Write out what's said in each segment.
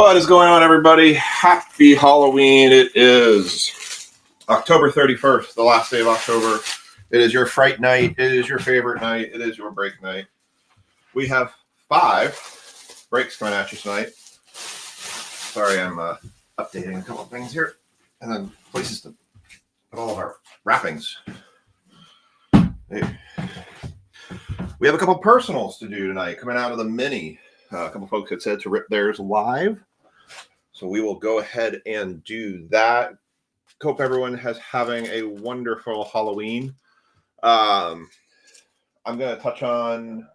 What is going on, everybody? Happy Halloween. It is October 31st, the last day of October. It is your fright night. It is your favorite night. It is your break night. We have 5 breaks coming at you tonight. Sorry, I'm updating a couple of things here. And then places to put all of our wrappings. Hey. We have a couple personals to do tonight coming out of the mini. A couple folks had said to rip theirs live. So we will go ahead and do that. Hope everyone is having a wonderful Halloween. I'm going to touch on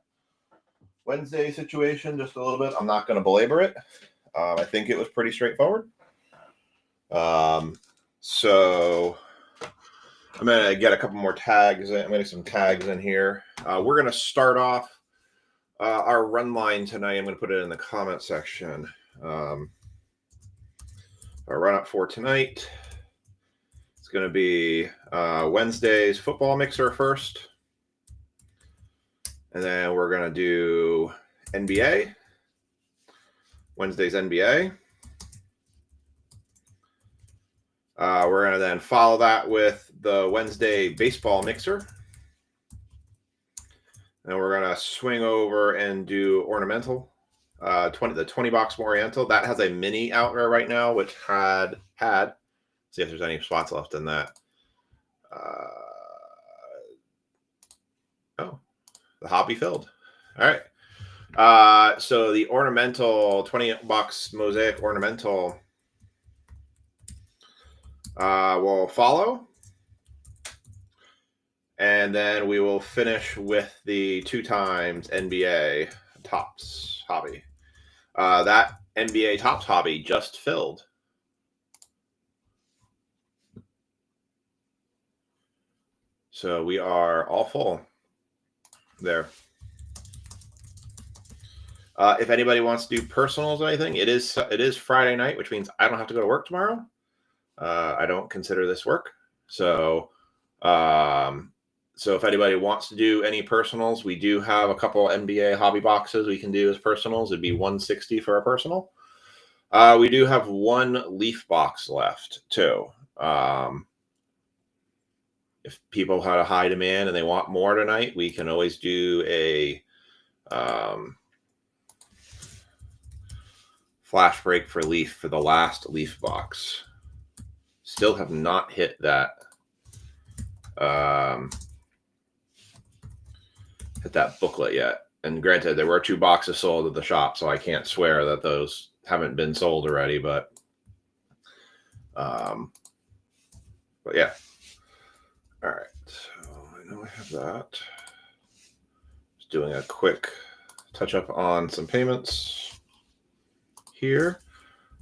Wednesday's situation just a little bit. I'm not going to belabor it. I think it was pretty straightforward. So I'm going to get a couple more tags. I'm going to get some tags in here. We're going to start off our run line tonight. I'm going to put it in the comment section. Our run up for tonight. It's going to be Wednesday's football mixer first. And then we're going to do NBA. Wednesday's NBA. We're going to then follow that with the Wednesday baseball mixer. And we're going to swing over and do ornamental. The 20 box Oriental. That has a mini out there right now, which had see if there's any spots left in that. Oh, the hobby filled. All right. So the ornamental 20 box Mosaic Ornamental will follow. And then we will finish with the 2 times NBA Tops hobby. That NBA Tops hobby just filled. So we are all full there. If anybody wants to do personals or anything, it is Friday night, which means I don't have to go to work tomorrow. I don't consider this work. So if anybody wants to do any personals, we do have a couple NBA hobby boxes we can do as personals. It'd be $160 for a personal. We do have 1 leaf box left too. If people had a high demand and they want more tonight, we can always do a flash break for leaf for the last leaf box. Still have not hit that booklet yet. And granted, there were 2 boxes sold at the shop, so I can't swear that those haven't been sold already, but yeah. All right, so I know I have that. Just doing a quick touch up on some payments here.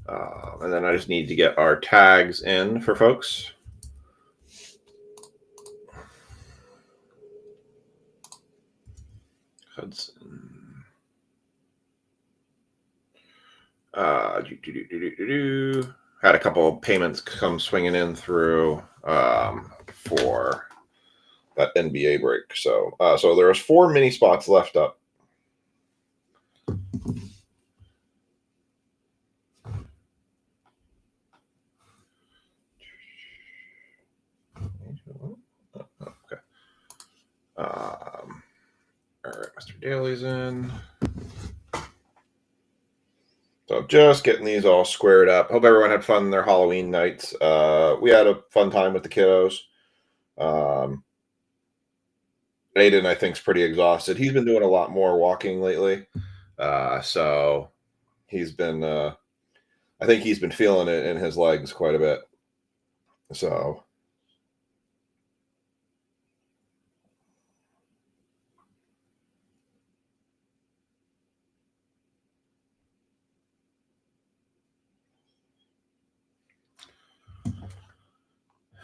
And then I just need to get our tags in for folks. Hudson. Had a couple of payments come swinging in through for that NBA break. So there was 4 mini spots left up. Okay. All right, Mr. Daly's in. So just getting these all squared up. Hope everyone had fun in their Halloween nights. We had a fun time with the kiddos. Aiden, I think, is pretty exhausted. He's been doing a lot more walking lately. So he's been, I think he's been feeling it in his legs quite a bit. So.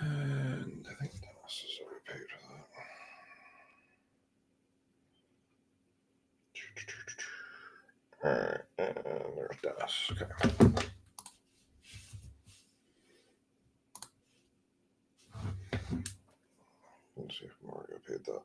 And I think Dennis is already paid for that. All right, and there's Dennis. Okay. Let's see if Mario paid that.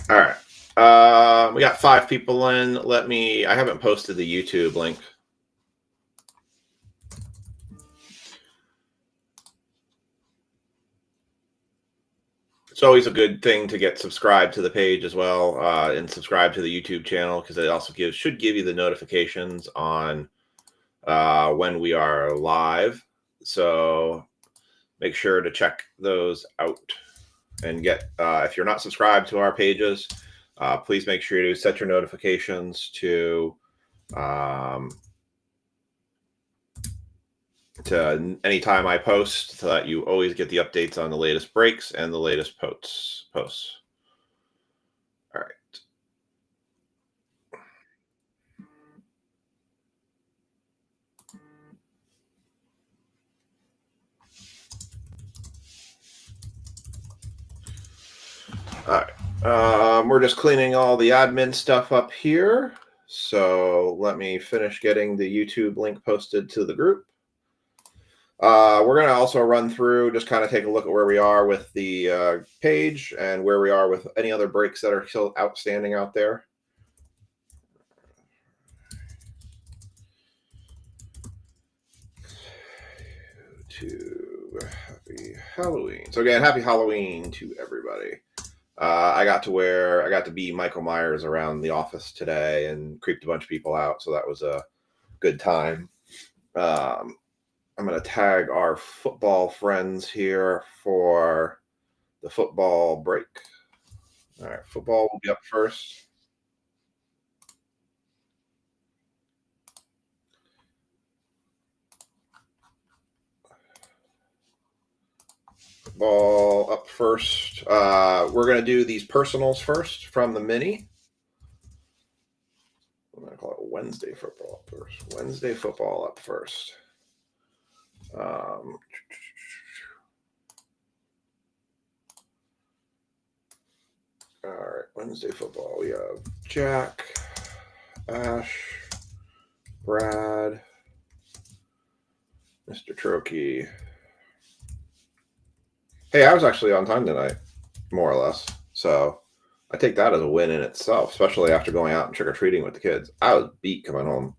All right. We got 5 people in. I haven't posted the YouTube link. It's always a good thing to get subscribed to the page as well, and subscribe to the YouTube channel, because it also should give you the notifications on when we are live. So make sure to check those out, and if you're not subscribed to our pages, please make sure to set your notifications to anytime I post, so that you always get the updates on the latest breaks and the latest posts. All right. All right. We're just cleaning all the admin stuff up here. So let me finish getting the YouTube link posted to the group. We're going to also run through, just kind of take a look at where we are with the page, and where we are with any other breaks that are still outstanding out there. To happy Halloween. So again, happy Halloween to everybody. I got to be Michael Myers around the office today and creeped a bunch of people out, so that was a good time. I'm going to tag our football friends here for the football break. All right, football will be up first. Football up first. We're going to do these personals first from the mini. I'm going to call it Wednesday football up first. Wednesday football up first. All right, Wednesday football. We have Jack, Ash, Brad, Mr. Trokey. Hey, I was actually on time tonight, more or less. So I take that as a win in itself, especially after going out and trick-or-treating with the kids. I was beat coming home.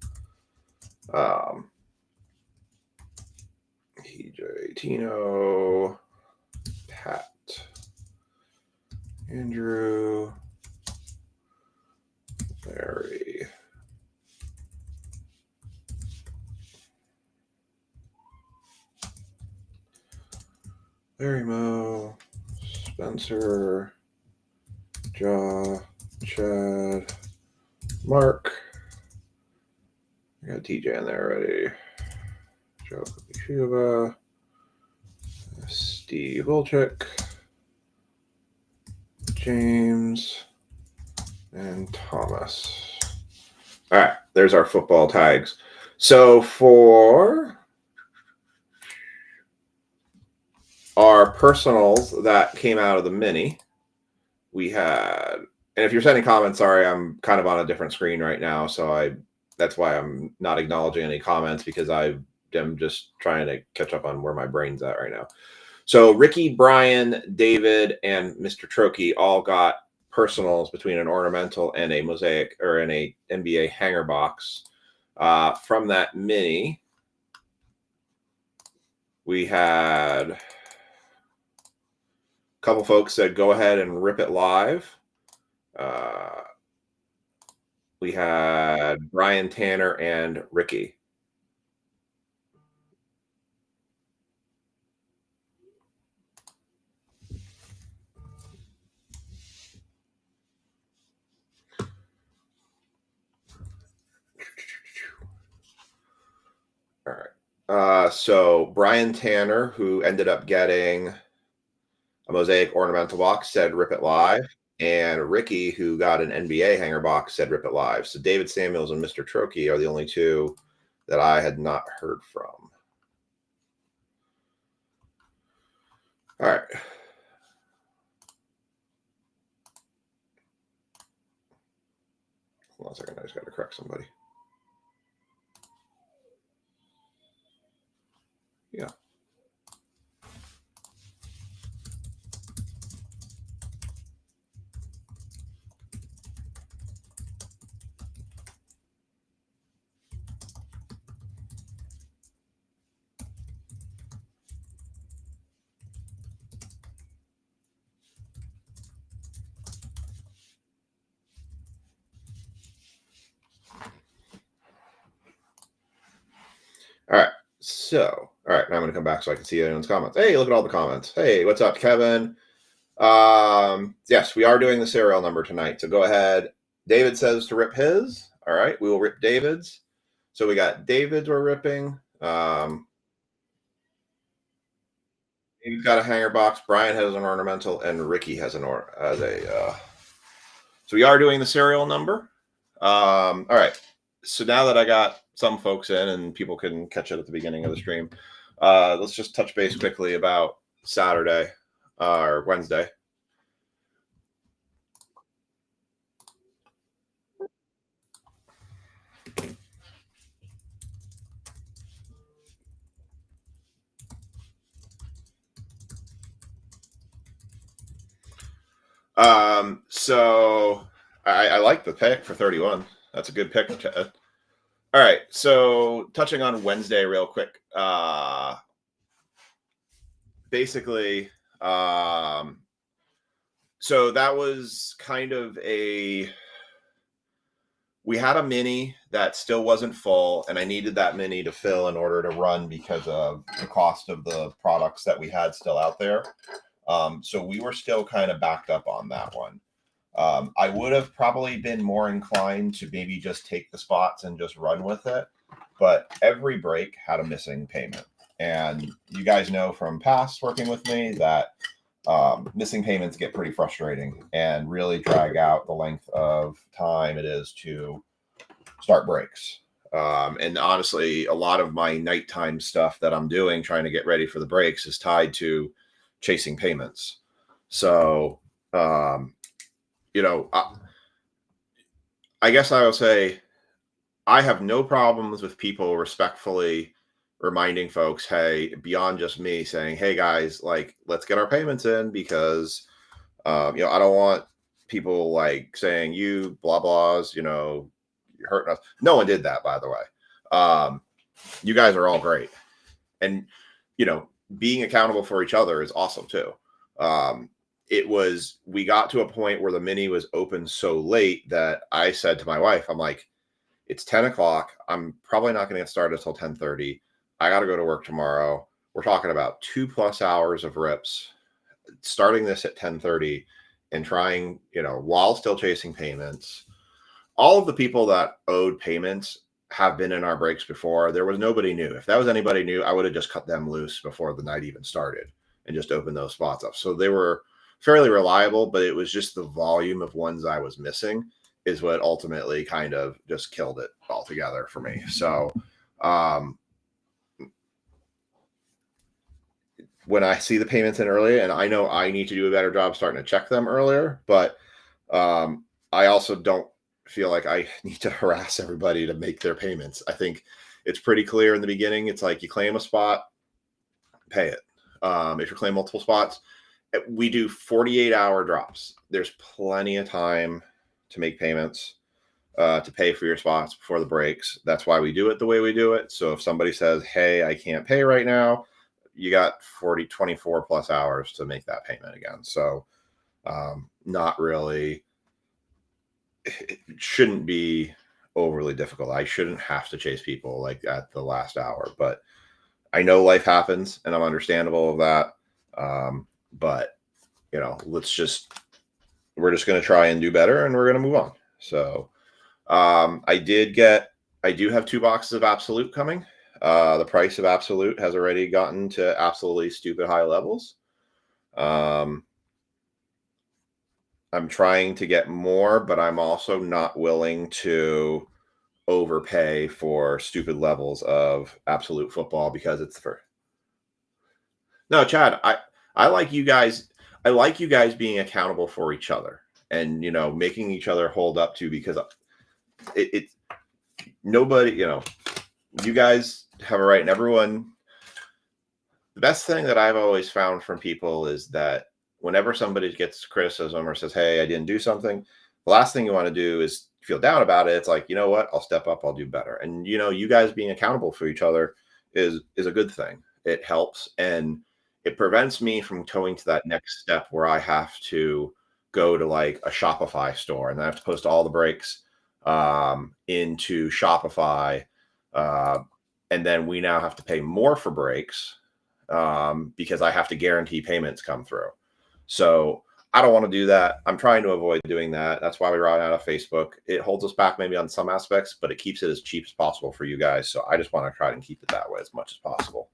TJ, Tino, Pat, Andrew, Larry, Mo, Spencer, Chad, Mark. I got TJ in there already. Joe Kuba, Steve Wilczyk, James, and Thomas. All right, there's our football tags. So for our personals that came out of the mini, we had, and if you're sending comments, sorry, I'm kind of on a different screen right now, so that's why I'm not acknowledging any comments, because I am just trying to catch up on where my brain's at right now. So Ricky, Brian, David, and Mr. Trokey all got personals between an ornamental and a Mosaic, or in a NBA hanger box. From that mini, we had a couple folks said go ahead and rip it live. We had Brian, Tanner, and Ricky. All right. So Brian Tanner, who ended up getting a Mosaic ornamental box, said rip it live. And Ricky, who got an NBA hanger box, said rip it live. So David Samuels and Mr. Trokey are the only two that I had not heard from. All right. Hold on a second. I just got to correct somebody. Yeah. All right. So, all right. Now I'm going to come back so I can see anyone's comments. Hey, look at all the comments. Hey, what's up, Kevin? Yes, we are doing the serial number tonight. So go ahead. David says to rip his. All right. We will rip David's. So we got David's we're ripping. He's got a hanger box. Brian has an ornamental, and Ricky has an So we are doing the serial number. All right. So now that I got some folks in and people can catch it at the beginning of the stream, let's just touch base quickly about Saturday or Wednesday. So I like the pick for 31. That's a good pick. All right. So touching on Wednesday real quick. Basically, so that was kind of we had a mini that still wasn't full, and I needed that mini to fill in order to run because of the cost of the products that we had still out there. So we were still kind of backed up on that one. I would have probably been more inclined to maybe just take the spots and just run with it, but every break had a missing payment. And you guys know from past working with me that missing payments get pretty frustrating and really drag out the length of time it is to start breaks. And honestly, a lot of my nighttime stuff that I'm doing, trying to get ready for the breaks, is tied to chasing payments. So, I guess I will say I have no problems with people respectfully reminding folks, hey, beyond just me saying, hey guys, like, let's get our payments in because, I don't want people like saying you blah blahs, you're hurting us. No one did that, by the way. You guys are all great. And, being accountable for each other is awesome too. We got to a point where the mini was open so late that I said to my wife, I'm like, it's 10 o'clock. I'm probably not going to get started until 10:30. I got to go to work tomorrow. We're talking about 2+ hours of rips, starting this at 10:30 and trying, while still chasing payments. All of the people that owed payments have been in our breaks before. There was nobody new. If that was anybody new, I would have just cut them loose before the night even started and just opened those spots up. So they were fairly reliable, but it was just the volume of ones I was missing is what ultimately kind of just killed it altogether for me. So when I see the payments in early, and I know I need to do a better job starting to check them earlier, but I also don't feel like I need to harass everybody to make their payments. I think it's pretty clear in the beginning. It's like you claim a spot, pay it. If you claim multiple spots, we do 48-hour drops. There's plenty of time to make payments, to pay for your spots before the breaks. That's why we do it the way we do it. So if somebody says, hey, I can't pay right now, you got 24+ hours to make that payment again. So not really, it shouldn't be overly difficult. I shouldn't have to chase people like at the last hour, but I know life happens and I'm understandable of that. But we're just going to try and do better and we're going to move on. So I do have 2 boxes of Absolute coming. The price of Absolute has already gotten to absolutely stupid high levels. I'm trying to get more, but I'm also not willing to overpay for stupid levels of absolute football because it's for no, Chad. I like you guys. I like you guys being accountable for each other and making each other hold up to because it nobody you guys have a right and everyone. The best thing that I've always found from people is that whenever somebody gets criticism or says, "Hey, I didn't do something," the last thing you want to do is feel down about it. It's like, you know what? I'll step up. I'll do better. And you guys being accountable for each other is a good thing. It helps and it prevents me from going to that next step where I have to go to like a Shopify store and I have to post all the breaks into Shopify. Uh, and then we now have to pay more for breaks because I have to guarantee payments come through. So I don't want to do that. I'm trying to avoid doing that. That's why we run out of Facebook. It holds us back maybe on some aspects, but it keeps it as cheap as possible for you guys. So I just want to try and keep it that way as much as possible.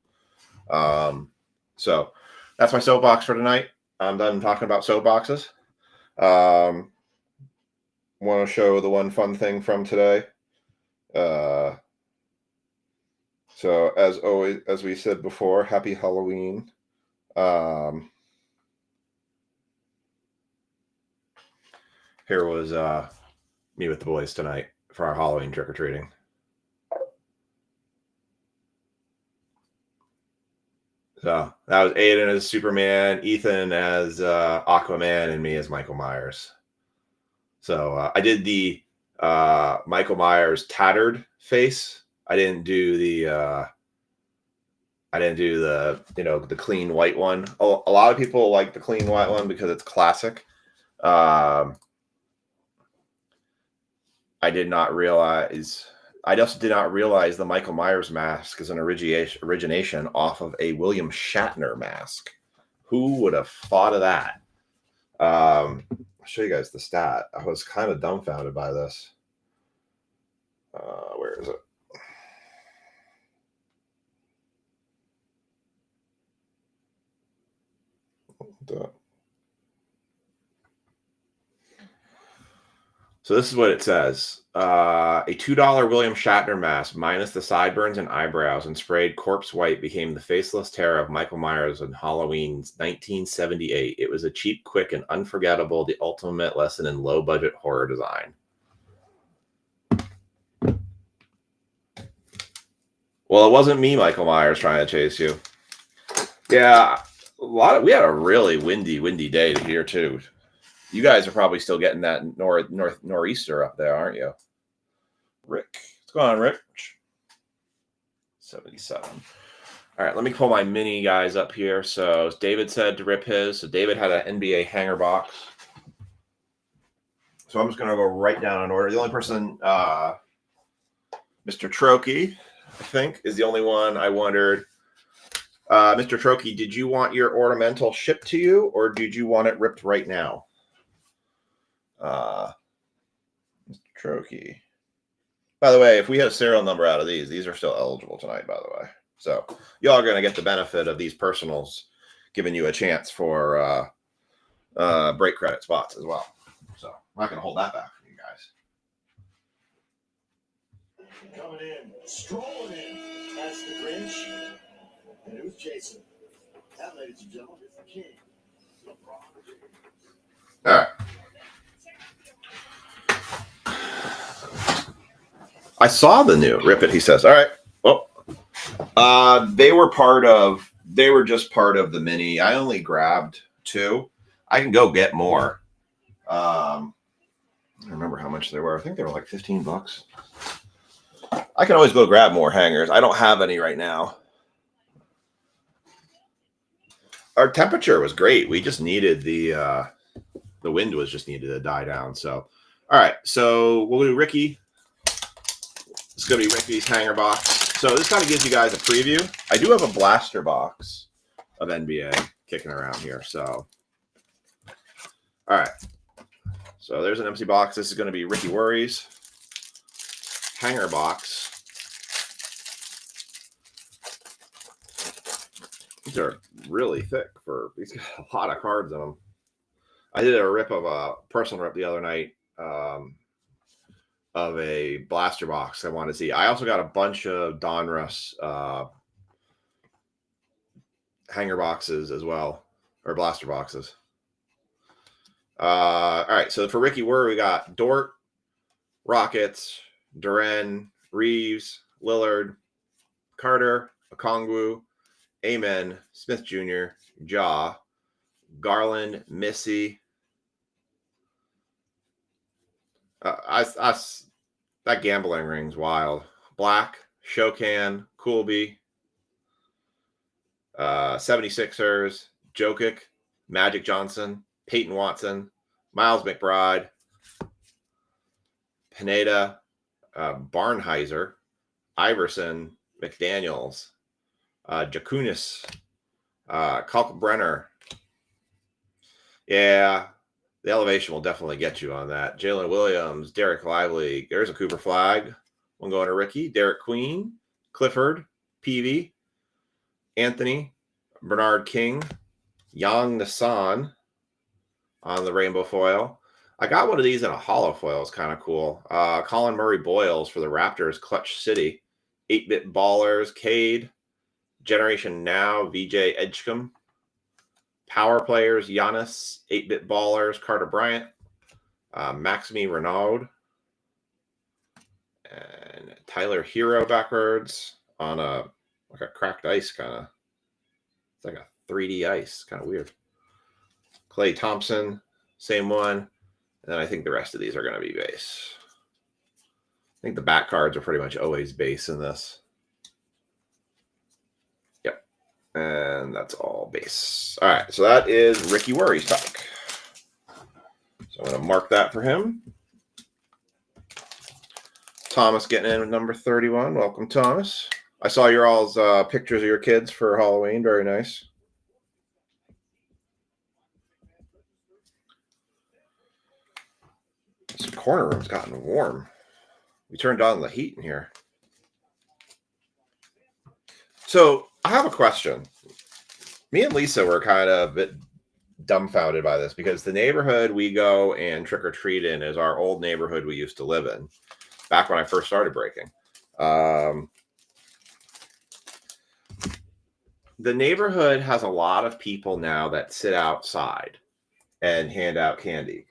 So that's my soapbox for tonight. I'm done talking about soapboxes. Want to show the one fun thing from today. So as always, as we said before, happy Halloween. Here was me with the boys tonight for our Halloween trick-or-treating. So that was Aiden as Superman, Ethan as Aquaman, and me as Michael Myers. So I did the Michael Myers tattered face. I didn't do the the clean white one. A lot of people like the clean white one because it's classic. I just did not realize the Michael Myers mask is an origination off of a William Shatner mask. Who would have thought of that? I'll show you guys the stat. I was kind of dumbfounded by this. Where is it? So this is what it says. A $2 William Shatner mask minus the sideburns and eyebrows and sprayed corpse white became the faceless terror of Michael Myers on Halloween's 1978. It was a cheap, quick, and unforgettable, the ultimate lesson in low-budget horror design. Well, it wasn't me, Michael Myers, trying to chase you. Yeah, we had a really windy day here, too. You guys are probably still getting that nor'easter up there, aren't you? Rick. What's going on, Rick? 77. All right, let me pull my mini guys up here. So David said to rip his. So David had an NBA hanger box. So I'm just going to go right down in order. The only person, Mr. Trokey, I think, is the only one I wondered. Mr. Trokey, did you want your ornamental shipped to you or did you want it ripped right now? Mr. Trokey. By the way, if we had a serial number out of these are still eligible tonight, by the way. So y'all are going to get the benefit of these personals giving you a chance for break credit spots as well. So I'm not going to hold that back from you guys. Coming in, strolling in. That's the Grinch. And who's Jason? That, ladies and gentlemen, is the king. All right. I saw the new Rip It, he says. All right. Well, they were just part of the mini. I only grabbed 2. I can go get more. I don't remember how much they were. I think they were like $15. I can always go grab more hangers. I don't have any right now. Our temperature was great. We just needed the wind was just needed to die down. So, all right. So we'll do Ricky. It's going to be Ricky's hanger box. So this kind of gives you guys a preview. I do have a blaster box of NBA kicking around here. So, all right. So there's an empty box. This is going to be Ricky Worries hanger box. These are really thick. These got a lot of cards in them. I did a rip of a personal rip the other night of a blaster box I wanted to see. I also got a bunch of Donruss hanger boxes as well, or blaster boxes. All right, so for Ricky Wurr, we got Dort, Rockets, Duren, Reeves, Lillard, Carter, Okongwu, Amen, Smith Jr., Jaw, Garland, Missy. That gambling ring's wild. Black, Shokan, Coolby, 76ers, Jokic, Magic Johnson, Peyton Watson, Miles McBride, Pineda, Barnheiser, Iverson, McDaniels, Jakunis, Kalkbrenner. Yeah, the elevation will definitely get you on that. Jalen Williams, Derek Lively. There's a Cooper Flag. One going to Ricky. Derek Queen, Clifford, Peavy, Anthony, Bernard King, Yang Nassan on the rainbow foil. I got one of these in a hollow foil. It's kind of cool. Colin Murray Boyles for the Raptors, Clutch City. 8-Bit Ballers, Cade. Generation Now, VJ Edgecombe. Power Players, Giannis. 8-Bit Ballers, Carter Bryant. Maxime Renaud. And Tyler Hero backwards on a cracked ice kind of. It's like a 3D ice. Kind of weird. Klay Thompson, same one. And then I think the rest of these are going to be base. I think the back cards are pretty much always base in this. Yep. And that's all base. All right. So that is Ricky Worry's talk. So I'm going to mark that for him. Thomas getting in with number 31. Welcome, Thomas. I saw your all's pictures of your kids for Halloween. Very nice. This corner room's gotten warm. We turned on the heat in here. So I have a question. Me and Lisa were kind of a bit dumbfounded by this because the neighborhood we go and trick or treat in is our old neighborhood we used to live in back when I first started breaking. The neighborhood has a lot of people now that sit outside and hand out candy.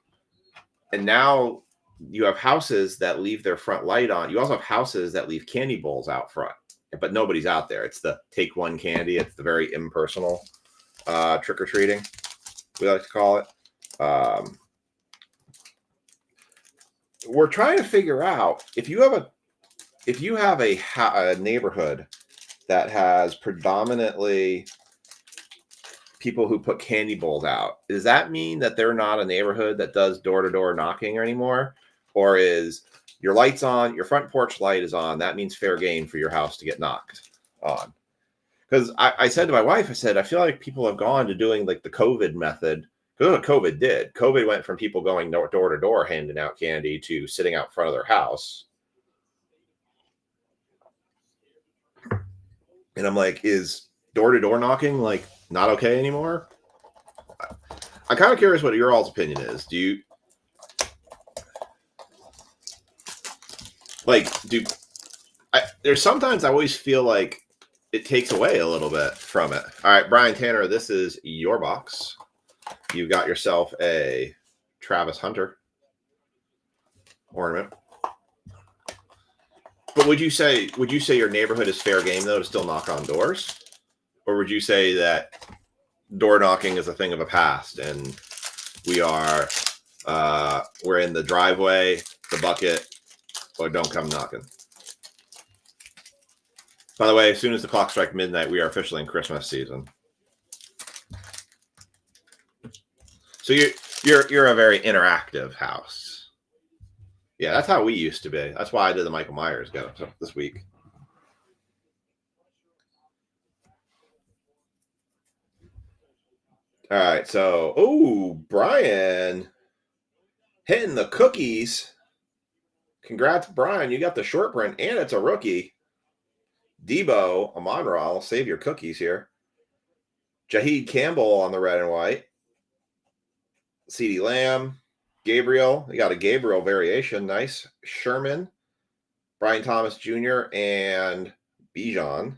And now you have houses that leave their front light on. You also have houses that leave candy bowls out front, but nobody's out there. It's the take one candy. It's the very impersonal trick-or-treating, we like to call it. We're trying to figure out if you have a neighborhood that has predominantly people who put candy bowls out, does that mean that they're not a neighborhood that does door-to-door knocking anymore? Or is your lights on, your front porch light is on, that means fair game for your house to get knocked on? Because I said to my wife, I said, I feel like people have gone to doing like the COVID method. Because what COVID did. COVID went from people going door to door handing out candy to sitting out front of their house. And I'm like, is door-to-door knocking like not okay anymore? I'm kind of curious what your all's opinion is. Do you there's sometimes I always feel like it takes away a little bit from it. All right, Brian Tanner, this is your box. You got yourself a Travis Hunter ornament. But would you say your neighborhood is fair game though to still knock on doors? Or would you say that door knocking is a thing of the past and we're in the driveway, the bucket, or don't come knocking? By the way, as soon as the clock strikes midnight, we are officially in Christmas season. So you're a very interactive house. Yeah, that's how we used to be. That's why I did the Michael Myers go this week. All right, so Brian hitting the cookies. Congrats, Brian. You got the short print, and it's a rookie. Debo Amon-Ra, I'll save your cookies here. Jaheed Campbell on the red and white. CeeDee Lamb, Gabriel. You got a Gabriel variation. Nice. Sherman, Brian Thomas Jr., and Bijan.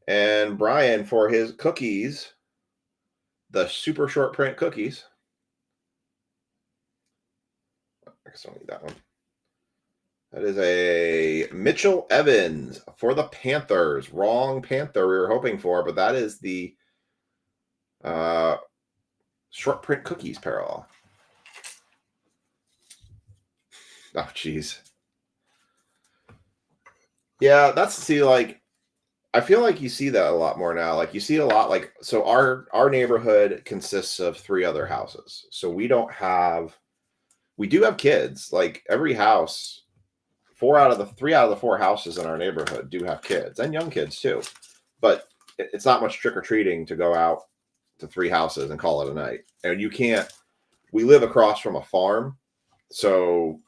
And Brian, for his cookies, the super short print cookies. I guess I don't need that one. That is a Mitchell Evans for the Panthers. Wrong Panther we were hoping for, but that is the short print cookies parallel. Oh, jeez. Yeah, I feel like you see that a lot more now. Like you see a lot so our neighborhood consists of 3 other houses. So we do have kids. Like every house, 3 out of the 4 houses in our neighborhood do have kids and young kids too. But it's not much trick or treating to go out to 3 houses and call it a night. And we live across from a farm. So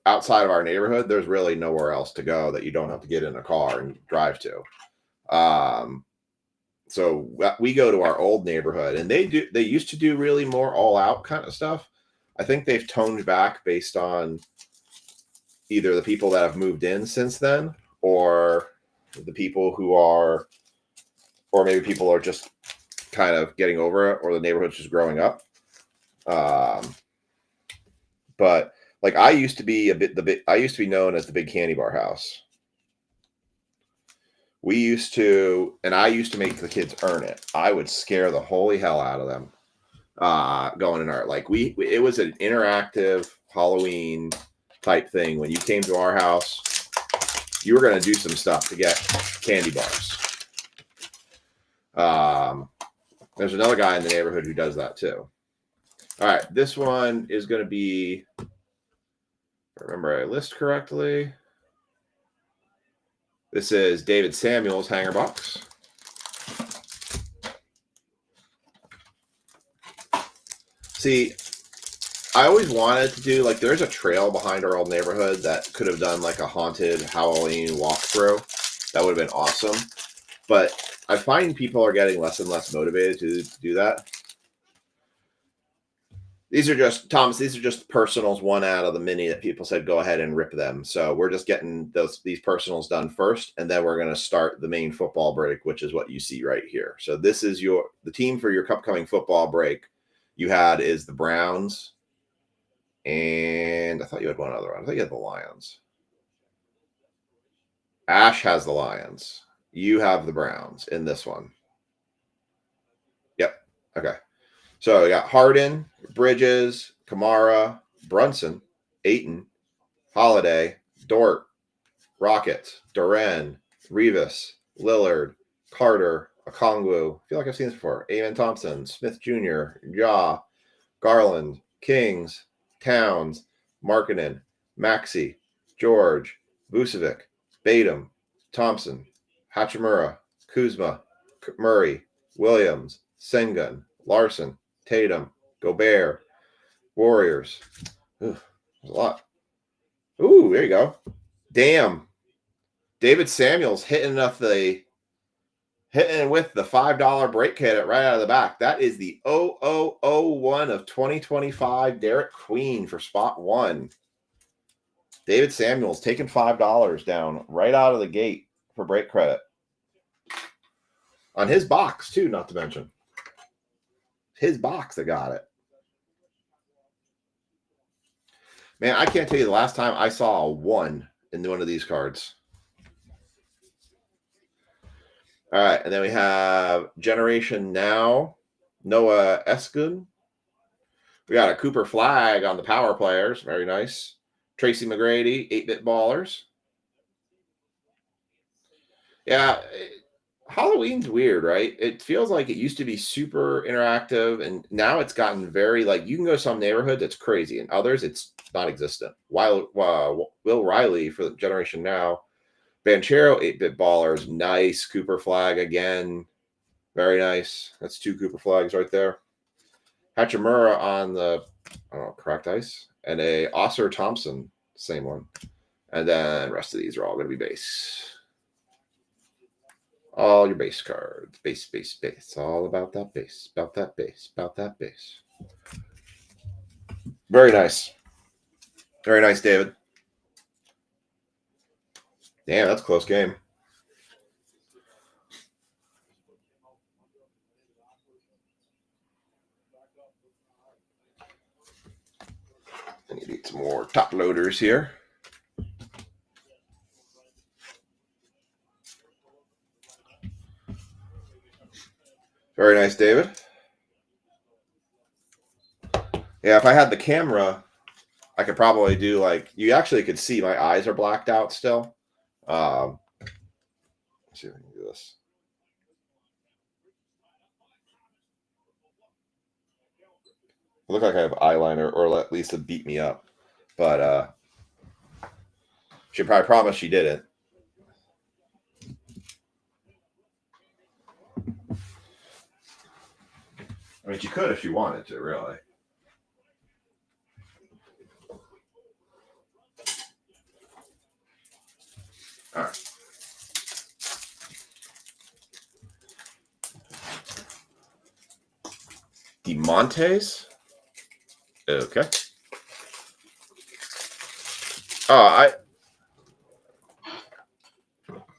outside of our neighborhood, there's really nowhere else to go that you don't have to get in a car and drive to. So we go to our old neighborhood, and they used to do really more all out kind of stuff. I think they've toned back based on either the people that have moved in since then, or the people or maybe people are just kind of getting over it, or the neighborhood's just growing up. But like I used to be known as the big candy bar house. I used to make the kids earn it. I would scare the holy hell out of them going in art. Like it was an interactive Halloween type thing. When you came to our house, you were going to do some stuff to get candy bars. There's another guy in the neighborhood who does that too. All right, this one is going to be, if I remember I list correctly, this is David Samuel's hanger box. See, I always wanted to do, there's a trail behind our old neighborhood that could have done a haunted Halloween walkthrough. That would have been awesome. But I find people are getting less and less motivated to do that. These are just personals, one out of the many that people said go ahead and rip them. So we're just getting these personals done first, and then we're going to start the main football break, which is what you see right here. So this is the team for your upcoming football break. Is the Browns, and I thought you had one other one. I thought you had the Lions. Ash has the Lions. You have the Browns in this one. Yep. Okay. So we got Harden, Bridges, Kamara, Brunson, Ayton, Holiday, Dort, Rockets, Duran, Revis, Lillard, Carter, Okongwu. I feel like I've seen this before. Amen Thompson, Smith Jr., Ja, Garland, Kings, Towns, Markkanen, Maxey, George, Vucevic, Batum, Thompson, Hachimura, Kuzma, Murray, Williams, Sengun, Larson, Tatum, Gobert, Warriors. Ooh, there's a lot. Ooh, there you go. Damn. David Samuels hitting with the $5 break hit right out of the back. That is the 0001 of 2025 Derek Queen for spot 1. David Samuels taking $5 down right out of the gate for break credit. On his box, too, not to mention. His box that got it. Man, I can't tell you the last time I saw a 1 in one of these cards. All right, and then we have Generation Now, Noah Eskin. We got a Cooper Flag on the power players. Very nice. Tracy McGrady, 8-Bit Ballers. Yeah, Halloween's weird, right? It feels like it used to be super interactive, and now it's gotten very, you can go to some neighborhood that's crazy, and others it's non-existent. Will Riley for the Generation Now. Banchero, 8-Bit Ballers. Nice. Cooper Flag again. Very nice. That's 2 Cooper Flags right there. Hachimura on the, cracked ice. And a Oscar Thompson, same one. And then the rest of these are all going to be base. All your base cards. Base, base, base. All about that base. About that base. About that base. Very nice. Very nice, David. Damn, that's a close game. I need some more top loaders here. Very nice, David. Yeah, if I had the camera, I could probably do like, you actually could see my eyes are blacked out still. Let's see if I can do this. I look like I have eyeliner, or at least it beat me up. But she probably promised she didn't. I mean, she could if she wanted to, really. All right. DeMontes? Okay. Oh,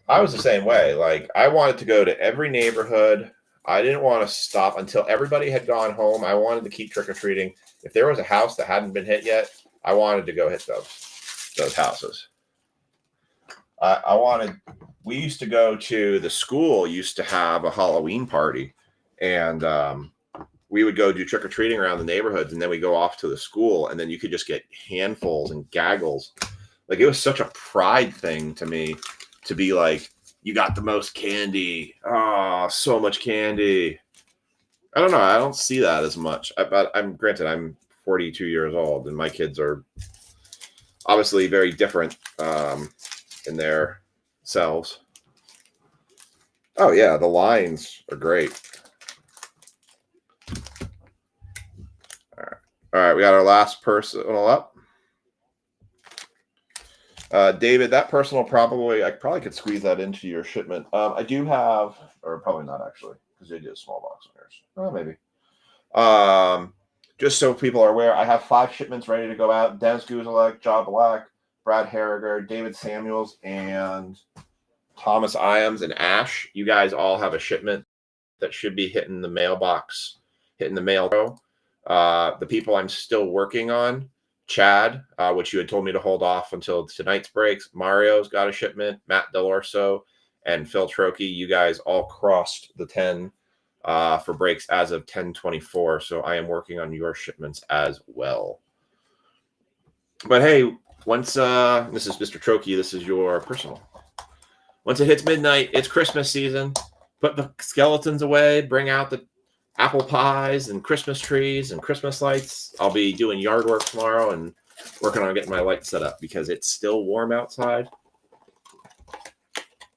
I was the same way. Like, I wanted to go to every neighborhood. I didn't want to stop until everybody had gone home. I wanted to keep trick-or-treating. If there was a house that hadn't been hit yet, I wanted to go hit those houses. I wanted. We used to go to the school. Used to have a Halloween party, and we would go do trick or treating around the neighborhoods, and then we go off to the school, and then you could just get handfuls and gaggles. Like, it was such a pride thing to me to be like, you got the most candy. Oh, so much candy. I don't know. I don't see that as much. But I'm granted, I'm 42 years old, and my kids are obviously very different in their selves. Oh yeah, the lines are great. All right, we got our last personal up. David, that personal I probably could squeeze that into your shipment. I do have, or probably not actually, because they did a small box on yours. Oh, maybe. Just so people are aware, I have 5 shipments ready to go out. Dennis Guzalek, John Black, Brad Harriger, David Samuels, and Thomas Iams and Ash. You guys all have a shipment that should be hitting the mailbox, hitting the mail. The people I'm still working on, Chad, which you had told me to hold off until tonight's breaks. Mario's got a shipment. Matt Delorso and Phil Trokey, you guys all crossed the 10 for breaks as of 10/24. So I am working on your shipments as well. But hey, once this is Mr. Trokey, this is your personal. Once it hits midnight, it's Christmas season. Put the skeletons away. Bring out the apple pies and Christmas trees and Christmas lights. I'll be doing yard work tomorrow and working on getting my lights set up because it's still warm outside.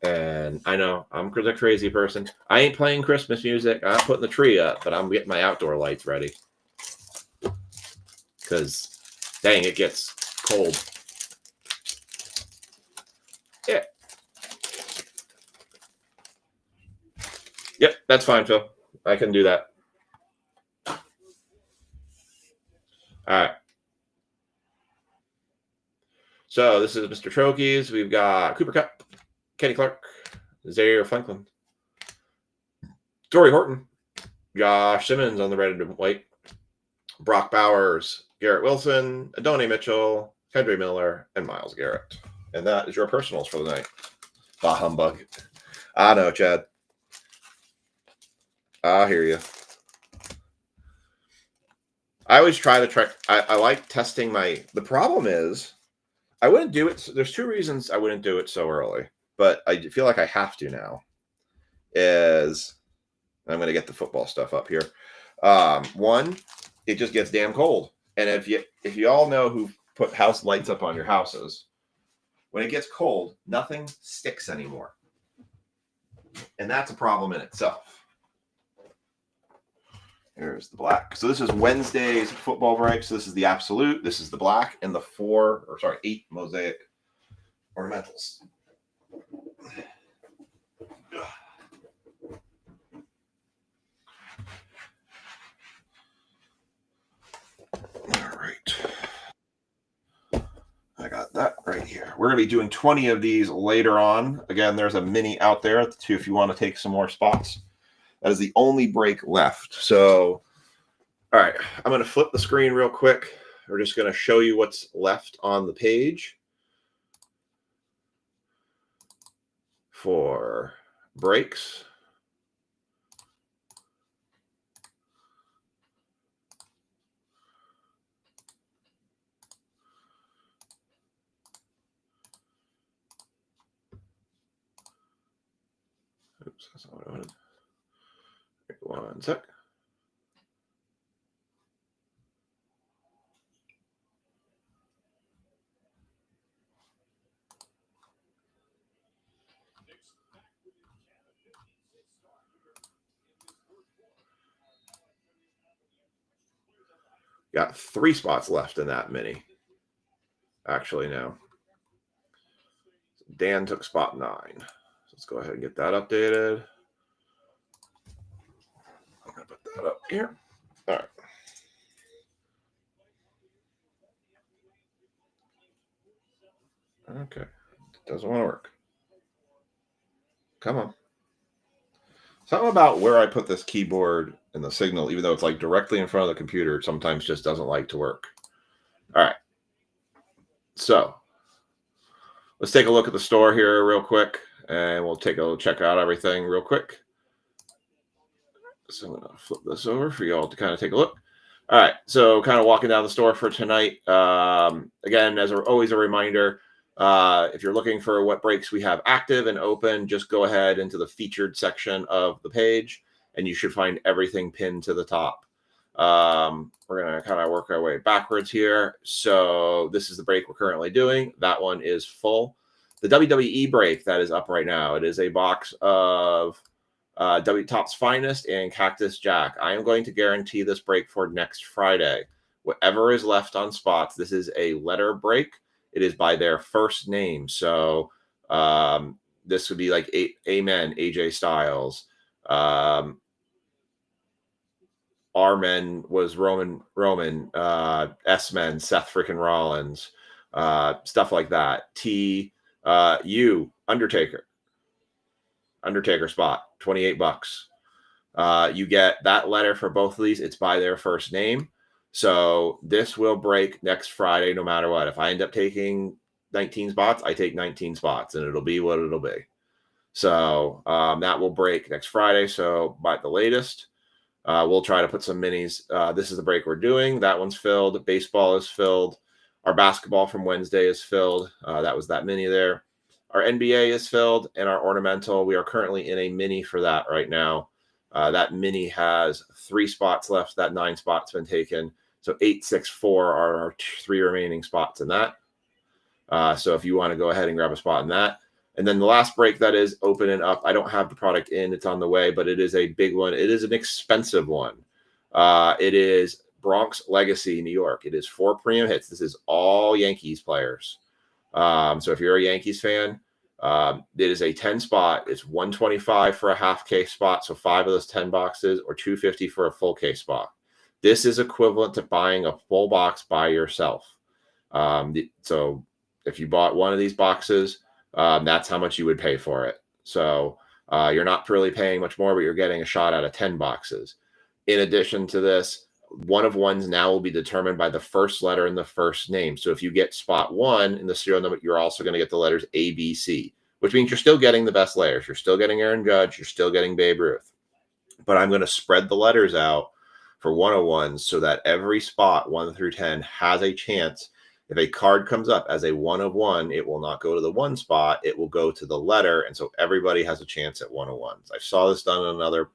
And I know I'm the crazy person. I ain't playing Christmas music. I'm not putting the tree up, but I'm getting my outdoor lights ready. Because, dang, it gets cold. Yeah. Yep, that's fine, Phil. I can do that. All right. So this is Mr. Trokey's. We've got Cooper Kupp, Kenny Clark, Zaire Franklin, Torrey Horton, Josh Simmons on the red and white, Brock Bowers, Garrett Wilson, Adonai Mitchell, Kendry Miller, and Myles Garrett. And that is your personals for the night. Bah humbug. I know, Chad. I hear you. I always try to track. I like testing the problem is I wouldn't do it. There's 2 reasons I wouldn't do it so early, but I feel like I have to now. Is I'm going to get the football stuff up here. One, it just gets damn cold. And if you all know who put house lights up on your houses, when it gets cold, nothing sticks anymore. And that's a problem in itself. Here's the black. So this is Wednesday's football break. So this is the absolute. This is the black and the 8 Mosaic Ornamentals. here. We're going to be doing 20 of these later on. Again, there's a mini out there too if you want to take some more spots. That is the only break left. So, all right, I'm going to flip the screen real quick. We're just going to show you what's left on the page for breaks. Oops, that's not what I wanted. One sec. Got 3 spots left in that mini. Actually, no. Dan took spot 9. So let's go ahead and get that updated. I'm going to put that up here. All right. Okay. It doesn't want to work. Come on. Something about where I put this keyboard and the signal, even though it's like directly in front of the computer, sometimes just doesn't like to work. All right. So let's take a look at the store here real quick, and we'll take a check out everything real quick. So I'm going to flip this over for you all to kind of take a look. All right. So kind of walking down the store for tonight. Again, as always, a reminder, if you're looking for what breaks we have active and open, just go ahead into the featured section of the page, and you should find everything pinned to the top. We're going to kind of work our way backwards here. So this is the break we're currently doing. That one is full. The WWE break that is up right now, it is a box of Topps Finest and Cactus Jack. I am going to guarantee this break for next Friday. Whatever is left on spots, this is a letter break. It is by their first name. So this would be like Amen, AJ Styles. R-Men was Roman, S-Men, Seth freaking Rollins, stuff like that. U, Undertaker spot, $28. You get that letter for both of these. It's by their first name. So this will break next Friday no matter what. If I end up taking 19 spots, I take 19 spots, and it'll be what it'll be. So that will break next Friday. So by the latest, we'll try to put some minis. This is the break we're doing. That one's filled. Baseball is filled. Our basketball from Wednesday is filled. That was that mini there. Our NBA is filled, and our ornamental, we are currently in a mini for that right now. That mini has 3 spots left. That 9 spots been taken. So 8, 6, 4 are our 3 remaining spots in that. So if you want to go ahead and grab a spot in that. And then the last break that is open and up, I don't have the product in. It's on the way, but it is a big one. It is an expensive one. It is Bronx Legacy, New York. It is 4 premium hits. This is all Yankees players. So if you're a Yankees fan, it is a 10 spot. It's $125 for a half case spot. So 5 of those 10 boxes, or $250 for a full case spot. This is equivalent to buying a full box by yourself. So if you bought one of these boxes, that's how much you would pay for it. So you're not really paying much more, but you're getting a shot out of 10 boxes. In addition to this, 1 of 1s now will be determined by the first letter in the first name. So if you get spot 1 in the serial number, you're also going to get the letters A, B, C, which means you're still getting the best layers. You're still getting Aaron Judge. You're still getting Babe Ruth. But I'm going to spread the letters out for 101s so that every spot 1 through 10 has a chance. If a card comes up as a 1 of 1, it will not go to the 1 spot. It will go to the letter. And so everybody has a chance at 101s. I saw this done in another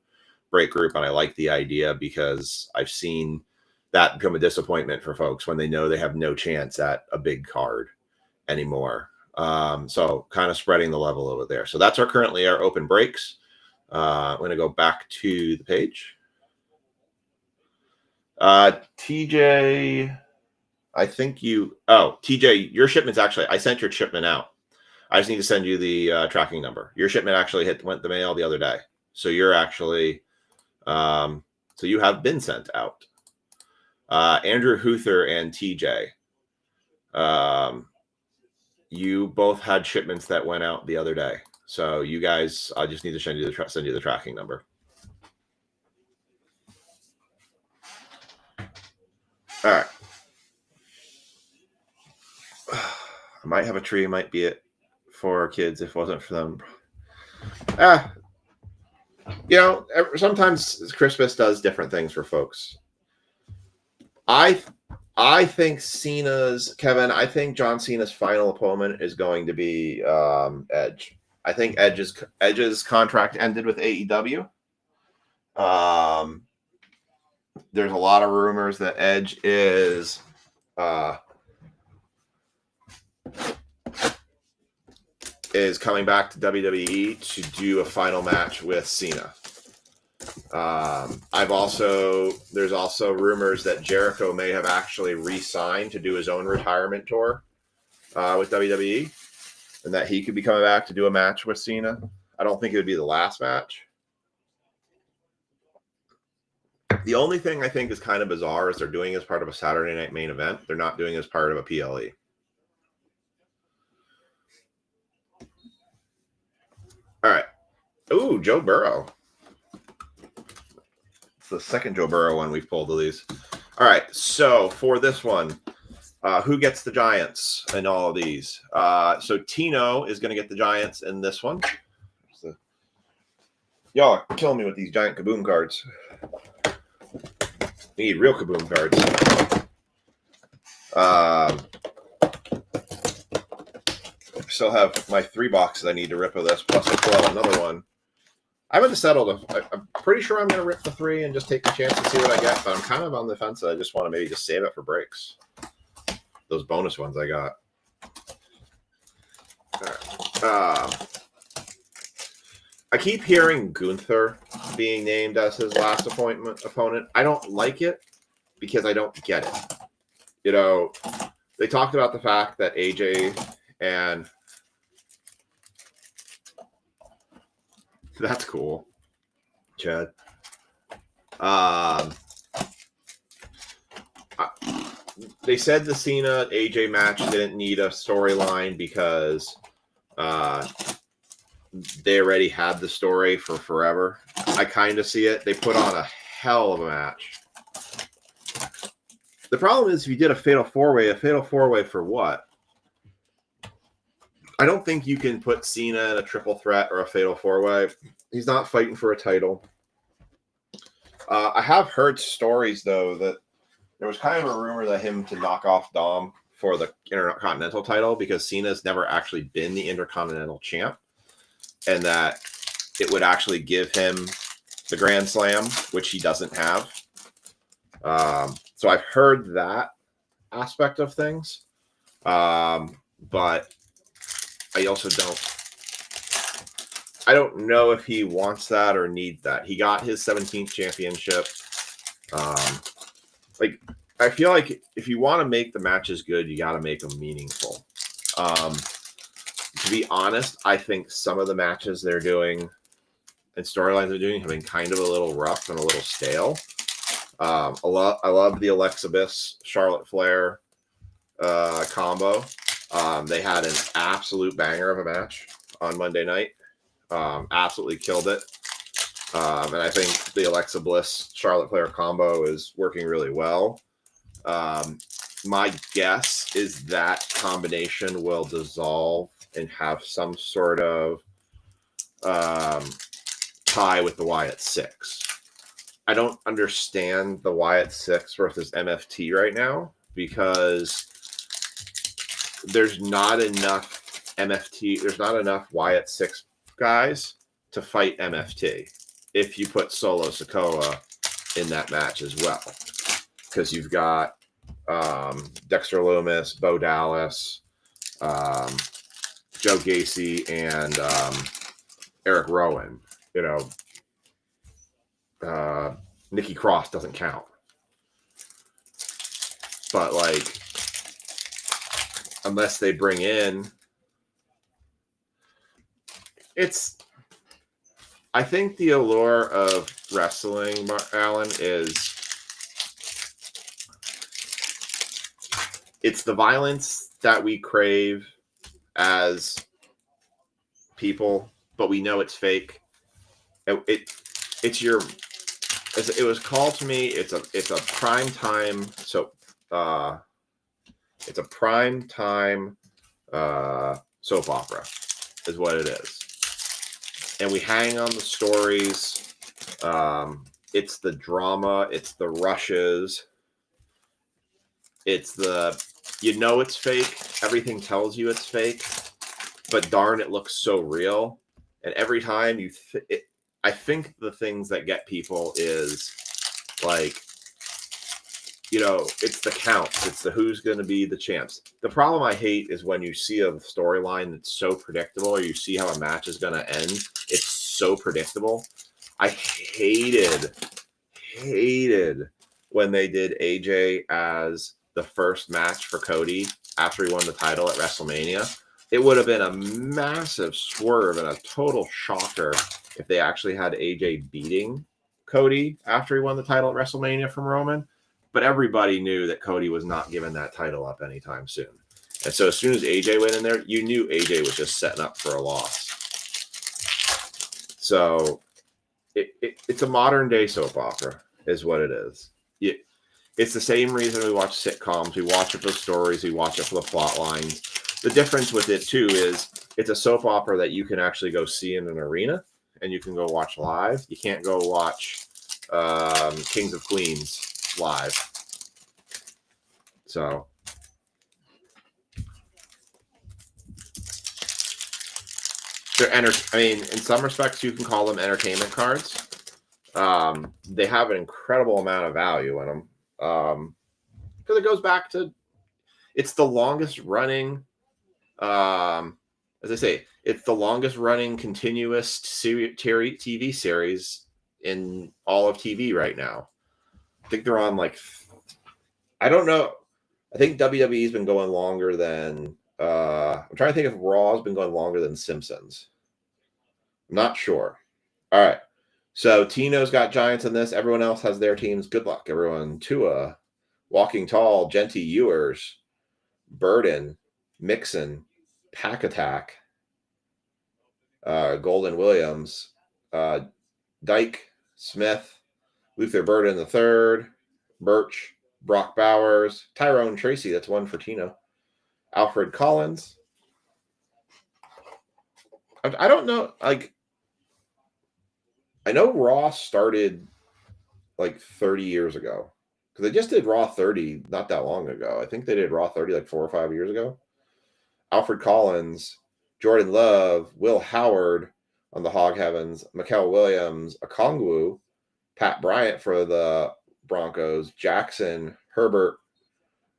break group, and I like the idea because I've seen that become a disappointment for folks when they know they have no chance at a big card anymore. So kind of spreading the level a little bit there. So that's currently our open breaks. I'm going to go back to the page. TJ, I think TJ, your shipment's actually, I sent your shipment out. I just need to send you the tracking number. Your shipment actually went the mail the other day. So you're actually, so you have been sent out. Andrew Huther and TJ. you both had shipments that went out the other day. So you guys, I just need to send you the tracking number. All right. I might have a tree. Might be it for kids if it wasn't for them. Sometimes Christmas does different things for folks. I think Kevin. I think John Cena's final opponent is going to be Edge. I think Edge's contract ended with AEW. There's a lot of rumors that Edge is coming back to WWE to do a final match with Cena. There's also rumors that Jericho may have actually re-signed to do his own retirement tour with WWE, and that he could be coming back to do a match with Cena. I don't think it would be the last match. The only thing I think is kind of bizarre is they're doing it as part of a Saturday night main event. They're not doing it as part of a PLE. All right. Ooh, Joe Burrow. It's the second Joe Burrow one we've pulled of these. All right. So for this one, who gets the Giants in all of these? So Tino is going to get the Giants in this one. Y'all are killing me with these giant Kaboom cards. We need real Kaboom cards. I still have my 3 boxes I need to rip of this, plus I still have another one. I haven't settled. I'm pretty sure I'm going to rip the 3 and just take the chance to see what I get, but I'm kind of on the fence. I just want to maybe just save it for breaks. Those bonus ones I got. All right. I keep hearing Gunther being named as his last opponent. I don't like it because I don't get it. They talked about the fact that AJ and that's cool, Chad. They said the Cena AJ match didn't need a storyline because they already had the story for forever. I kind of see it. They put on a hell of a match. The problem is if you did a fatal 4-way for what? I don't think you can put Cena in a triple threat or a fatal 4-way. He's not fighting for a title. I have heard stories, though, that there was kind of a rumor that him to knock off Dom for the Intercontinental title because Cena's never actually been the Intercontinental champ, and that it would actually give him the Grand Slam, which he doesn't have. So I've heard that aspect of things. But I also I don't know if he wants that or needs that. He got his 17th championship. I feel like if you want to make the matches good, you got to make them meaningful. To be honest, I think some of the matches they're doing and storylines they're doing have been kind of a little rough and a little stale. I love the Alexa Bliss Charlotte Flair combo. They had an absolute banger of a match on Monday night. Absolutely killed it. And I think the Alexa Bliss Charlotte Flair combo is working really well. My guess is that combination will dissolve and have some sort of tie with the Wyatt 6. I don't understand the Wyatt 6 versus MFT right now because there's not enough MFT. There's not enough Wyatt 6 guys to fight MFT if you put Solo Sikoa in that match as well. Because you've got Dexter Loomis, Bo Dallas, Joe Gacy, and Eric Rowan. Nikki Cross doesn't count. But, unless they bring in... I think the allure of wrestling, Alan, is... It's the violence that we crave as people, but we know it's fake. It's your, as it was called to me, it's a prime time. So it's a prime time soap opera is what it is. And we hang on the stories. It's the drama. It's the rushes. It's the, it's fake. Everything tells you it's fake. But darn, it looks so real. And every time I think the things that get people is like, it's the counts. It's the who's going to be the champs. The problem I hate is when you see a storyline that's so predictable, or you see how a match is going to end. It's so predictable. I hated when they did AJ as the first match for Cody after he won the title at WrestleMania. It would have been a massive swerve and a total shocker if they actually had AJ beating Cody after he won the title at WrestleMania from Roman. But everybody knew that Cody was not giving that title up anytime soon. And so as soon as AJ went in there, you knew AJ was just setting up for a loss. So it's a modern day soap opera is what it is. It's the same reason we watch sitcoms. We watch it for stories. We watch it for the plot lines. The difference with it, too, is it's a soap opera that you can actually go see in an arena and you can go watch live. You can't go watch Kings of Queens live. So in some respects, you can call them entertainment cards. They have an incredible amount of value in them because it goes back to, it's the longest running, as I say, it's the longest running continuous TV series in all of TV right now. I think they're on I don't know. I think WWE's been going longer than, I'm trying to think if Raw's been going longer than Simpsons. I'm not sure. All right. So Tino's got Giants in this. Everyone else has their teams. Good luck, everyone. Tua, Walking Tall, Genty Ewers, Burden, Mixon, Pack Attack, Golden Williams, Dyke, Smith, Luther Burden III, Birch, Brock Bowers, Tyrone Tracy. That's one for Tino. Alfred Collins. I don't know. I know Raw started 30 years ago because they just did Raw 30 not that long ago. I think they did Raw 30 4 or 5 years ago. Alfred Collins, Jordan Love, Will Howard on the Hog Heavens, Mikael Williams, Okongwu, Pat Bryant for the Broncos, Jackson, Herbert.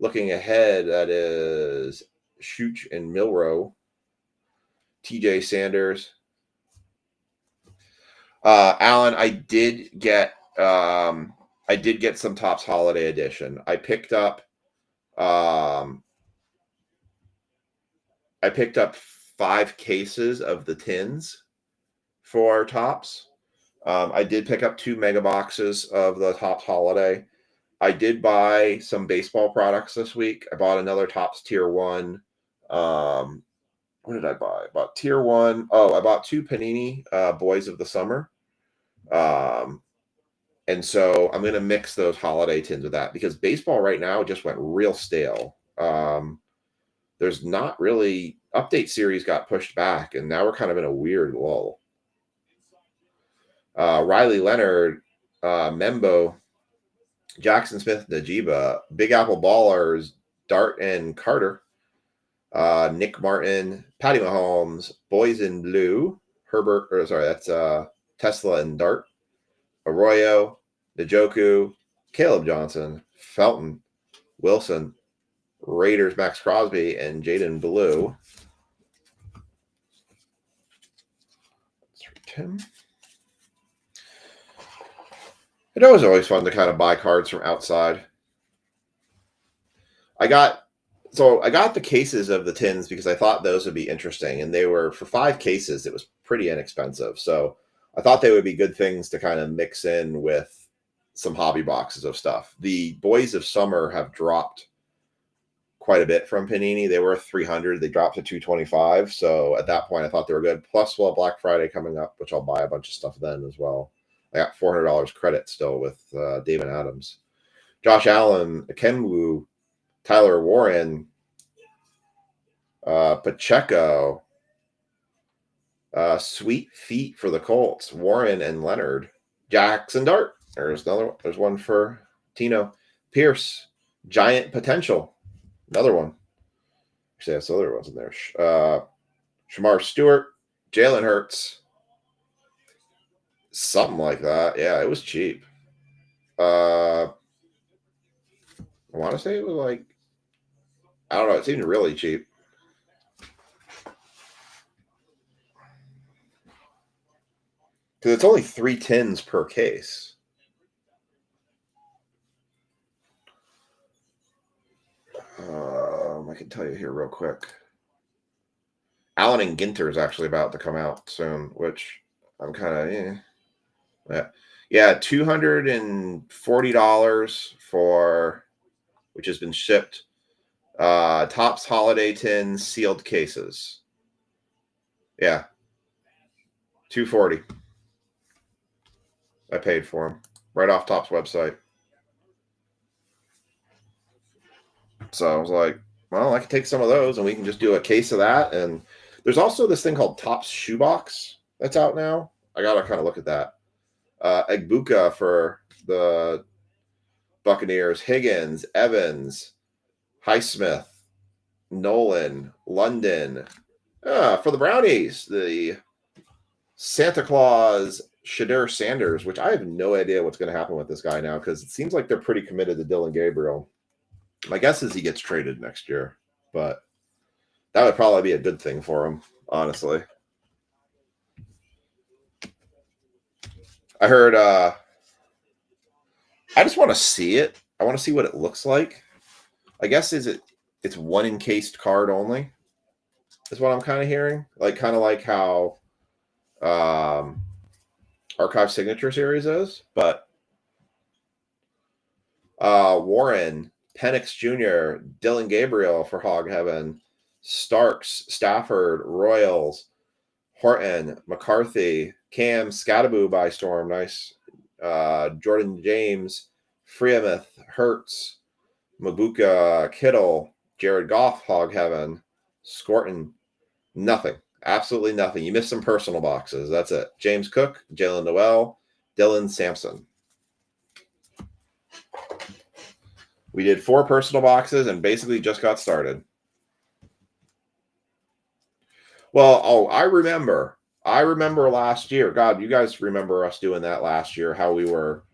Looking ahead, that is Shooch and Milrow, TJ Sanders. Alan, I did get some Topps Holiday Edition. I picked up 5 cases of the tins for Topps. I did pick up 2 mega boxes of the Topps Holiday. I did buy some baseball products this week. I bought another Topps Tier 1. What did I buy? I bought Tier 1. Oh, I bought 2 Panini Boys of the Summer. And so I'm going to mix those holiday tins with that because baseball right now just went real stale. There's not really, update series got pushed back, and now we're kind of in a weird lull. Riley Leonard, Membo, Jackson Smith, Najiba, Big Apple Ballers, Dart and Carter, Nick Martin, Patty Mahomes, Boys in Blue, that's Tesla and Dart, Arroyo, Njoku, Caleb Johnson, Felton, Wilson, Raiders Max Crosby, and Jaden Blue. That's for Tim. It was always fun to kind of buy cards from outside. I got the cases of the tins because I thought those would be interesting, and they were for 5 cases. It was pretty inexpensive, so I thought they would be good things to kind of mix in with some hobby boxes of stuff. The Boys of Summer have dropped quite a bit from Panini. They were 300. They dropped to 225. So at that point, I thought they were good. Plus, well, Black Friday coming up, which I'll buy a bunch of stuff then as well. I got $400 credit still with David Adams, Josh Allen, Kenwu, Tyler Warren, Pacheco, Sweet Feet for the Colts, Warren and Leonard, Jackson Dart. There's another one. There's one for Tino. Pierce, Giant Potential. Another one. Actually, that's the other ones in there. Shamar Stewart, Jalen Hurts. Something like that. Yeah, it was cheap. I want to say it was like, I don't know. It seemed really cheap. Because it's only 3 tins per case. I can tell you here real quick. Allen and Ginter is actually about to come out soon, which I'm kind of, yeah, $240 for, which has been shipped. Topps Holiday Tin sealed cases. Yeah, $240. I paid for them right off Topps website. So I was like, well, I can take some of those and we can just do a case of that. And there's also this thing called Topps Shoebox that's out now. I got to kind of look at that. Egbuka for the Buccaneers, Higgins, Evans, Highsmith, Nolan, London. For the Brownies, the Santa Claus Shadur Sanders, which I have no idea what's going to happen with this guy now because it seems like they're pretty committed to Dylan Gabriel. My guess is he gets traded next year, but that would probably be a good thing for him, honestly. I heard, I just want to see it. I want to see what it looks like. I guess it's one encased card only is what I'm kind of hearing. Kind of like how Archive Signature Series is, but Warren, Penix Jr., Dylan Gabriel for Hog Heaven, Starks, Stafford, Royals, Horton, McCarthy, Cam, Scattaboo by Storm, nice. Jordan James, Freemuth, Hertz, Mabuka, Kittle, Jared Goff, Hog Heaven, Scorton, nothing. Absolutely nothing. You missed some personal boxes. That's it. James Cook, Jalen Noel, Dylan Sampson. We did 4 personal boxes and basically just got started. Well, I remember last year. God, you guys remember us doing that last year, how we were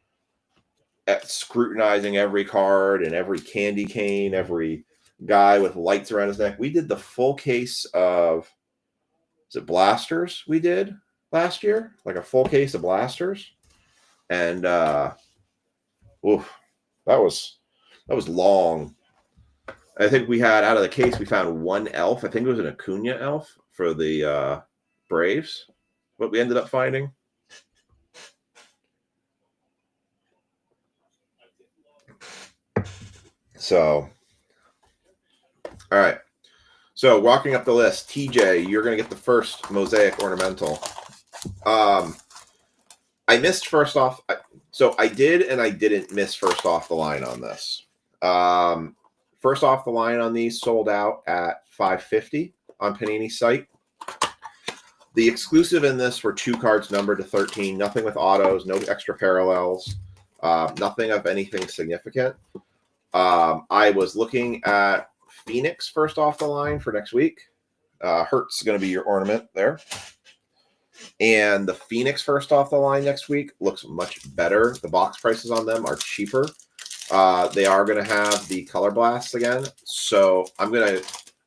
scrutinizing every card and every candy cane, every guy with lights around his neck. We did the full case of, is it blasters we did last year? Like a full case of blasters. And that was long. I think we had, out of the case, we found one elf. I think it was an Acuna elf for the Braves. What we ended up finding. So, all right. So, walking up the list, TJ, you're going to get the first Mosaic Ornamental. I missed first off. So, I did and I didn't miss first off the line on this. First off the line on these sold out at $550 on Panini's site. The exclusive in this were 2 cards numbered to 13. Nothing with autos, no extra parallels, nothing of anything significant. I was looking at Phoenix first off the line for next week. Hertz is going to be your ornament there. And the Phoenix first off the line next week looks much better. The box prices on them are cheaper. They are going to have the color blasts again. So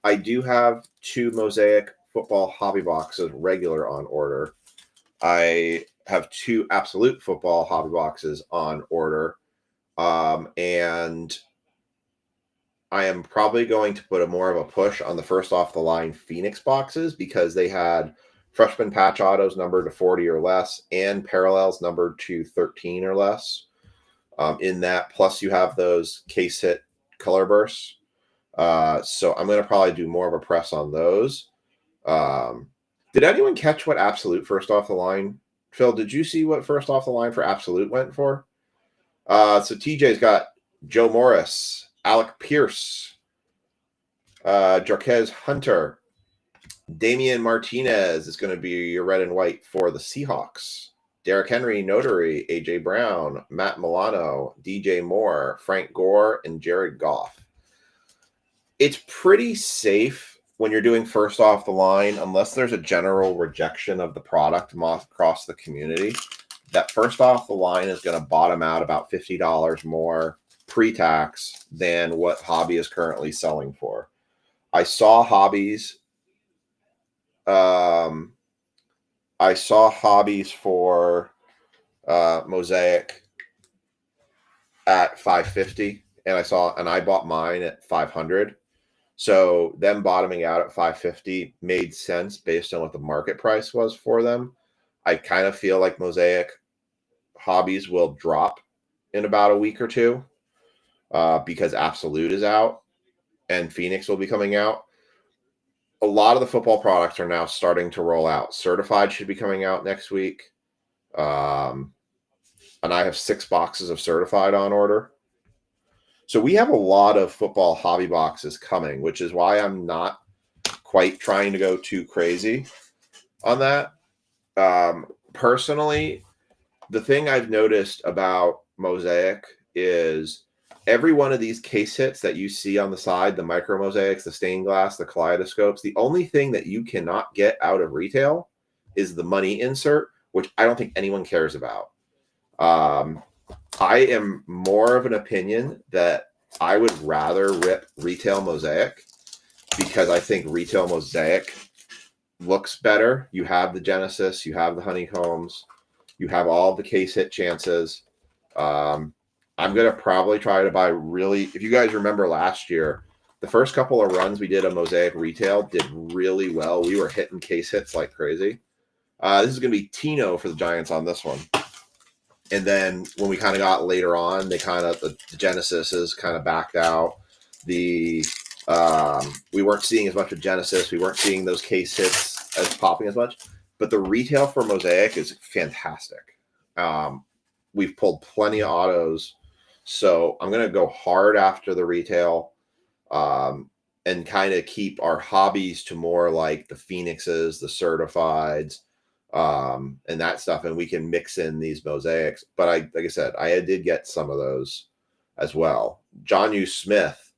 I do have 2 Mosaic Football hobby boxes regular on order. I have 2 Absolute Football hobby boxes on order. And I am probably going to put more of a push on the first off the line Phoenix boxes because they had freshman patch autos numbered to 40 or less and parallels numbered to 13 or less. In that, plus you have those case hit color bursts. So I'm going to probably do more of a press on those. Did anyone catch what Absolute first off the line? Phil, did you see what first off the line for Absolute went for? So TJ's got Joe Morris, Alec Pierce, Jarquez Hunter, Damian Martinez is going to be your red and white for the Seahawks. Derrick Henry, Notary, AJ Brown, Matt Milano, DJ Moore, Frank Gore, and Jared Goff. It's pretty safe when you're doing first off the line, unless there's a general rejection of the product across the community, that first off the line is going to bottom out about $50 more pre-tax than what Hobby is currently selling for. I saw Hobbies for Mosaic at $550, and I bought mine at $500. So them bottoming out at $550 made sense based on what the market price was for them. I kind of feel like Mosaic Hobbies will drop in about a week or two because Absolute is out and Phoenix will be coming out. A lot of the football products are now starting to roll out. Certified should be coming out next week. And I have 6 boxes of Certified on order. So we have a lot of football hobby boxes coming, which is why I'm not quite trying to go too crazy on that. Personally, the thing I've noticed about Mosaic is every one of these case hits that you see on the side, the micro mosaics, the stained glass, the kaleidoscopes, the only thing that you cannot get out of retail is the money insert, which I don't think anyone cares about. I am more of an opinion that I would rather rip retail Mosaic because I think retail Mosaic looks better. You have the Genesis, you have the honeycombs, you have all the case hit chances. I'm going to probably try to buy if you guys remember last year, the first couple of runs we did on Mosaic retail did really well. We were hitting case hits like crazy. This is going to be Tino for the Giants on this one. And then when we kind of got later on, the Genesis is kind of backed out. We weren't seeing as much of Genesis. We weren't seeing those case hits as popping as much. But the retail for Mosaic is fantastic. We've pulled plenty of autos. So I'm going to go hard after the retail and kind of keep our hobbies to more like the Phoenixes, the Certifieds, and that stuff, and we can mix in these mosaics. But like I said, I did get some of those as well. John U. Smith,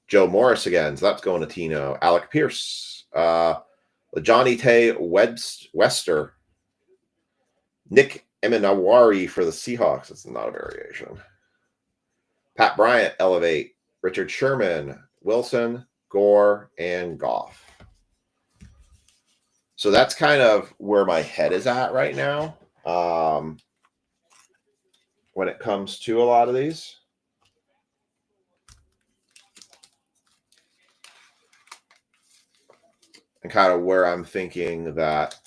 Joe Morris again, so that's going to Tino. Alec Pierce, Johnny Tay Wester, Nick Eminawari for the Seahawks. It's not a variation. Pat Bryant, Elevate, Richard Sherman, Wilson, Gore, and Goff. So that's kind of where my head is at right now when it comes to a lot of these. And kind of where I'm thinking that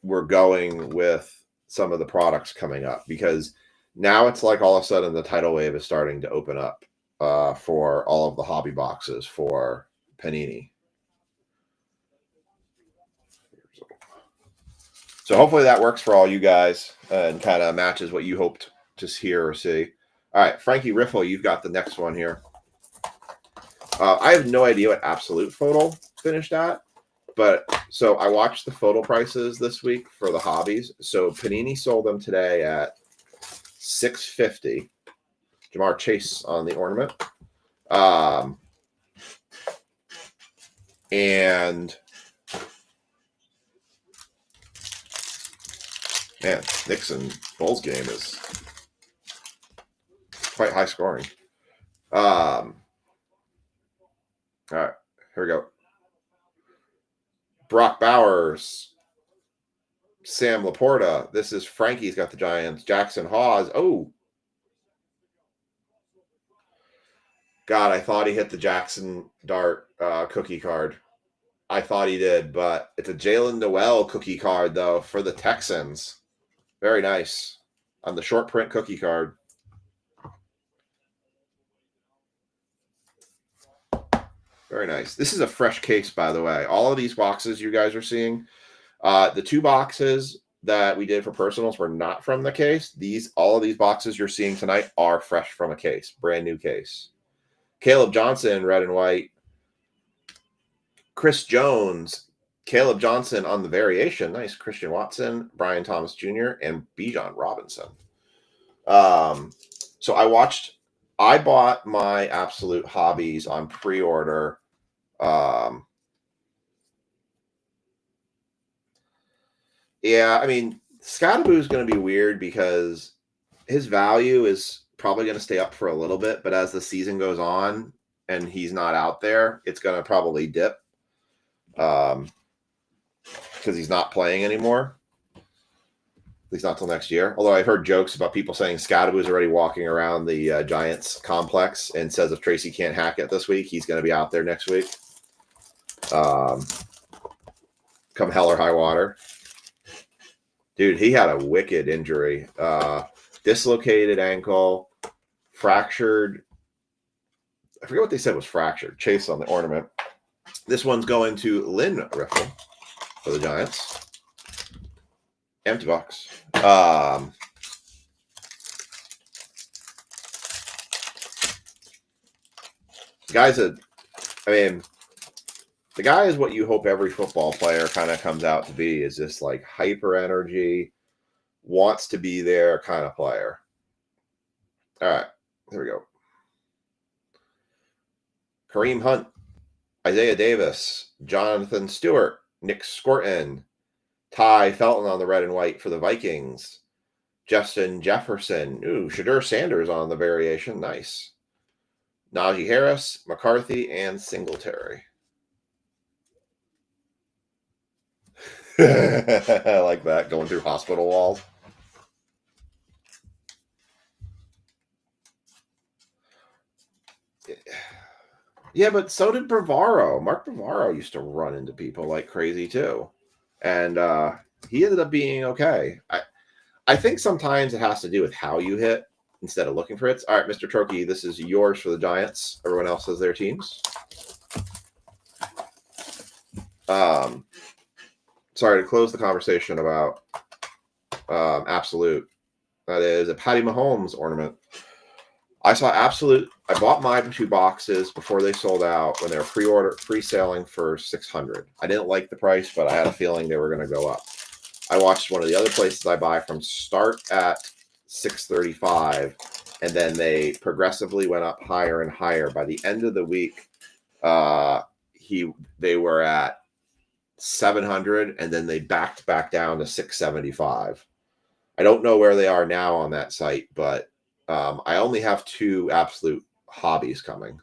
we're going with some of the products coming up. Because now it's like all of a sudden the tidal wave is starting to open up for all of the hobby boxes for Panini. So hopefully that works for all you guys and kind of matches what you hoped to hear or see. All right, Frankie Riffle, you've got the next one here. I have no idea what Absolute Photo finished at, but so I watched the photo prices this week for the hobbies. So Panini sold them today at $650. Jamar Chase on the ornament. And man, Nixon Bulls game is quite high scoring. All right, here we go. Brock Bowers, Sam Laporta. This is Frankie's got the Giants. Jackson Hawes. Oh, God, I thought he hit the Jackson Dart cookie card. I thought he did, but it's a Jalen Noel cookie card, though, for the Texans. Very nice. On the short print cookie card. Very nice. This is a fresh case, by the way. All of these boxes you guys are seeing, the 2 boxes that we did for personals were not from the case. All of these boxes you're seeing tonight are fresh from a case, brand new case. Caleb Johnson, red and white. Chris Jones, Caleb Johnson on the variation. Nice. Christian Watson, Brian Thomas Jr., and Bijan Robinson. So I bought my Absolute Hobbies on pre-order. Yeah, I mean, Scottaboo is going to be weird because his value is probably going to stay up for a little bit, but as the season goes on and he's not out there, it's going to probably dip because he's not playing anymore. At least not till next year. Although I've heard jokes about people saying Scottaboo is already walking around the Giants complex and says if Tracy can't hack it this week, he's going to be out there next week. Come hell or high water. Dude, he had a wicked injury. Dislocated ankle, fractured. I forget what they said was fractured. Chase on the ornament. This one's going to Lynn Riffle for the Giants. Empty box. The guy is what you hope every football player kind of comes out to be, is this like hyper energy, wants to be there kind of player. All right, here we go. Kareem Hunt, Isaiah Davis, Jonathan Stewart, Nick Scorton, Ty Felton on the red and white for the Vikings, Justin Jefferson, Shadur Sanders on the variation, nice. Najee Harris, McCarthy, and Singletary. I like that, going through hospital walls. Yeah, but so did Bavaro. Mark Bavaro used to run into people like crazy too. And he ended up being okay. I think sometimes it has to do with how you hit instead of looking for hits. All right, Mr. Trokey, this is yours for the Giants. Everyone else has their teams. Sorry to close the conversation about Absolute. That is a Patty Mahomes ornament. I saw Absolute. I bought my 2 boxes before they sold out when they were pre-selling for $600. I didn't like the price, but I had a feeling they were going to go up. I watched one of the other places I buy from start at $635, and then they progressively went up higher and higher. By the end of the week, they were at $700, and then they backed back down to $675. I don't know where they are now on that site, but I only have 2 Absolute Hobbies coming.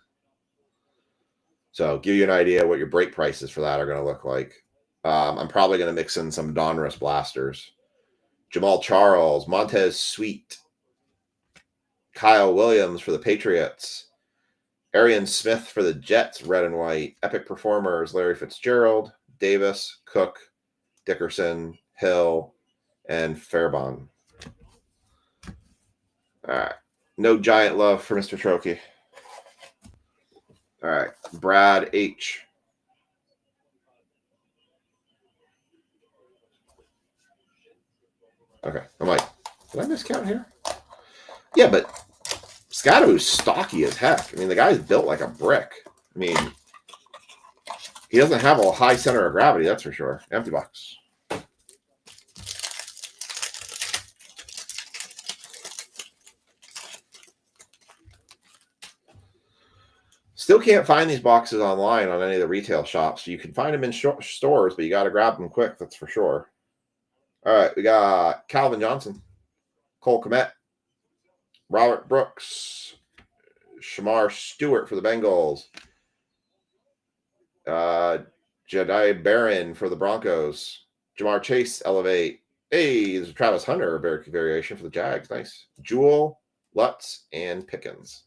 So give you an idea what your break prices for that are going to look like. I'm probably going to mix in some Donruss blasters. Jamal Charles, Montez Sweet, Kyle Williams for the Patriots, Arian Smith for the Jets, red and white, Epic Performers, Larry Fitzgerald, Davis, Cook, Dickerson, Hill, and Fairbon. All right. No giant love for Mr. Trokey. All right. Brad H. Okay. I'm like, did I miscount here? Yeah, but Scottaboo's stocky as heck. I mean, the guy's built like a brick. I mean, he doesn't have a high center of gravity, that's for sure. Empty box. Still can't find these boxes online on any of the retail shops. You can find them in stores, but you got to grab them quick, that's for sure. All right, we got Calvin Johnson, Cole Kmet, Robert Brooks, Shamar Stewart for the Bengals, Jedi Barron for the Broncos, Jamar Chase, Elevate. Hey, there's a Travis Hunter variation for the Jags. Nice. Jewel, Lutz, and Pickens.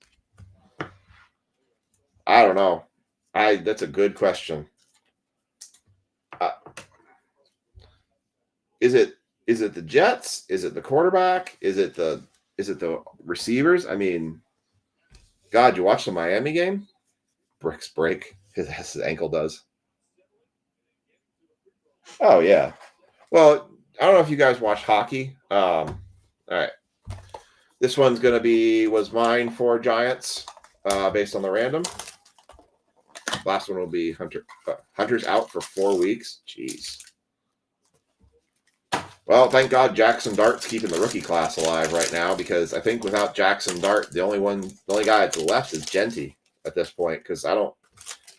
I don't know. That's a good question. Is it the Jets? Is it the quarterback? Is it the receivers? I mean, God, you watched the Miami game? Bricks break. His ankle does. Oh, yeah. Well, I don't know if you guys watch hockey. All right. This one's going to was mine for Giants based on the random. Last one will be Hunter. Hunter's out for 4 weeks. Jeez. Well, thank God Jackson Dart's keeping the rookie class alive right now, because I think without Jackson Dart, the only guy that's left is Genty at this point, because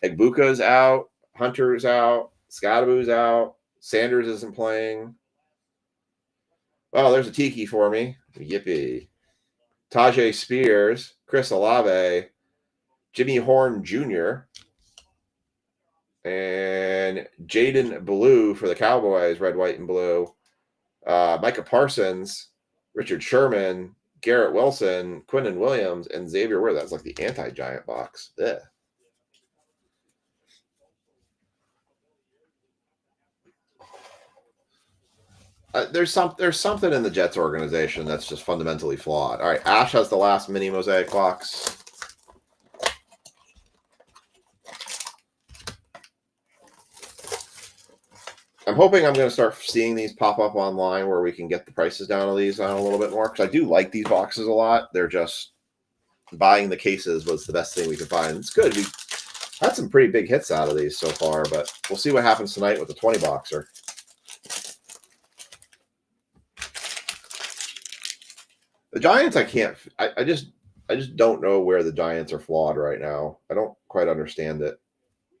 Egbuka's out, Hunter's out, Scottaboo's out, Sanders isn't playing. Oh, there's a Tiki for me. Yippee. Tajay Spears, Chris Olave, Jimmy Horn Jr., and Jaden Blue for the Cowboys, red, white, and blue. Micah Parsons, Richard Sherman, Garrett Wilson, Quinnen Williams, and Xavier Ward. That's like the anti-Giant box. Ugh. There's something in the Jets organization that's just fundamentally flawed. All right, Ash has the last mini Mosaic box. I'm hoping I'm going to start seeing these pop up online where we can get the prices down on these on a little bit more, because I do like these boxes a lot. They're just buying the cases was the best thing we could find. It's good. We had some pretty big hits out of these so far, but we'll see what happens tonight with the 20 boxer. The Giants, I just don't know where the Giants are flawed right now. I don't quite understand it.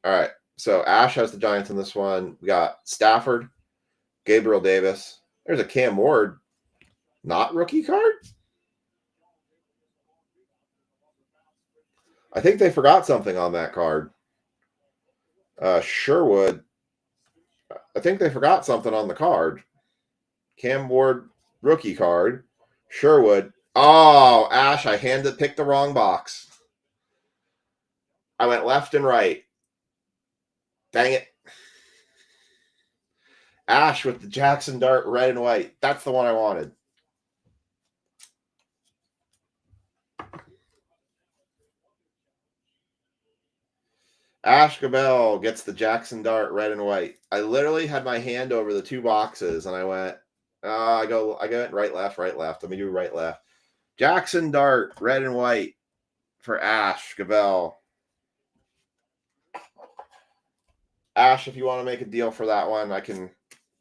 All right. So Ash has the Giants in this one. We got Stafford, Gabriel Davis. There's a Cam Ward, not rookie card. I think they forgot something on that card. Sherwood. I think they forgot something on the card. Cam Ward, rookie card. Sherwood. Oh, Ash, I picked the wrong box. I went left and right. Dang it. Ash with the Jackson Dart red and white. That's the one I wanted. Ash Gabel gets the Jackson Dart red and white. I literally had my hand over the two boxes and I went, I went right, left. Let me do right, left. Jackson Dart red and white for Ash Gabel. Ash, if you want to make a deal for that one, I'm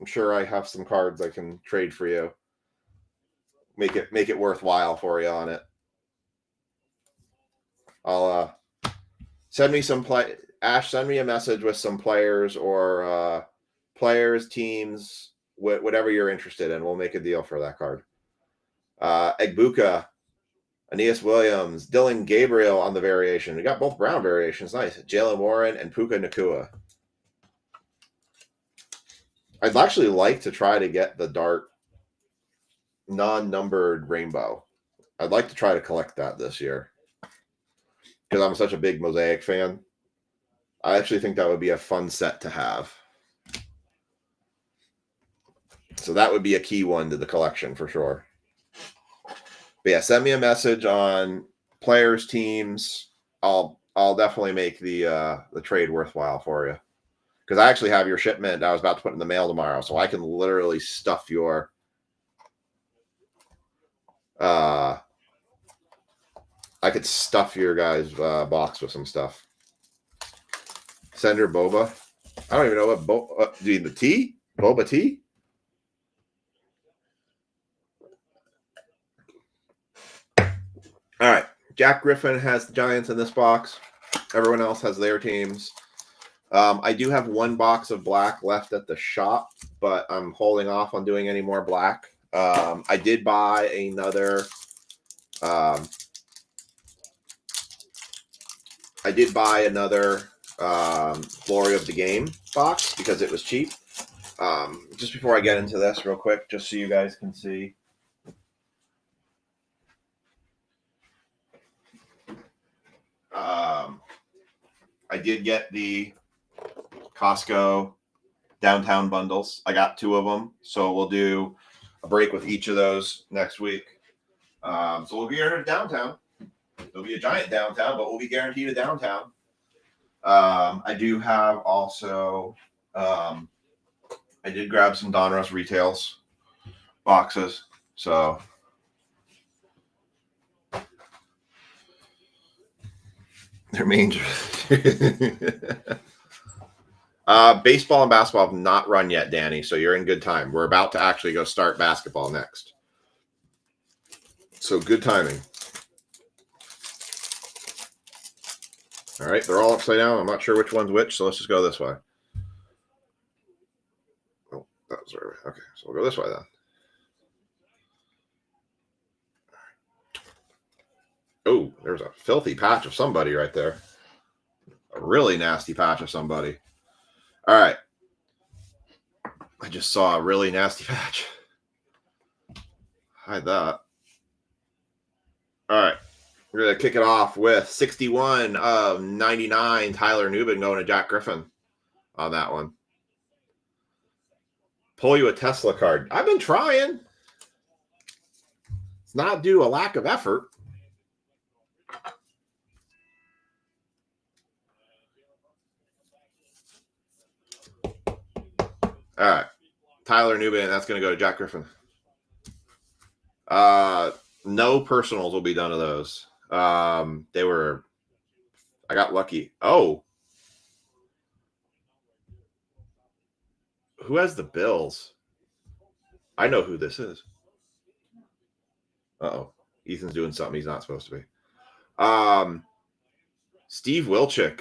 sure I have some cards I can trade for you. Make it worthwhile for you on it. I'll send me some Ash, send me a message with some players or players, teams, whatever you're interested in. We'll make a deal for that card. Egbuka, Aeneas Williams, Dylan Gabriel on the variation. We got both brown variations. Nice. Jalen Warren and Puka Nacua. I'd actually like to try to get the Dart non-numbered rainbow. I'd like to try to collect that this year because I'm such a big Mosaic fan. I actually think that would be a fun set to have. So that would be a key one to the collection for sure. But yeah, send me a message on players, teams. I'll definitely make the trade worthwhile for you. Because I actually have your shipment I was about to put in the mail tomorrow, so I can literally stuff your I could stuff your guys' box with some stuff. Sender Boba. I don't even know what the tea? Boba tea? All right. Jack Griffin has the Giants in this box. Everyone else has their teams. I do have one box of black left at the shop, but I'm holding off on doing any more black. I did buy another. Glory of the Game box because it was cheap. Just before I get into this real quick, just so you guys can see. I did get the Costco downtown bundles. I got 2 of them, so we'll do a break with each of those next week. So we'll be here downtown. There'll be a giant downtown, but we'll be guaranteed a downtown. I do have also, I did grab some Donruss retails boxes. So they're major. Baseball and basketball have not run yet, Danny. So you're in good time. We're about to actually go start basketball next. So good timing. All right, they're all upside down. I'm not sure which one's which, so let's just go this way. Oh, that was right. Okay, so we'll go this way then. Oh, there's a filthy patch of somebody right there. A really nasty patch of somebody. All right. I just saw a really nasty patch. Hide that. All right. We're going to kick it off with 61 of 99. Tyler Newman going to Jack Griffin on that one. Pull you a Tesla card. I've been trying. It's not due a lack of effort. All right. Tyler Newman, that's going to go to Jack Griffin. No personals will be done of those. I got lucky. Oh. Who has the Bills? I know who this is. Uh-oh. Ethan's doing something he's not supposed to be. Steve Wilczyk.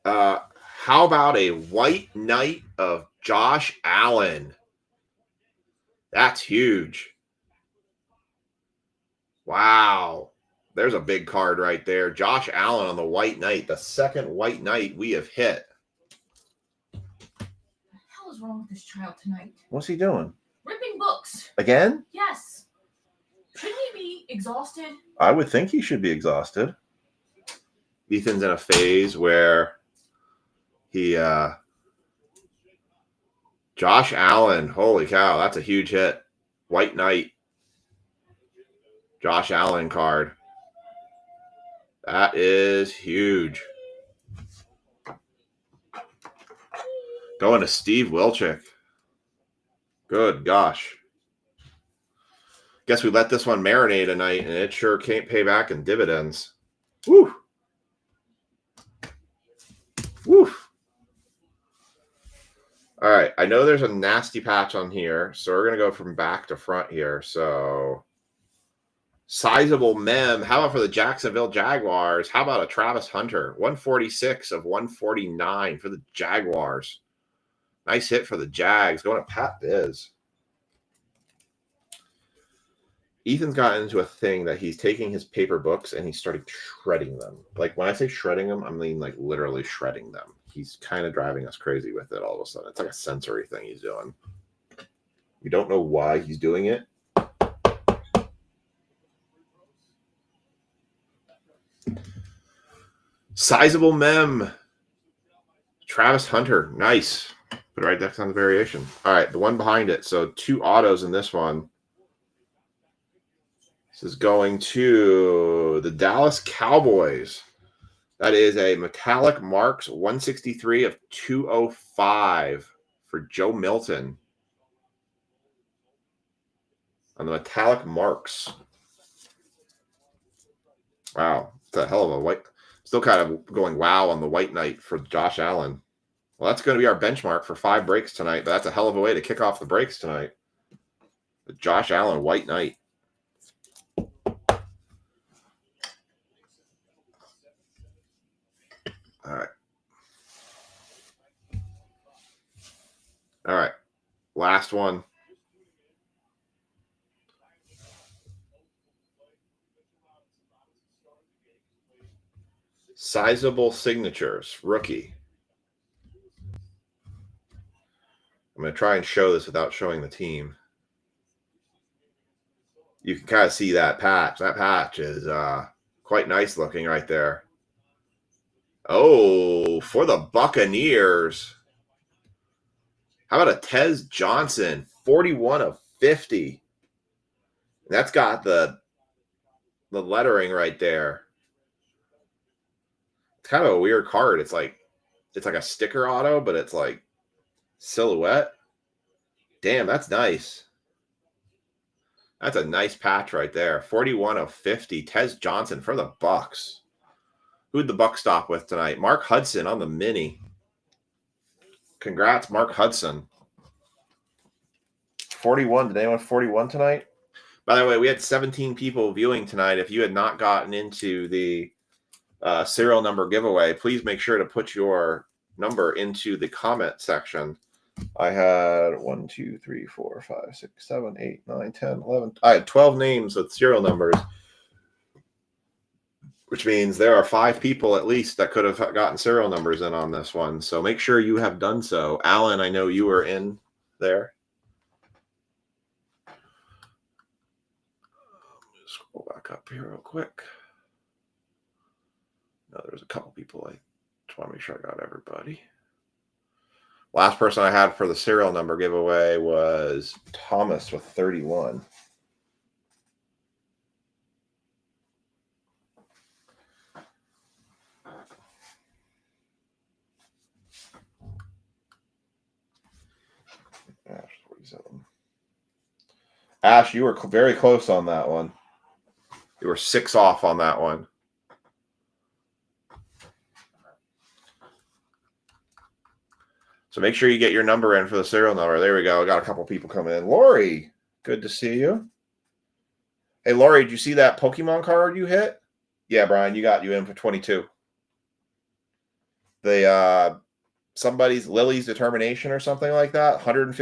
How about a white knight of Josh Allen? That's huge. Wow. There's a big card right there. Josh Allen on the white knight. The second white knight we have hit. What the hell is wrong with this child tonight? What's he doing? Ripping books. Again? Yes. Shouldn't he be exhausted? I would think he should be exhausted. Ethan's in a phase where he Josh Allen, holy cow, that's a huge hit. White Knight. Josh Allen card. That is huge. Going to Steve Wilczyk. Good gosh. Guess we let this one marinate a night, and it sure can't pay back in dividends. Woo. Woo. All right. I know there's a nasty patch on here, so we're going to go from back to front here. So, sizable mem. How about for the Jacksonville Jaguars? How about a Travis Hunter? 146 of 149 for the Jaguars. Nice hit for the Jags. Going to Pat Biz. Ethan's gotten into a thing that he's taking his paper books and he's starting shredding them. Like when I say shredding them, I mean like literally shredding them. He's kind of driving us crazy with it all of a sudden. It's like a sensory thing he's doing. We don't know why he's doing it. Sizable mem. Travis Hunter. Nice. Put it right next on the variation. All right, the one behind it. So 2 autos in this one. This is going to the Dallas Cowboys. That is a metallic Marks 163 of 205 for Joe Milton. On the metallic Marks. Wow. It's a hell of a white. Still kind of going wow on the white knight for Josh Allen. Well, that's going to be our benchmark for 5 breaks tonight, but that's a hell of a way to kick off the breaks tonight. The Josh Allen white knight. All right. All right. Last one. Sizable signatures. Rookie. I'm going to try and show this without showing the team. You can kind of see that patch. That patch is quite nice looking right there. Oh, for the Buccaneers. How about a Tez Johnson? 41 of 50. That's got the lettering right there. It's kind of a weird card. It's like a sticker auto, but it's like silhouette. Damn, that's nice. That's a nice patch right there. 41 of 50. Tez Johnson for the Bucks. Who'd the Bucks stop with tonight? Mark Hudson on the mini. Congrats, Mark Hudson. 41. Did anyone have 41 tonight? By the way, we had 17 people viewing tonight. If you had not gotten into the serial number giveaway, please make sure to put your number into the comment section. I had 1, 2, 3, 4, 5, 6, 7, 8, 9, 10, 11. I had 12 names with serial numbers, which means there are 5 people at least that could have gotten serial numbers in on this one. So make sure you have done so. Alan, I know you were in there. Scroll back up here real quick. No, there's a couple people. I just want to make sure I got everybody. Last person I had for the serial number giveaway was Thomas with 31. Ash, 47. Ash, you were very close on that one. You were 6 off on that one. So make sure you get your number in for the serial number. There we go. I got a couple people coming in. Lori, good to see you. Hey, Lori, did you see that Pokemon card you hit? Yeah, Brian, you in for 22. The somebody's Lily's Determination or something like that. $150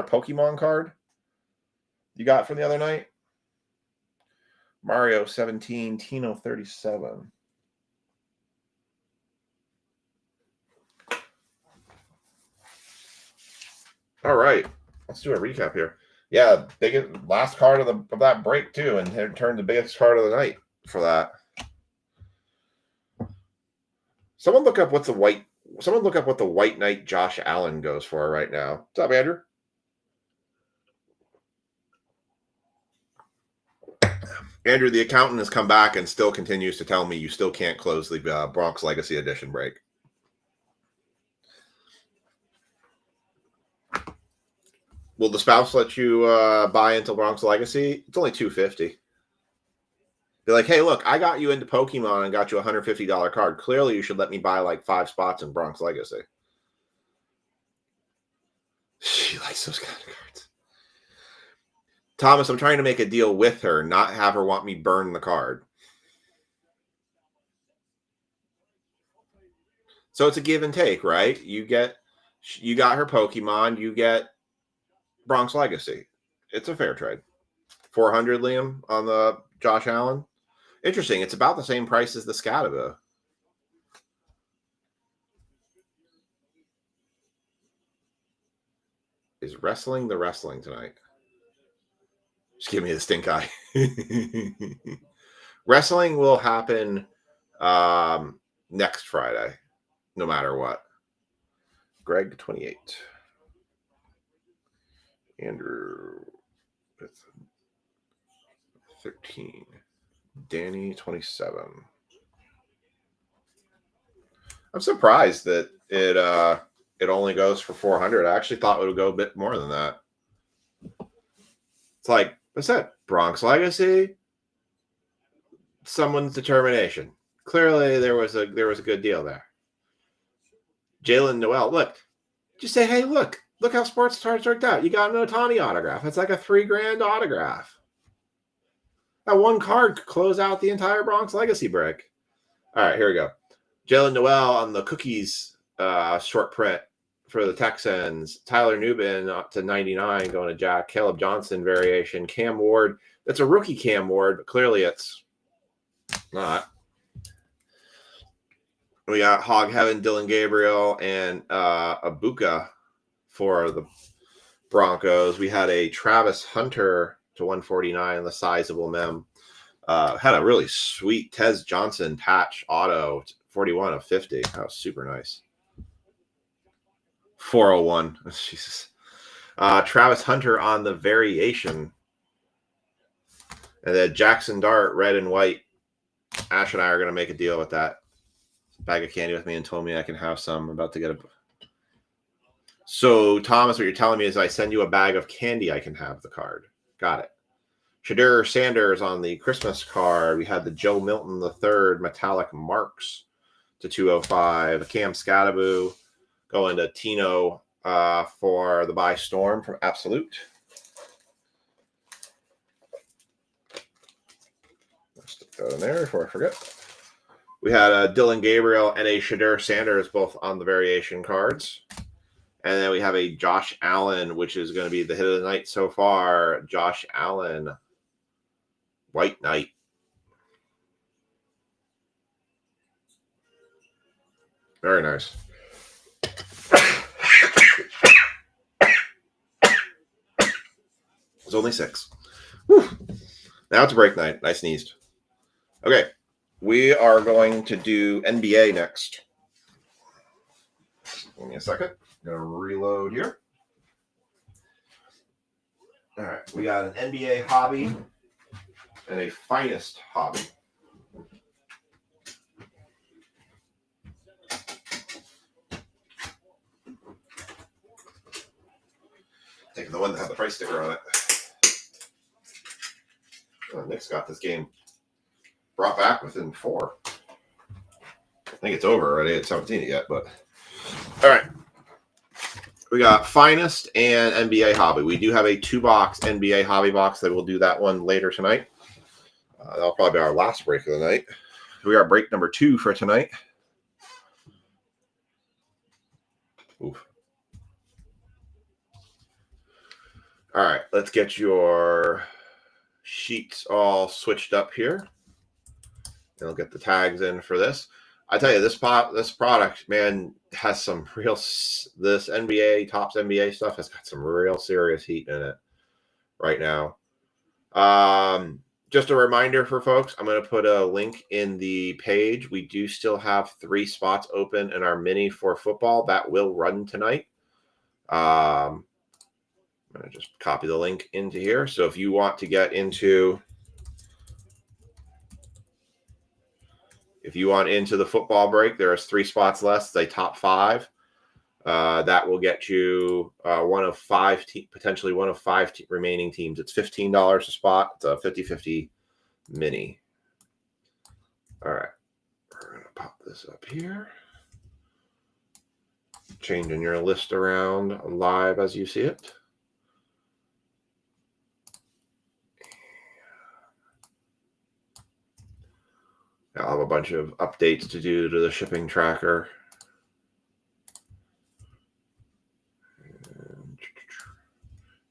Pokemon card you got from the other night. Mario 17, Tino 37. All right, let's do a recap here. Yeah, biggest last card of that break too, and turned the biggest card of the night for that. Someone look up what the White Knight Josh Allen goes for right now. What's up, Andrew? Andrew, the accountant has come back and still continues to tell me you still can't close the Bronx Legacy Edition break. Will the spouse let you buy into Bronx Legacy? It's only $250. Be like, hey, look, I got you into Pokemon and got you a $150 card. Clearly, you should let me buy like 5 spots in Bronx Legacy. She likes those kind of cards. Thomas, I'm trying to make a deal with her, not have her want me burn the card. So it's a give and take, right? You got her Pokemon, you get Bronx Legacy. It's a fair trade. 400, Liam, on the Josh Allen. Interesting. It's about the same price as the Scatava. Is wrestling the wrestling tonight? Just give me the stink eye. Wrestling will happen next Friday, no matter what. Greg, 28. Andrew with 13. Danny, 27. I'm surprised that it only goes for 400. I actually thought it would go a bit more than that. It's like I said, Bronx Legacy, someone's determination. Clearly, there was a good deal there. Jalen Noel, look, just say, hey, look how Sports Cards worked out. You got an Ohtani autograph. It's like a $3,000 autograph. That one card could close out the entire Bronx Legacy break. All right, here we go. Jalen Noel on the Cookies short print for the Texans. Tyler Newbin up to 99 going to Jack. Caleb Johnson variation. Cam Ward. That's a rookie Cam Ward, but clearly it's not. We got Hog Heaven, Dylan Gabriel, and Abuka for the Broncos. We had a Travis Hunter to 149, the sizable mem. Had a really sweet Tez Johnson patch auto, 41 of 50. That was super nice. 401. Jesus. Travis Hunter on the variation. And then Jackson Dart, red and white. Ash and I are going to make a deal with that. bag of candy with me and told me I can have some. I'm about to get a. So, Thomas, what you're telling me is I send you a bag of candy, I can have the card. Got it. Shadur Sanders on the Christmas card. We had the Joe Milton III metallic marks to 205. Cam Scattaboo going to Tino for the By Storm from Absolute. I'll stick that in there before I forget. We had Dylan Gabriel and a Shadur Sanders both on the variation cards. And then we have a Josh Allen, which is going to be the hit of the night so far. Josh Allen, White Knight. Very nice. It's only 6. Whew. Now it's a break night. I sneezed. Okay. We are going to do NBA next. Give me a second. I'm going to reload here. All right. We got an NBA hobby and a finest hobby. Taking the one that had the price sticker on it. Oh, Nick's got this game brought back within 4. I think it's over already. I haven't seen it yet, but all right. We got Finest and NBA Hobby. We do have a 2-box NBA Hobby box. That we'll do that one later tonight. That'll probably be our last break of the night. We are break number 2 for tonight. Oof. All right, let's get your sheets all switched up here. And I'll get the tags in for this. I tell you, this product, man, has some real. This NBA Topps NBA stuff has got some real serious heat in it right now. Just a reminder for folks, I'm going to put a link in the page. We do still have 3 spots open in our mini for football that will run tonight. I'm going to just copy the link into here. So if you want to get into. If you want into the football break, there is 3 spots left. It's a top 5. That will get you one of 5, potentially one of 5 remaining teams. It's $15 a spot. It's a 50-50 mini. All right. We're going to pop this up here. Changing your list around live as you see it. I'll have a bunch of updates to do to the shipping tracker.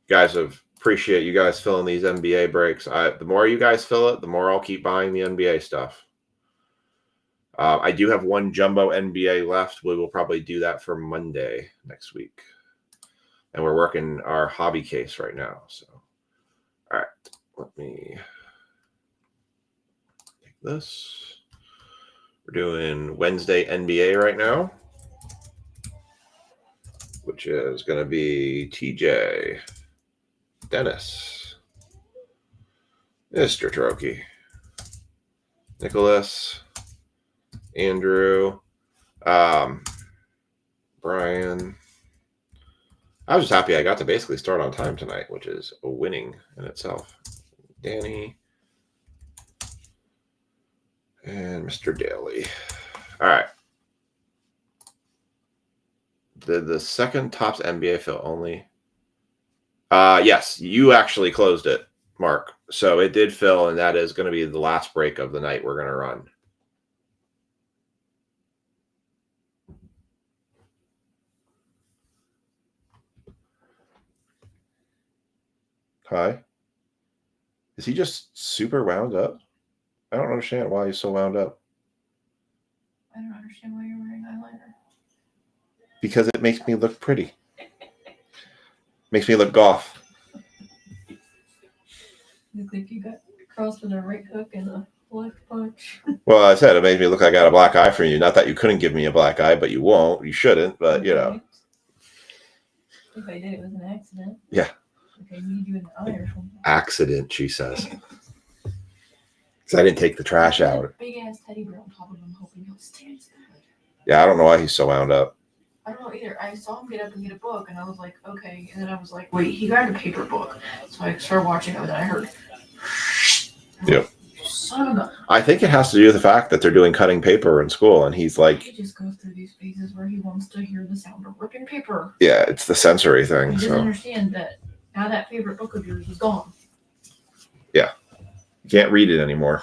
Guys, appreciate you guys filling these NBA breaks. The more you guys fill it, the more I'll keep buying the NBA stuff. I do have 1 jumbo NBA left. We will probably do that for Monday next week. And we're working our hobby case right now. So, all right, let me take this. We're doing Wednesday NBA right now, which is going to be TJ, Dennis, Mr. Trokey, Nicholas, Andrew, Brian. I was just happy I got to basically start on time tonight, which is a winning in itself. Danny and Mr. Daly. All right. Did the second Topps NBA fill only? Yes, you actually closed it, Mark. So it did fill, and that is going to be the last break of the night we're going to run. Hi. Is he just super wound up? I don't understand why he's so wound up. I don't understand why you're wearing eyeliner. Because it makes me look pretty. Makes me look goth. You look like you got crossed with a right hook and a left punch. Well, I said it made me look like I got a black eye from you. Not that you couldn't give me a black eye, but you won't. You shouldn't, but you know. If I did, it was an accident. Yeah. Okay, you need you an eye or something. Accident, she says. Because I didn't take the trash out. Big ass teddy bear on top of him, hoping he'll stand still. Yeah, I don't know why he's so wound up. I don't know either. I saw him get up and get a book, and I was like, okay. And then I was like, wait, he grabbed a paper book. So I started watching it, and then I heard. Yep. Son of a. I think it has to do with the fact that they're doing cutting paper in school, and he's like, He just goes through these phases where he wants to hear the sound of ripping paper. yeah, it's the sensory thing. He doesn't So understand that now that favorite book of yours is gone. yeah, you can't read it anymore.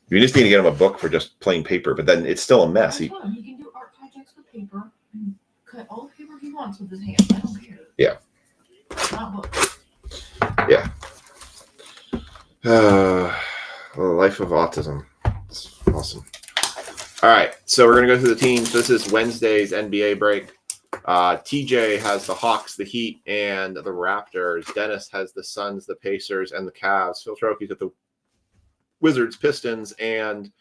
You just need to get him a book for just plain paper, but then it's still a mess. He can do art projects with paper and cut all the paper he wants with his hands. I don't care. Yeah. Not books. Yeah. The life of autism. It's awesome. All right, so we're going to go through the teams. This is Wednesday's NBA break. TJ has the Hawks, the Heat, and the Raptors. Dennis has the Suns, the Pacers, and the Cavs. Phil Trokey's got the Wizards, Pistons, and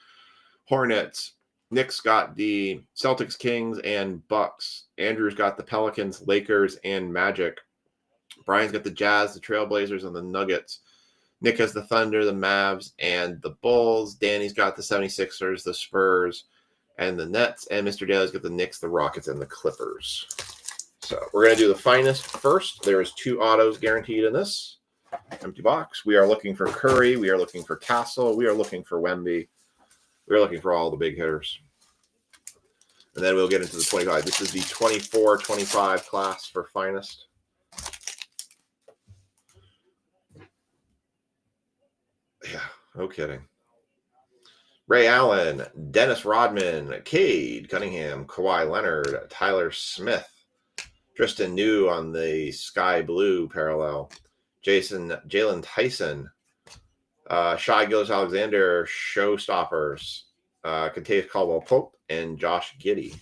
Hornets. Nick's got the Celtics, Kings, and Bucks. Andrew's got the Pelicans, Lakers, and Magic. Brian's got the Jazz, the Trailblazers, and the Nuggets. Nick has the Thunder, the Mavs, and the Bulls. Danny's got the 76ers, the Spurs, and the Nets. And Mr. Daly's got the Knicks, the Rockets, and the Clippers. So we're going to do the finest first. There is 2 autos guaranteed in this empty box. We are looking for Curry. We are looking for Castle. We are looking for Wemby. We are looking for all the big hitters. And then we'll get into the 25. This is the 24-25 class for finest. Yeah, no kidding. Ray Allen, Dennis Rodman, Cade Cunningham, Kawhi Leonard, Tyler Smith, Tristan New on the sky blue parallel, Jalen Tyson, Shai Gilgeous-Alexander, Showstoppers, Kentavious Caldwell-Pope, and Josh Giddey.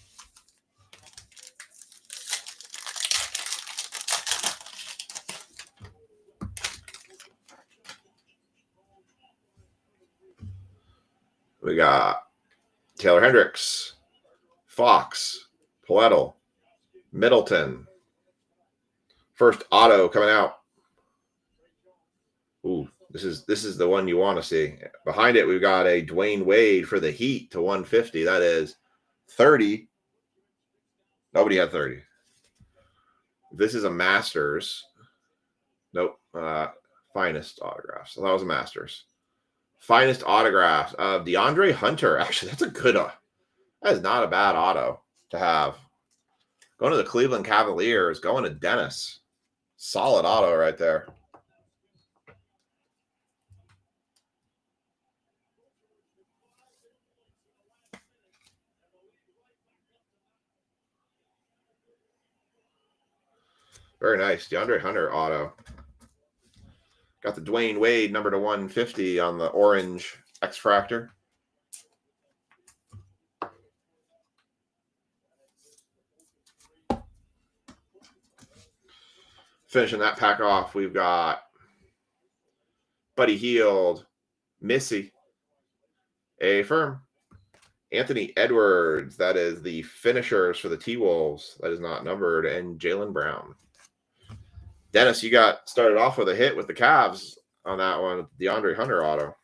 We got Taylor Hendricks, Fox, Poeltl, Middleton. First auto coming out. Ooh, this is the one you want to see. Behind it, we've got a Dwayne Wade for the Heat to 150. That is 30. Nobody had 30. This is a Masters. Nope. Finest autographs. So that was a Masters. Finest autographs of DeAndre Hunter. Actually, that's a good one. That is not a bad auto to have. Going to the Cleveland Cavaliers. Going to Dennis. Solid auto right there. Very nice. DeAndre Hunter auto. Got the Dwayne Wade number to 150 on the orange X-Fractor. Finishing that pack off, we've got Buddy Hield, Missy, A Firm, Anthony Edwards. That is the finishers for the T-Wolves. That is not numbered. And Jaylen Brown. Dennis, you got started off with a hit with the Cavs on that one. DeAndre Hunter auto.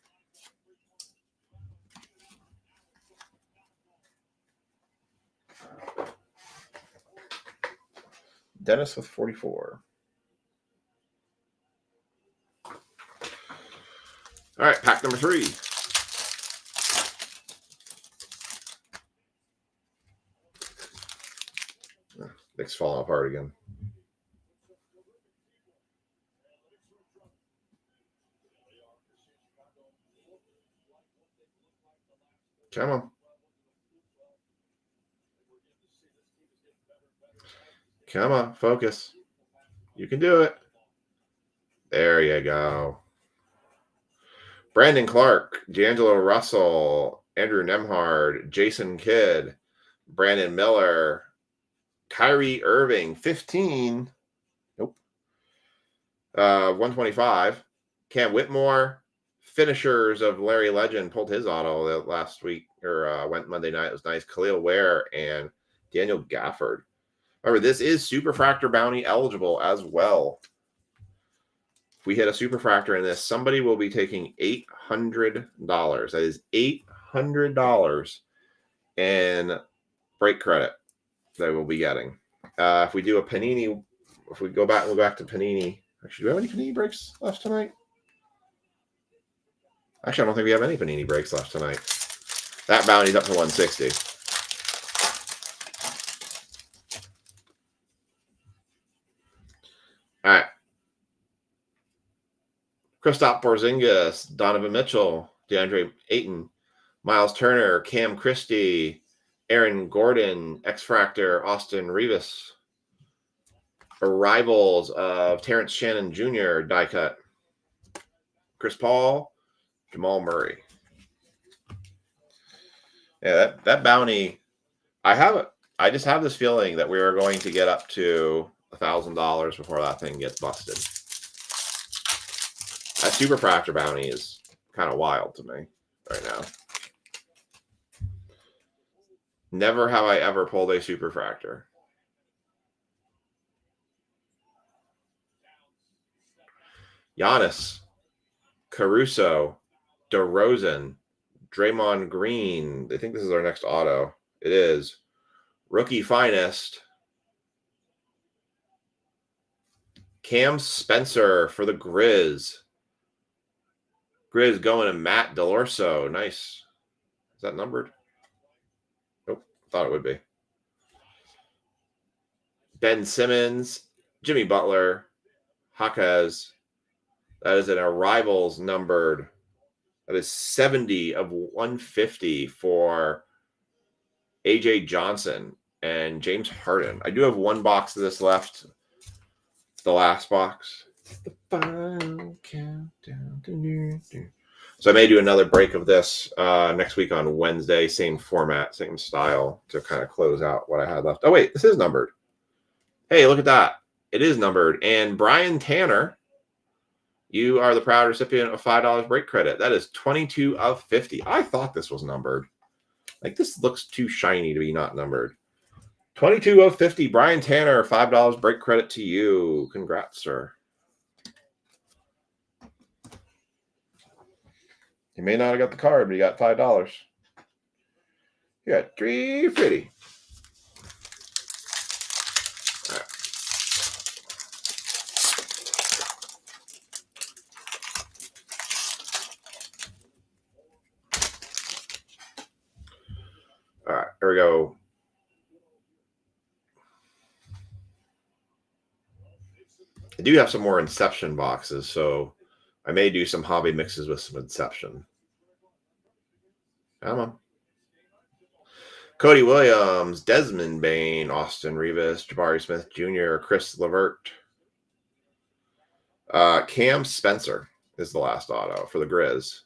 Dennis with 44. All right, pack number 3. Nick's falling apart again. Come on. Come on, focus. You can do it. There you go. Brandon Clark, D'Angelo Russell, Andrew Nembhard, Jason Kidd, Brandon Miller, Kyrie Irving, 15. Nope. 125. Cam Whitmore, finishers of Larry Legend, pulled his auto last week or went Monday night. It was nice. Khalil Ware and Daniel Gafford. Remember, this is Superfractor Bounty eligible as well. If we hit a Superfractor in this, somebody will be taking $800. That is $800 and break credit that we'll be getting. If we do a Panini, if we go back to Panini. Actually, do we have any Panini breaks left tonight? Actually, I don't think we have any Panini breaks left tonight. That bounty's up to 160. All right. Kristaps Porzingis, Donovan Mitchell, DeAndre Ayton, Miles Turner, Cam Christie, Aaron Gordon, X-Fractor, Austin Rivas. Arrivals of Terrence Shannon Jr., die cut. Chris Paul, Jamal Murray. Yeah, that bounty, I just have this feeling that we are going to get up to $1,000 before that thing gets busted. That Superfractor bounty is kind of wild to me right now. Never have I ever pulled a Superfractor. Giannis, Caruso, DeRozan, Draymond Green. I think this is our next auto. It is. Rookie Finest. Cam Spencer for the Grizz. Grizz going to Matt Delorso. Nice. Is that numbered? Nope. Thought it would be. Ben Simmons, Jimmy Butler, Jaquez. That is an Arrivals numbered. That is 70 of 150 for AJ Johnson and James Harden. I do have one box of this left. The last box. The final countdown. So I may do another break of this next week on Wednesday. Same format, same style to kind of close out what I had left. Oh, wait, this is numbered. Hey, look at that. It is numbered. And Brian Tanner, you are the proud recipient of $5 break credit. That is 22 of 50. I thought this was numbered. Like, this looks too shiny to be not numbered. 22 of 50. Brian Tanner, $5 break credit to you. Congrats, sir. You may not have got the card, but you got $5. You got $3.50. All right, here we go. I do have some more Inception boxes, so I may do some hobby mixes with some Inception. Come on. Cody Williams, Desmond Bain, Austin Rivas, Jabari Smith Jr., Chris Levert. Cam Spencer is the last auto for the Grizz.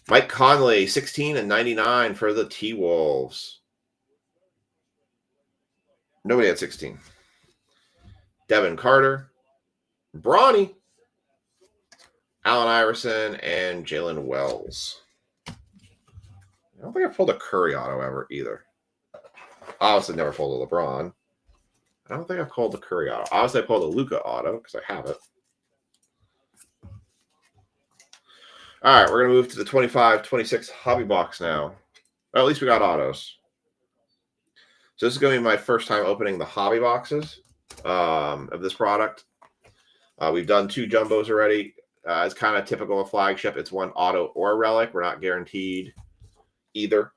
Mike Conley, 16 and 99 for the T-Wolves. Nobody had 16. Devin Carter, Bronny, Allen Iverson, and Jalen Wells. I don't think I've pulled a Curry auto ever either. Obviously never pulled a LeBron. I don't think I've pulled a Curry auto. Obviously I pulled a Luka auto because I have it. All right, we're going to move to the 25-26 hobby box now. Well, at least we got autos. So this is going to be my first time opening the hobby boxes of this product. We've done 2 jumbos already. It's kind of typical of Flagship. It's one auto or relic. We're not guaranteed either.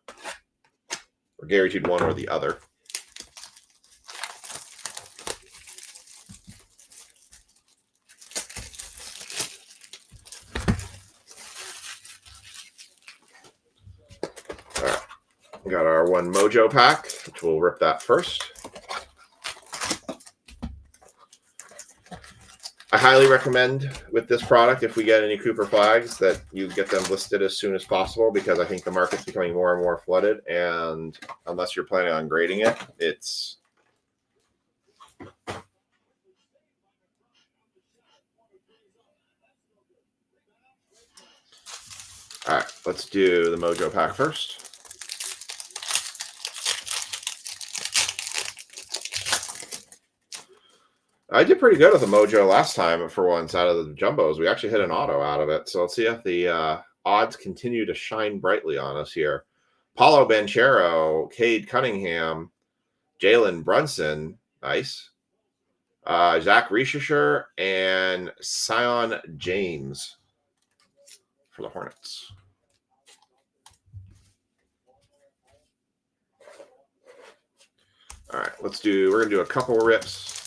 We're guaranteed one or the other. All right. We got our one Mojo pack, which we'll rip that first. I highly recommend with this product, if we get any Cooper flags, that you get them listed as soon as possible, because I think the market's becoming more and more flooded, and unless you're planning on grading it, it's all right. Let's do the Mojo pack first. I did pretty good with the Mojo last time for once out of the jumbos. We actually hit an auto out of it. So let's see if the odds continue to shine brightly on us here. Paulo Banchero, Cade Cunningham, Jalen Brunson, nice. Zach Riescher, and Sion James for the Hornets. All right, we're going to do a couple rips.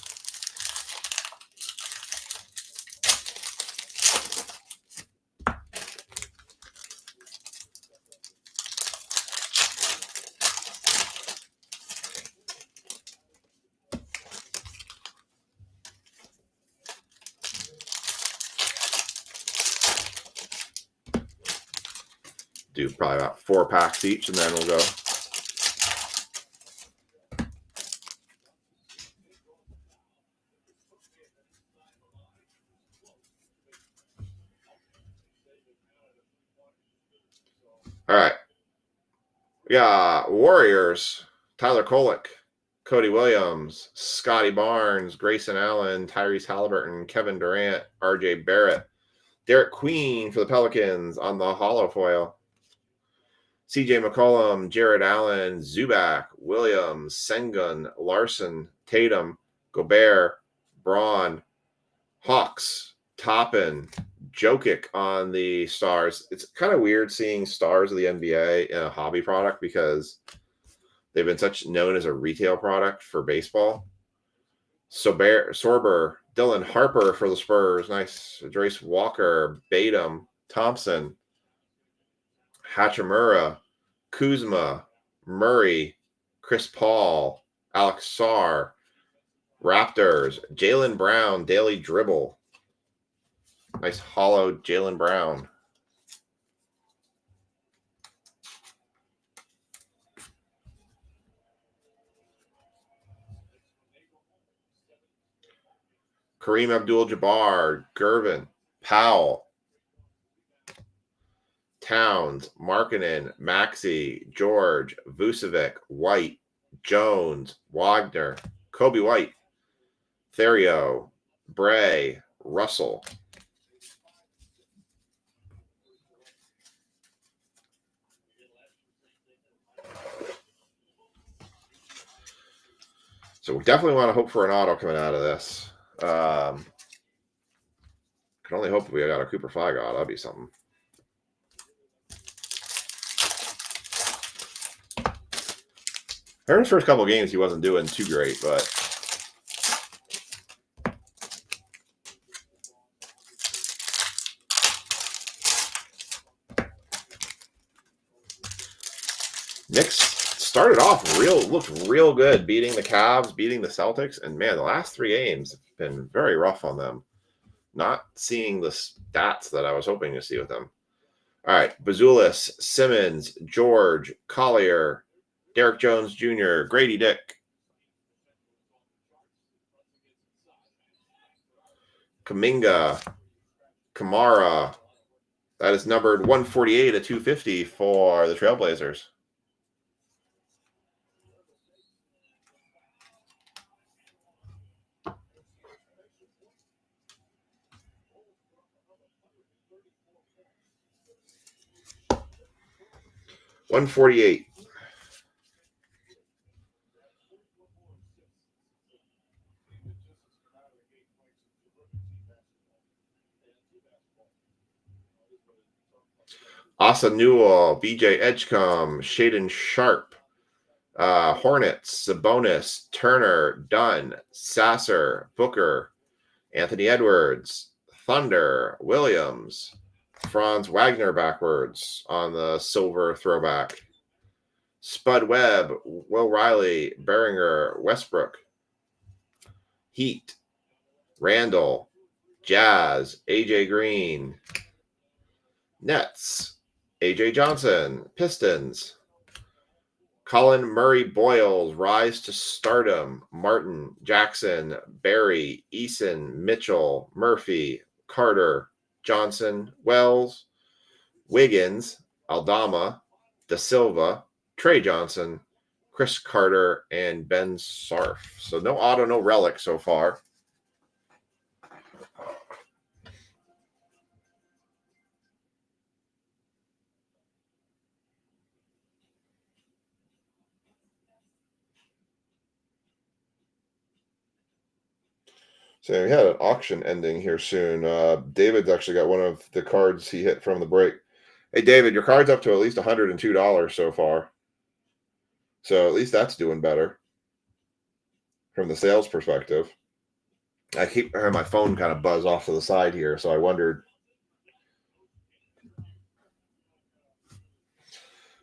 Do probably about 4 packs each, and then we'll go. All right. We got Warriors, Tyler Kolek, Cody Williams, Scotty Barnes, Grayson Allen, Tyrese Halliburton, Kevin Durant, RJ Barrett, Derek Queen for the Pelicans on the hollow foil. CJ McCollum, Jared Allen, Zubac, Williams, Sengun, Larson, Tatum, Gobert, Braun, Hawks, Toppin, Jokic on the Stars. It's kind of weird seeing stars of the NBA in a hobby product because they've been such known as a retail product for baseball. Sorber, Dylan Harper for the Spurs. Nice. Drace Walker, Batum, Thompson, Hachimura, Kuzma, Murray, Chris Paul, Alex Sarr, Raptors, Jaylen Brown, Daily Dribble. Nice hollow Jaylen Brown. Kareem Abdul-Jabbar, Gervin, Powell, Towns, Markkanen, Maxey, George, Vucevic, White, Jones, Wagner, Kobe White, Therio, Bray, Russell. So we definitely want to hope for an auto coming out of this. Can only hope we got a Cooper Flag auto. That'd be something. Heard his first couple of games he wasn't doing too great, but Knicks started off looked real good, beating the Cavs, beating the Celtics, and man, the last 3 games have been very rough on them. Not seeing the stats that I was hoping to see with them. All right, Bazulis, Simmons, George, Collier, Derek Jones Jr., Grady Dick, Kuminga, Kamara. That is numbered 148 of 250 for the Trailblazers. $148. Asa Newell, BJ Edgecombe, Shaden Sharp, Hornets, Sabonis, Turner, Dunn, Sasser, Booker, Anthony Edwards, Thunder, Williams, Franz Wagner backwards on the silver throwback, Spud Webb, Will Riley, Beringer, Westbrook, Heat, Randall, Jazz, AJ Green, Nets, AJ Johnson, Pistons, Colin Murray Boyles, rise to stardom, Martin, Jackson, Barry, Eason, Mitchell, Murphy, Carter, Johnson, Wells, Wiggins, Aldama, Da Silva, Trey Johnson, Chris Carter, and Ben Sarf. So no auto, no relic so far. So we had an auction ending here soon. David's actually got one of the cards he hit from the break. Hey, David, your card's up to at least $102 so far. So at least that's doing better from the sales perspective. I keep hearing my phone kind of buzz off to the side here, so I wondered.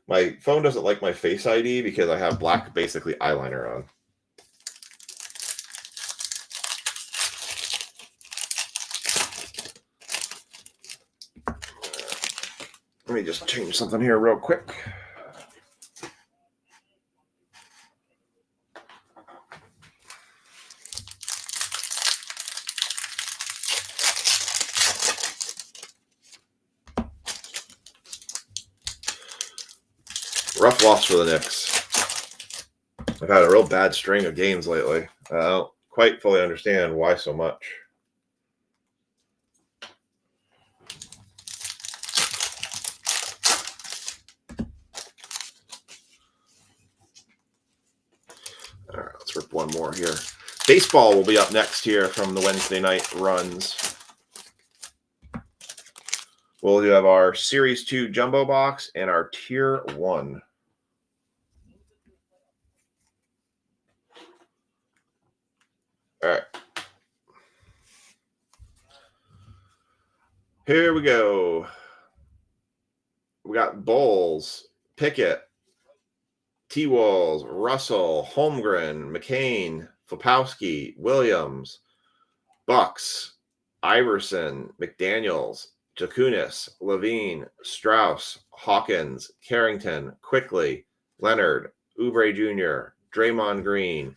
My phone doesn't like my Face ID because I have black, basically, eyeliner on. Let me just change something here real quick. Rough loss for the Knicks. I've had a real bad string of games lately. I don't quite fully understand why so much. All right, let's rip one more here. Baseball will be up next here from the Wednesday night runs. We'll have our Series 2 Jumbo Box and our Tier 1. All right. Here we go. We got Bowles, Pickett, T-Walls, Russell, Holmgren, McCain, Flapowski, Williams, Bucks, Iverson, McDaniels, Jakunis, Levine, Strauss, Hawkins, Carrington, Quickly, Leonard, Oubre Jr., Draymond Green.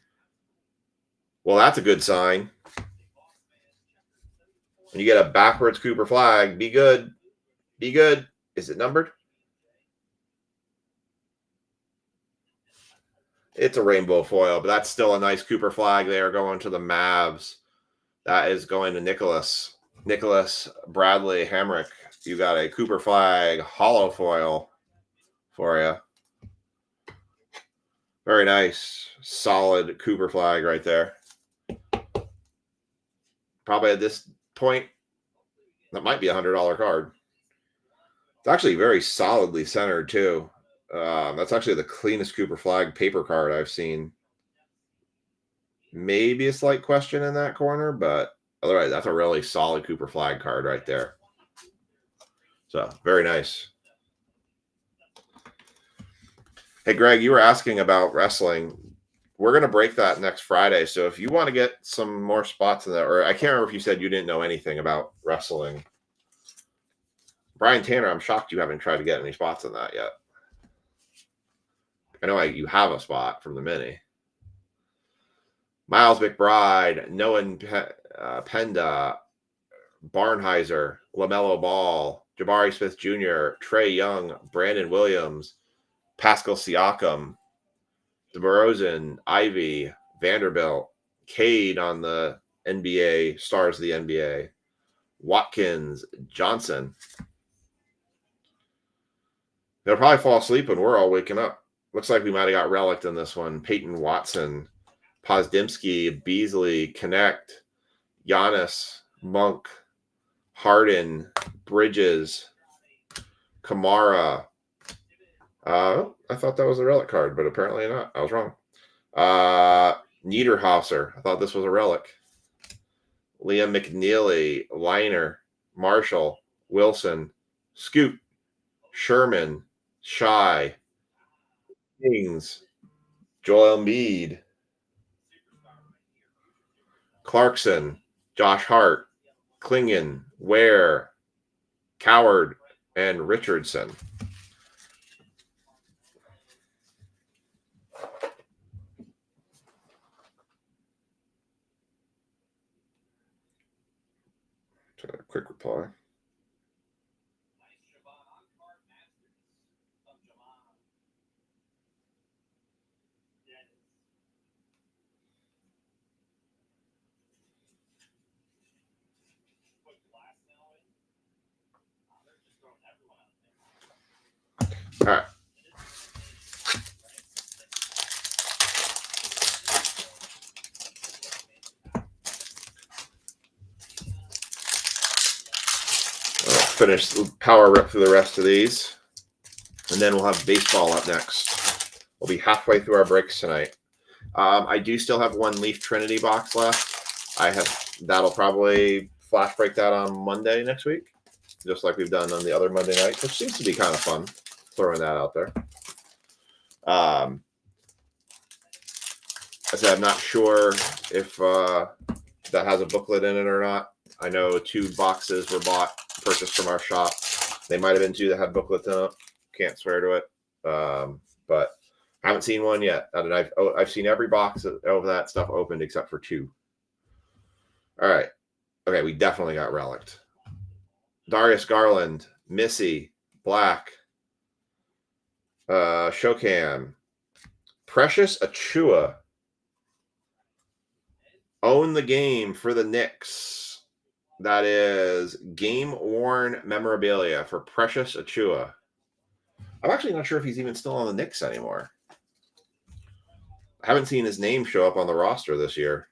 Well, that's a good sign. When you get a backwards Cooper flag, be good. Be good. Is it numbered? It's a rainbow foil, but that's still a nice Cooper flag there going to the Mavs. That is going to Nicholas Bradley Hamrick. You got a Cooper flag hollow foil for you. Very nice. Solid Cooper flag right there. Probably at this point, that might be a $100 card. It's actually very solidly centered, too. That's actually the cleanest Cooper flag paper card I've seen. Maybe a slight question in that corner, but otherwise, that's a really solid Cooper flag card right there. So, very nice. Hey, Greg, you were asking about wrestling. We're going to break that next Friday. So if you want to get some more spots in that, or I can't remember if you said you didn't know anything about wrestling. Brian Tanner, I'm shocked you haven't tried to get any spots in that yet. I know you have a spot from the mini. Miles McBride, Noah Penda, Barnheiser, LaMelo Ball, Jabari Smith Jr., Trey Young, Brandon Williams, Pascal Siakam, DeRozan, Ivy, Vanderbilt, Cade on the NBA, stars of the NBA, Watkins, Johnson. They'll probably fall asleep when we're all waking up. Looks like we might have got relicked in this one. Peyton Watson, Pozdimski, Beasley, Connect, Giannis, Monk, Harden, Bridges, Kamara. I thought that was a relic card, but apparently not. I was wrong. Niederhauser. I thought this was a relic. Liam McNeely, Liner, Marshall, Wilson, Scoot, Sherman, Shy, Kings, Joel Embiid, Clarkson, Josh Hart, Klingon, Ware, Coward, and Richardson. A quick reply. All right. finish the power rip through the rest of these. And then we'll have baseball up next. We'll be halfway through our breaks tonight. I do still have one Leaf Trinity box left. That'll probably flash break that on Monday next week, just like we've done on the other Monday nights, which seems to be kind of fun. Throwing that out there. I said I'm not sure if that has a booklet in it or not. I know 2 boxes were purchased from our shop. They might have been 2 that had booklets in it. Can't swear to it, but I haven't seen one yet. And I've seen every box of that stuff opened except for 2. All right. Okay, we definitely got relicked. Darius Garland, Missy, Black, Shokan, Precious Achua. Own the game for the Knicks. That is game-worn memorabilia for Precious Achua. I'm actually not sure if he's even still on the Knicks anymore. I haven't seen his name show up on the roster this year.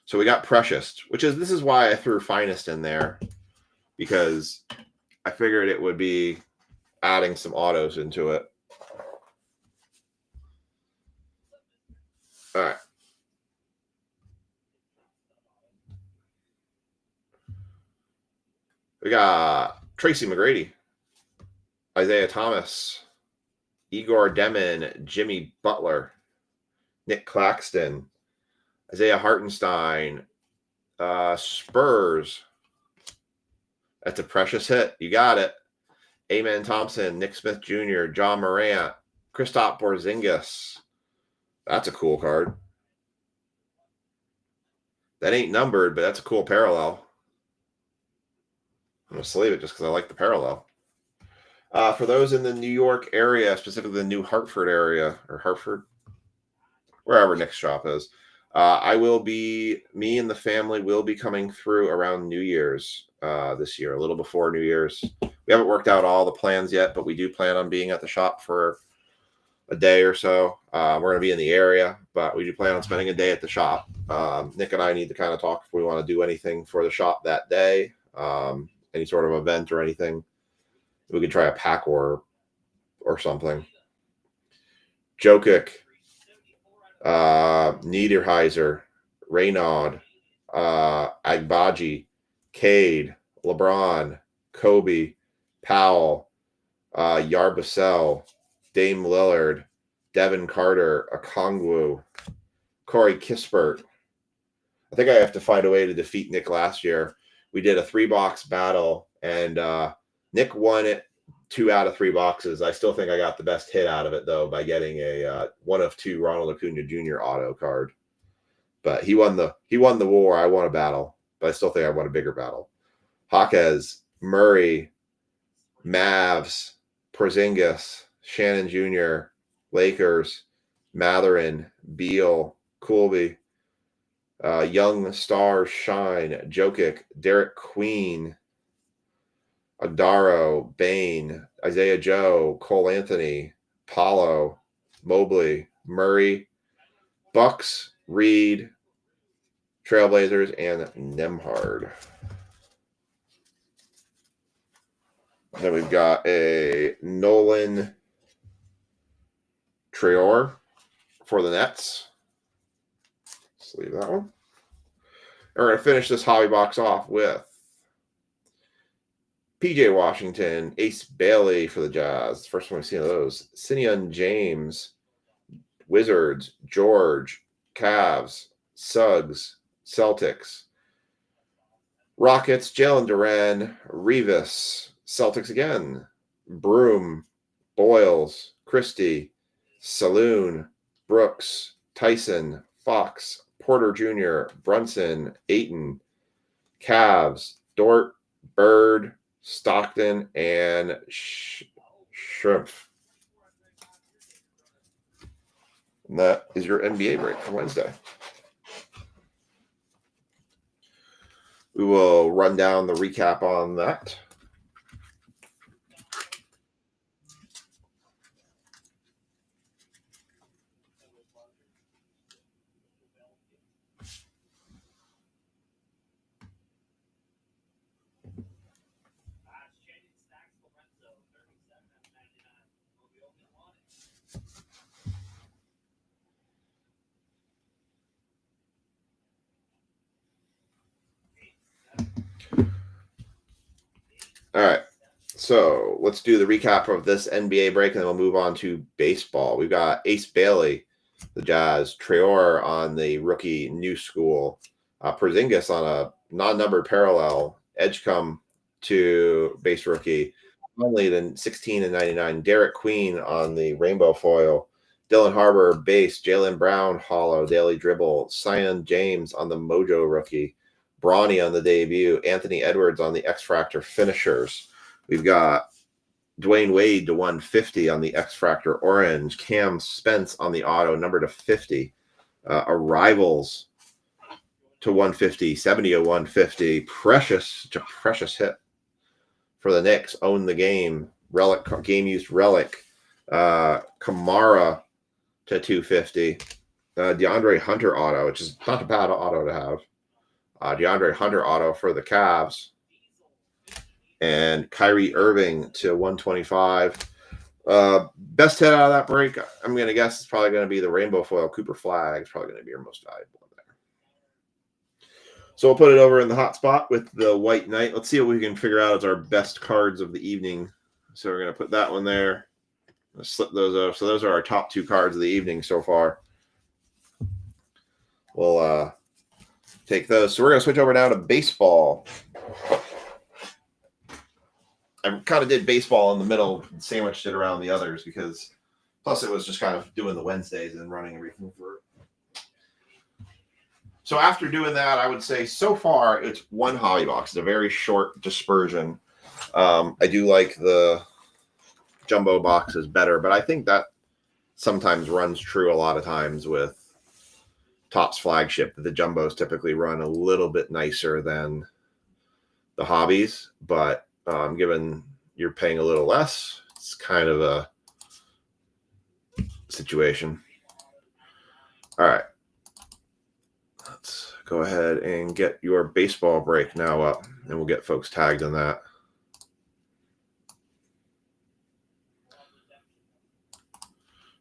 So we got Precious, this is why I threw Finest in there, because I figured it would be adding some autos into it. All right. We got Tracy McGrady, Isaiah Thomas, Igor Demin, Jimmy Butler, Nick Claxton, Isaiah Hartenstein, Spurs. That's a Precious hit. You got it. Amen Thompson, Nick Smith Jr., John Morant, Kristaps Porzingis. That's a cool card. That ain't numbered, but that's a cool parallel. I'm going to sleeve it just because I like the parallel. For those in the New York area, specifically the New Hartford area, or Hartford, wherever Nick's shop is, me and the family will be coming through around New Year's this year, a little before New Year's. We haven't worked out all the plans yet, but we do plan on being at the shop for a day or so. We're going to be in the area, but we do plan on spending a day at the shop. Nick and I need to kind of talk if we want to do anything for the shop that day, any sort of event or anything. We could try a pack or something. Jokic, Niederheiser, Reynaud, Agbaji, Cade, LeBron, Kobe, Powell, Yarbrough, Dame Lillard, Devin Carter, Okongwu, Corey Kispert. I think I have to find a way to defeat Nick last year. We did a 3-box battle, and Nick won it 2 out of 3 boxes. I still think I got the best hit out of it, though, by getting a 1 of 2 Ronald Acuna Jr. auto card. But he won the war. I won a battle, but I still think I won a bigger battle. Jaquez, Murray, Mavs, Porzingis, Shannon Jr., Lakers, Matherin, Beal, Colby, Young Stars Shine, Jokic, Derek Queen, Agdaro, Bain, Isaiah Joe, Cole Anthony, Paulo, Mobley, Murray, Bucks, Reed, Trailblazers, and Nembhard. Then we've got a Nolan Traore for the Nets. Let's leave that one. And we're going to finish this hobby box off with PJ Washington, Ace Bailey for the Jazz. First one we've seen of those. Simeon James, Wizards, George, Cavs, Suggs, Celtics, Rockets, Jalen Duren, Revis, Celtics again, Broom, Boyles, Christie, Saloon, Brooks, Tyson, Fox, Porter Jr., Brunson, Ayton, Cavs, Dort, Bird, Stockton, and Shrimp. And that is your NBA break for Wednesday. We will run down the recap on that. So let's do the recap of this NBA break, and then we'll move on to baseball. We've got Ace Bailey, the Jazz, Traore on the rookie new school, Porzingis on a non-numbered parallel, Edgecombe to base rookie, only then 16 and 99, Derek Queen on the rainbow foil, Dylan Harbour base, Jaylen Brown hollow, daily dribble, Sion James on the mojo rookie, Bronny on the debut, Anthony Edwards on the X-Fractor finishers. We've got Dwayne Wade to 150 on the X-Fractor orange, Cam Spence on the auto, number to 50, Arrivals to 150, 70 to 150, Precious hit for the Knicks, own the game, relic, game used relic, Kamara to 250, DeAndre Hunter auto, which is not a bad auto to have, DeAndre Hunter auto for the Cavs, and Kyrie Irving to 125. Best hit out of that break, I'm going to guess it's probably going to be the rainbow foil Cooper Flag. It's probably going to be your most valuable there. So we'll put it over in the hot spot with the White Knight. Let's see what we can figure out as our best cards of the evening. So we're going to put that one there. Let's slip those up. So those are our top 2 cards of the evening so far. We'll take those. So we're going to switch over now to baseball. I kind of did baseball in the middle, sandwiched it around the others because plus it was just kind of doing the Wednesdays and running everything through. So after doing that, I would say so far it's one hobby box. It's a very short dispersion. I do like the jumbo boxes better, but I think that sometimes runs true a lot of times with Topps flagship. The jumbos typically run a little bit nicer than the hobbies, but given you're paying a little less, it's kind of a situation. All right. Let's go ahead and get your baseball break now up, and we'll get folks tagged on that.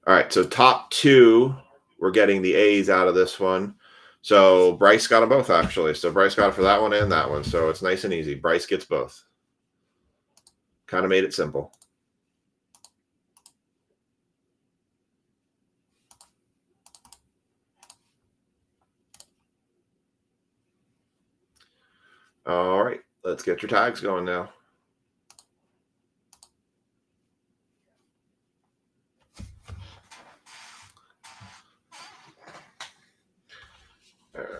All right, so top 2, we're getting the A's out of this one. So Bryce got them both, actually. So Bryce got it for that one and that one. So it's nice and easy. Bryce gets both. Kind of made it simple. All right, let's get your tags going now. All right.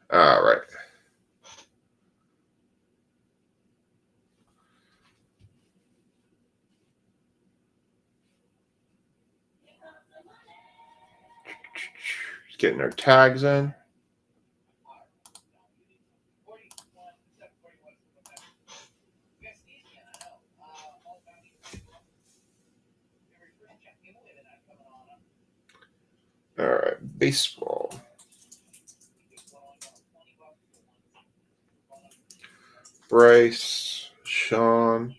All right. Just getting our tags in. All right, baseball. Bryce, Sean,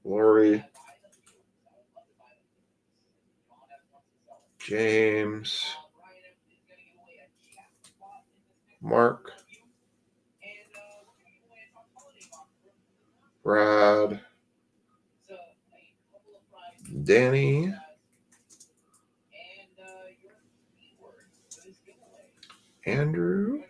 Lori, James, Mark, Brad, Danny, Andrew,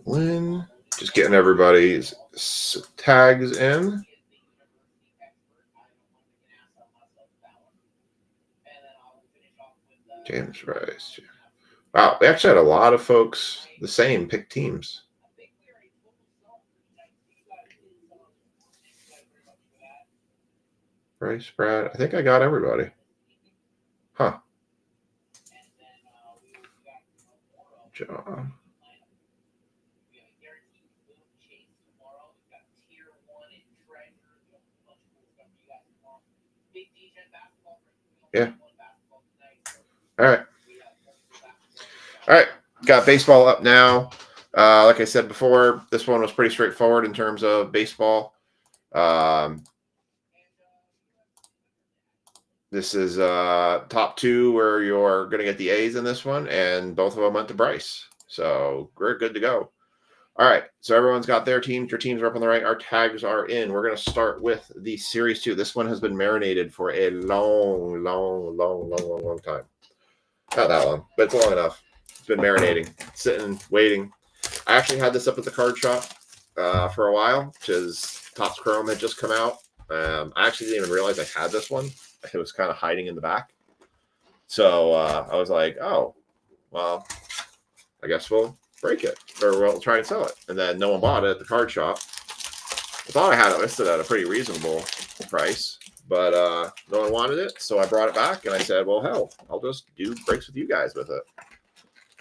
Lynn. Just getting everybody's tags in. James Rice. Wow, we actually had a lot of folks the same pick teams. Bryce, Brad. I think I got everybody. Huh. John. Yeah. All right. All right. Got baseball up now. Like I said before, this one was pretty straightforward in terms of baseball. This is top two where you're going to get the A's in this one, and both of them went to Bryce. So we're good to go. All right. So everyone's got their teams. Your teams are up on the right. Our tags are in. We're going to start with the Series 2. This one has been marinated for a long time. Not that long, but it's long enough. It's been marinating, sitting, waiting. I actually had this up at the card shop for a while, because Topps Chrome had just come out. I actually didn't even realize I had this one. It was kind of hiding in the back. So I was like, oh, well, I guess we'll break it, or we'll try and sell it. And then no one bought it at the card shop. I thought I had it listed at a pretty reasonable price, but no one wanted it. So I brought it back and I said, well, hell, I'll just do breaks with you guys with it.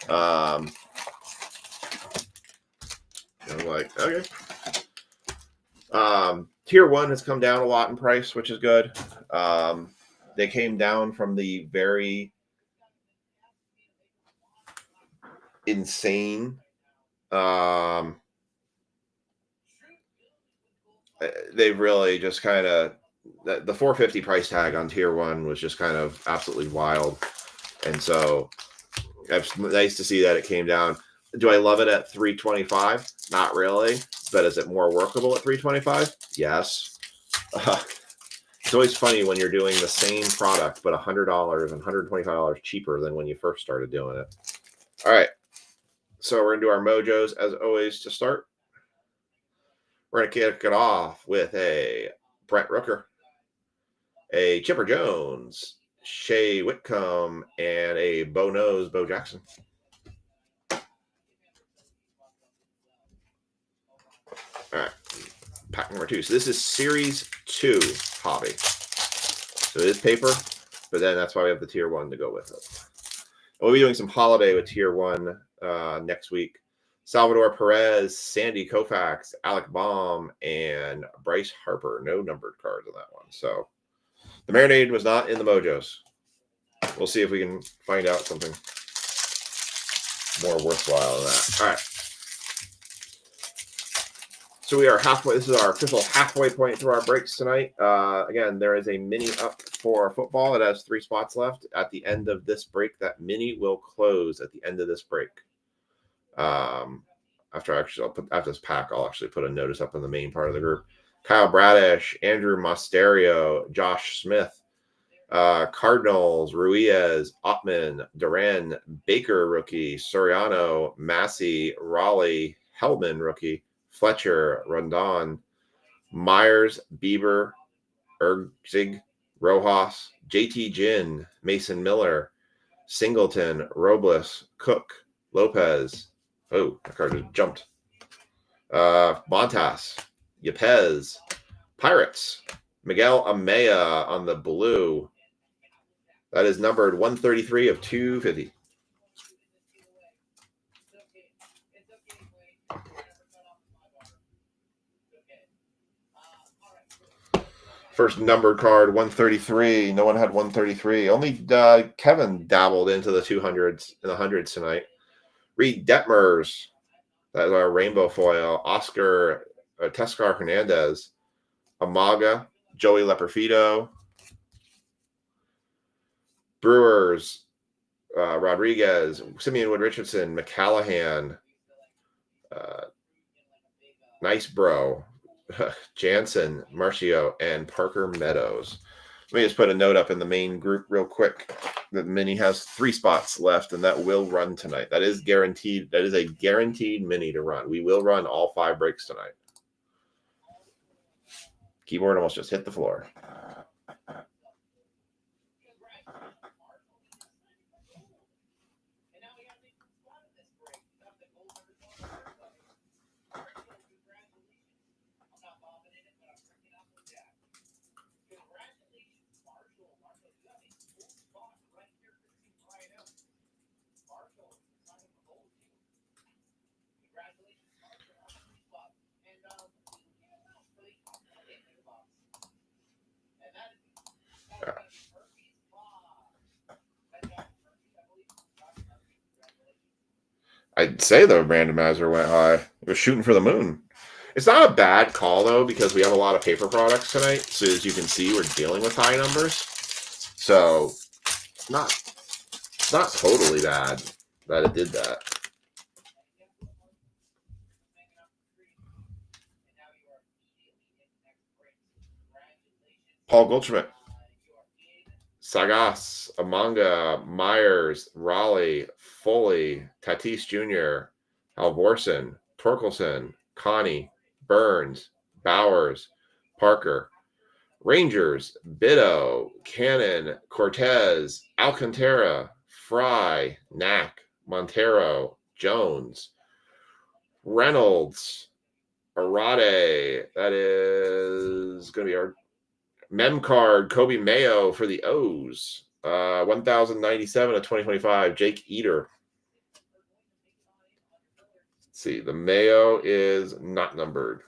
I'm like, okay. Tier 1 has come down a lot in price, which is good. They came down from the very insane. They've really just kind of, the 450 price tag on Tier 1 was just kind of absolutely wild. And so it's nice to see that it came down. Do I love it at 325? Not really. But is it more workable at 325? Yes. It's always funny when you're doing the same product, but $100 and $125 cheaper than when you first started doing it. All right. So we're going to do our mojos as always to start. We're going to kick it off with a Brent Rooker, a Chipper Jones, Shea Whitcomb, and a Bo Knows Bo Jackson. All right. Pack number 2. So this is Series 2 hobby. So it is paper, but then that's why we have the Tier 1 to go with it. We'll be doing some holiday with Tier 1 next week. Salvador Perez, Sandy Koufax, Alec Baum, and Bryce Harper. No numbered cards on that one. So the marinade was not in the mojos. We'll see if we can find out something more worthwhile than that. All right. So we are halfway. This is our official halfway point through our breaks tonight. Again, there is a mini up for football. It has 3 spots left. At the end of this break, that mini will close at the end of this break. After this pack, I'll actually put a notice up in the main part of the group. Kyle Bradish, Andrew Mosterio, Josh Smith, Cardinals, Ruiz, Ottman, Duran, Baker rookie, Soriano, Massey, Raleigh, Hellman rookie, Fletcher, Rondon, Myers, Bieber, Ergzig, Rojas, JT Ginn, Mason Miller, Singleton, Robles, Cook, Lopez. Oh, that card just jumped. Montas, Yepez, Pirates, Miguel Amaya on the blue. That is numbered 133 of 250. First numbered card, 133. No one had 133. Only Kevin dabbled into the 200s and the 100s tonight. Reed Detmers. That is our rainbow foil. Oscar Tescar Hernandez. Amaga. Joey Leperfido. Brewers. Rodriguez. Simeon Wood Richardson. McCallahan. Nice Bro. Jansen, Marcio, and Parker Meadows. Let me just put a note up in the main group real quick. The mini has 3 spots left, and that will run tonight. That is guaranteed. That is a guaranteed mini to run. We will run all 5 breaks tonight. Keyboard almost just hit the floor. I'd say the randomizer went high. It was shooting for the moon. It's not a bad call, though, because we have a lot of paper products tonight. So as you can see, we're dealing with high numbers. So it's not totally bad that it did that. Paul Goldschmidt, Sagas, Amanga, Myers, Raleigh, Foley, Tatis Jr., Halvorsen, Torkelson, Connie, Burns, Bowers, Parker, Rangers, Bido, Cannon, Cortez, Alcantara, Fry, Knack, Montero, Jones, Reynolds, Arade. That is going to be our mem card. Kobe Mayo for the O's. 1097 of 2025. Jake Eater. Let's see. The Mayo is not numbered.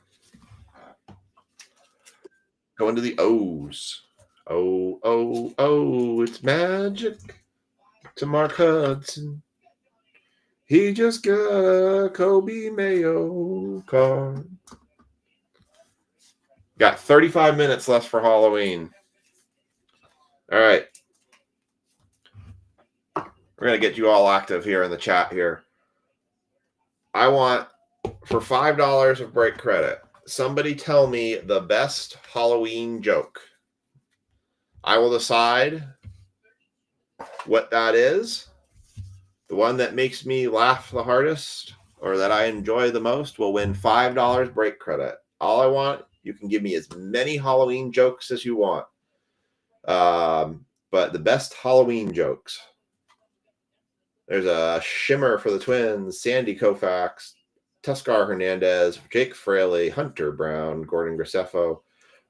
Going to the O's. Oh, it's magic to Mark Hudson. He just got a Kobe Mayo card. Got 35 minutes left for Halloween. All right. We're going to get you all active here in the chat here. I want, for $5 of break credit, somebody tell me the best Halloween joke. I will decide what that is. The one that makes me laugh the hardest or that I enjoy the most will win $5 break credit. All I want, you can give me as many Halloween jokes as you want. But the best Halloween jokes. There's a Shimmer for the Twins, Sandy Koufax, Tuskar Hernandez, Jake Fraley, Hunter Brown, Gordon Graceffo,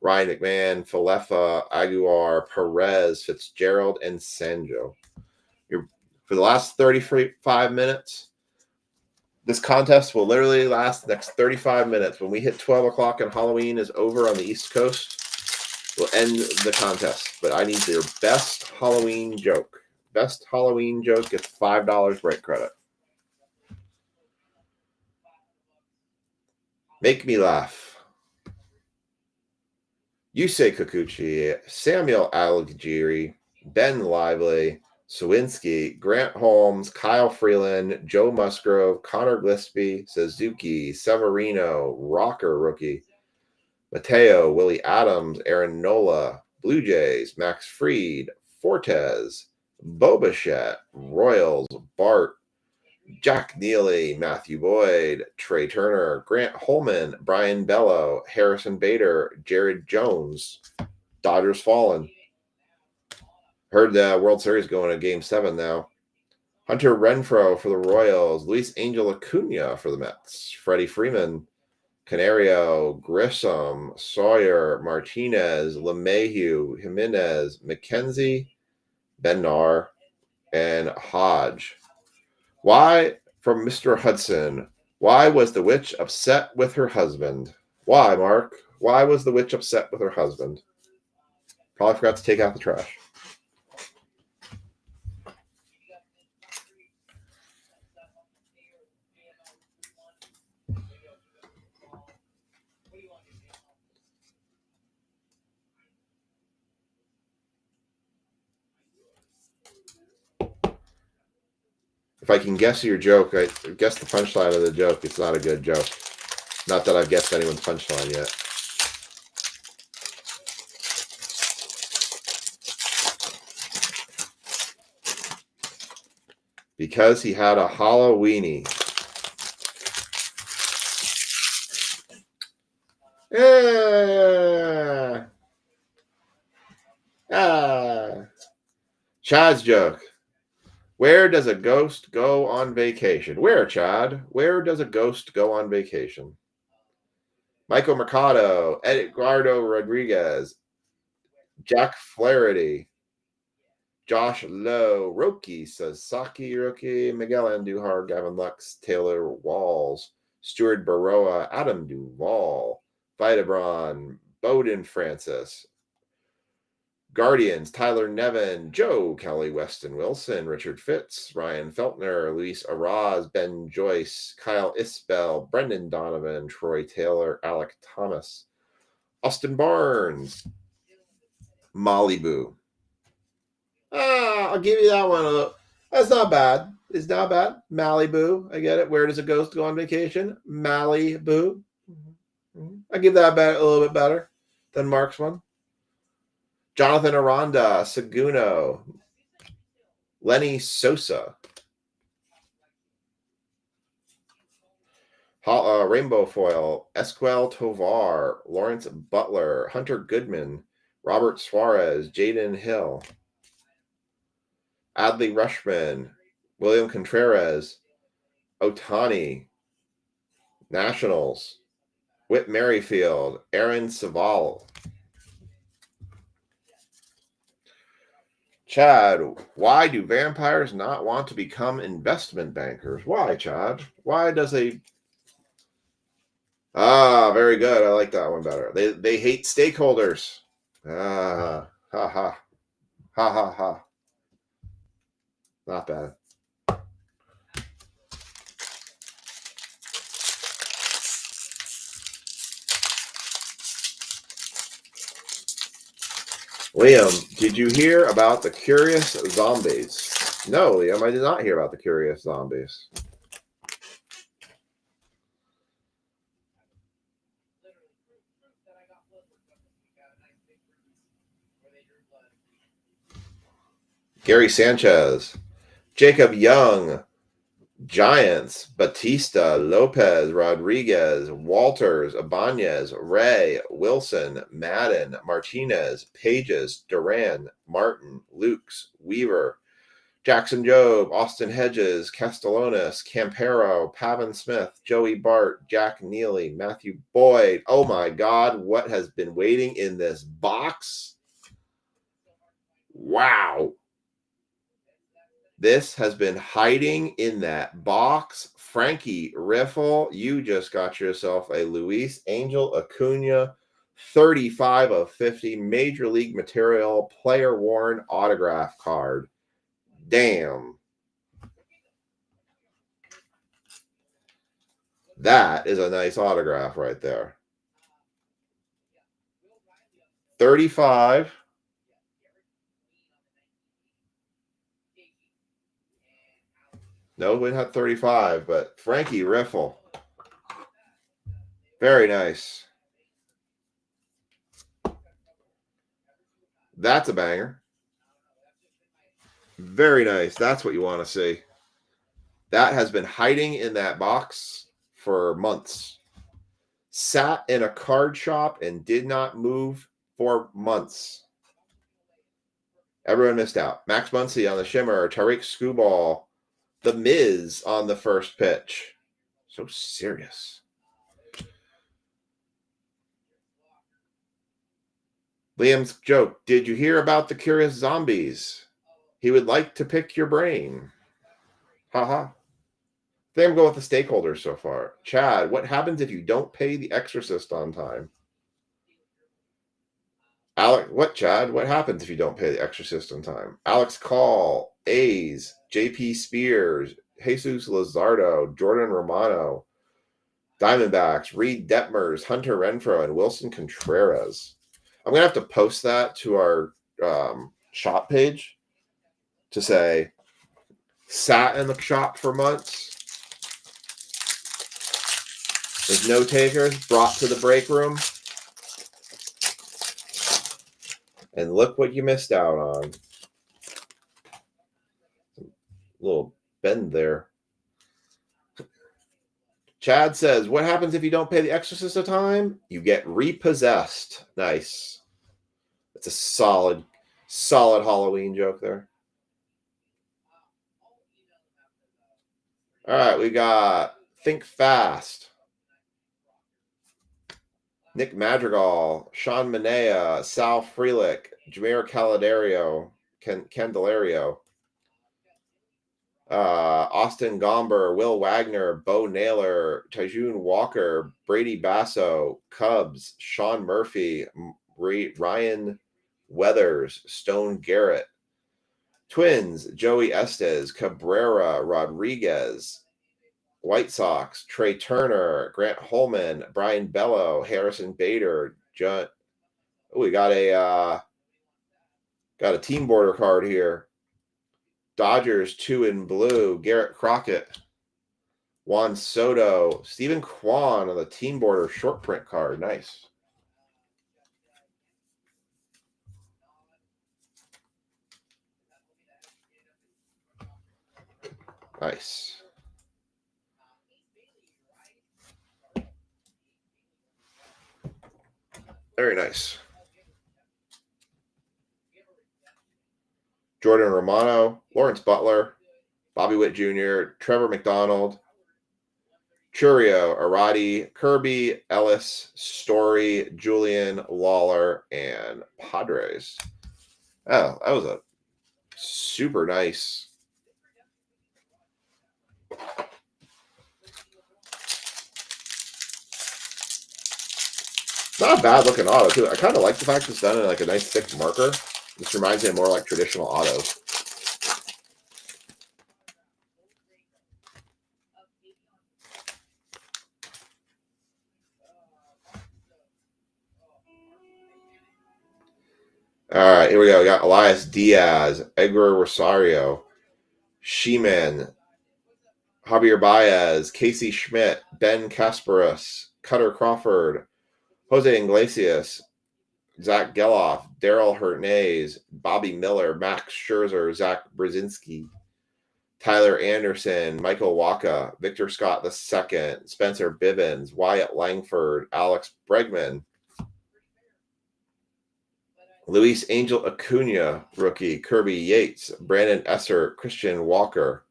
Ryan McMahon, Falefa, Aguilar, Perez, Fitzgerald, and Sanjo. For the last 35 minutes, this contest will literally last the next 35 minutes. When we hit 12 o'clock and Halloween is over on the East Coast, we'll end the contest. But I need your best Halloween joke. Best Halloween joke gets $5 break credit. Make me laugh. Yusei Kikuchi, Samuel Algieri, Ben Lively, Sawinski, Grant Holmes, Kyle Freeland, Joe Musgrove, Connor Gillespie, Suzuki, Severino, Rocker rookie, Mateo, Willie Adams, Aaron Nola, Blue Jays, Max Fried, Fortes, Bobichette, Royals, Bart, Jack Neely, Matthew Boyd, Trey Turner, Grant Holman, Brian Bello, Harrison Bader, Jared Jones, Dodgers fallen. Heard the World Series going to Game 7 now. Hunter Renfroe for the Royals, Luis Angel Acuna for the Mets, Freddie Freeman, Canario, Grissom, Sawyer, Martinez, LeMahieu, Jimenez, McKenzie, Bednar, and Hodge. Why, from Mr. Hudson, why was the witch upset with her husband? Why, Mark? Why was the witch upset with her husband? Probably forgot to take out the trash. If I can guess your joke, I guess the punchline of the joke. It's not a good joke. Not that I've guessed anyone's punchline yet. Because he had a Halloweenie. Yeah. Chad's joke. Where does a ghost go on vacation? Where, Chad? Where does a ghost go on vacation? Michael Mercado, Eduardo Rodriguez, Jack Flaherty, Josh Lowe, Roki says Saki, Roki, Miguel Andujar, Gavin Lux, Taylor Walls, Stuart Baroa, Adam Duvall, Vitebron, Bowden Francis, Guardians, Tyler Nevin, Joe Kelly, Weston Wilson, Richard Fitz, Ryan Feltner, Luis Araz, Ben Joyce, Kyle Isbell, Brendan Donovan, Troy Taylor, Alec Thomas, Austin Barnes, Malibu. I'll give you that one. That's not bad. It's not bad. Malibu. I get it. Where does a ghost go on vacation? Malibu. I give that a little bit better than Mark's one. Jonathan Aranda, Seguno, Lenny Sosa, Rainbow Foil, Esquel Tovar, Lawrence Butler, Hunter Goodman, Robert Suarez, Jaden Hill, Adley Rushman, William Contreras, Otani, Nationals, Whit Merrifield, Aaron Saval. Chad, why do vampires not want to become investment bankers? Why, Chad? Why does a... very good. I like that one better. They hate stakeholders. Ha ha. Ha ha ha. Not bad. Liam, did you hear about the curious zombies? No, Liam, I did not hear about the curious zombies. Gary Sanchez, Jacob Young, Giants, Batista, Lopez, Rodriguez, Walters, Ibanez, Ray, Wilson, Madden, Martinez, Pages, Duran, Martin, Lukes, Weaver, Jackson Jobe, Austin Hedges, Castellanos, Campero, Pavin Smith, Joey Bart, Jack Neely, Matthew Boyd. Oh my God, what has been waiting in this box? Wow. This has been hiding in that box. Frankie Riffle, you just got yourself a Luis Angel Acuna 35 of 50 Major League Material player worn autograph card. Damn. That is a nice autograph right there. 35. No, we didn't have 35, but Frankie Riffle. Very nice. That's a banger. Very nice. That's what you want to see. That has been hiding in that box for months. Sat in a card shop and did not move for months. Everyone missed out. Max Muncy on the shimmer. Tariq Skubal. The Miz on the first pitch. So serious. Liam's joke. Did you hear about the curious zombies? He would like to pick your brain. Haha. I think I'm going with the stakeholders so far. Chad, what happens if you don't pay the exorcist on time? Alec, what, Chad? What happens if you don't pay the exorcist on time? Alex Call, A's, JP Spears, Jesus Lazardo, Jordan Romano, Diamondbacks, Reed Detmers, Hunter Renfro, and Wilson Contreras. I'm going to have to post that to our shop page to say, sat in the shop for months. There's no takers, brought to the break room. And look what you missed out on. A little bend there. Chad says, what happens if you don't pay the exorcist a time? You get repossessed. Nice. That's a solid Halloween joke there. All right, we got Think Fast. Nick Madrigal, Sean Manea, Sal Frelick, Jameer Candelario, Austin Gomber, Will Wagner, Bo Naylor, Tajun Walker, Brady Basso, Cubs, Sean Murphy, Ryan Weathers, Stone Garrett, Twins, Joey Estes, Cabrera, Rodriguez, White Sox, Trey Turner, Grant Holman, Brian Bello, Harrison Bader, John. Oh, we got a team border card here. Dodgers 2 in blue, Garrett Crockett, Juan Soto, Stephen Kwan on the team border short print card. Nice. Nice. Very nice. Jordan Romano, Lawrence Butler, Bobby Witt Jr., Trevor McDonald, Churio, Arati, Kirby, Ellis, Story, Julian, Lawler, and Padres. Oh, that was a super nice. Not a bad looking auto, too. I kind of like the fact it's done in like a nice thick marker. This reminds me of more like traditional autos. All right, here we go. We got Elias Diaz, Edgar Rosario, Sheeman, Javier Baez, Casey Schmidt, Ben Kasparas, Cutter Crawford, Jose Iglesias, Zach Geloff, Daryl Hernandez, Bobby Miller, Max Scherzer, Zach Brzezinski, Tyler Anderson, Michael Waka, Victor Scott II, Spencer Bivens, Wyatt Langford, Alex Bregman, Luis Angel Acuna, rookie, Kirby Yates, Brandon Esser, Christian Walker,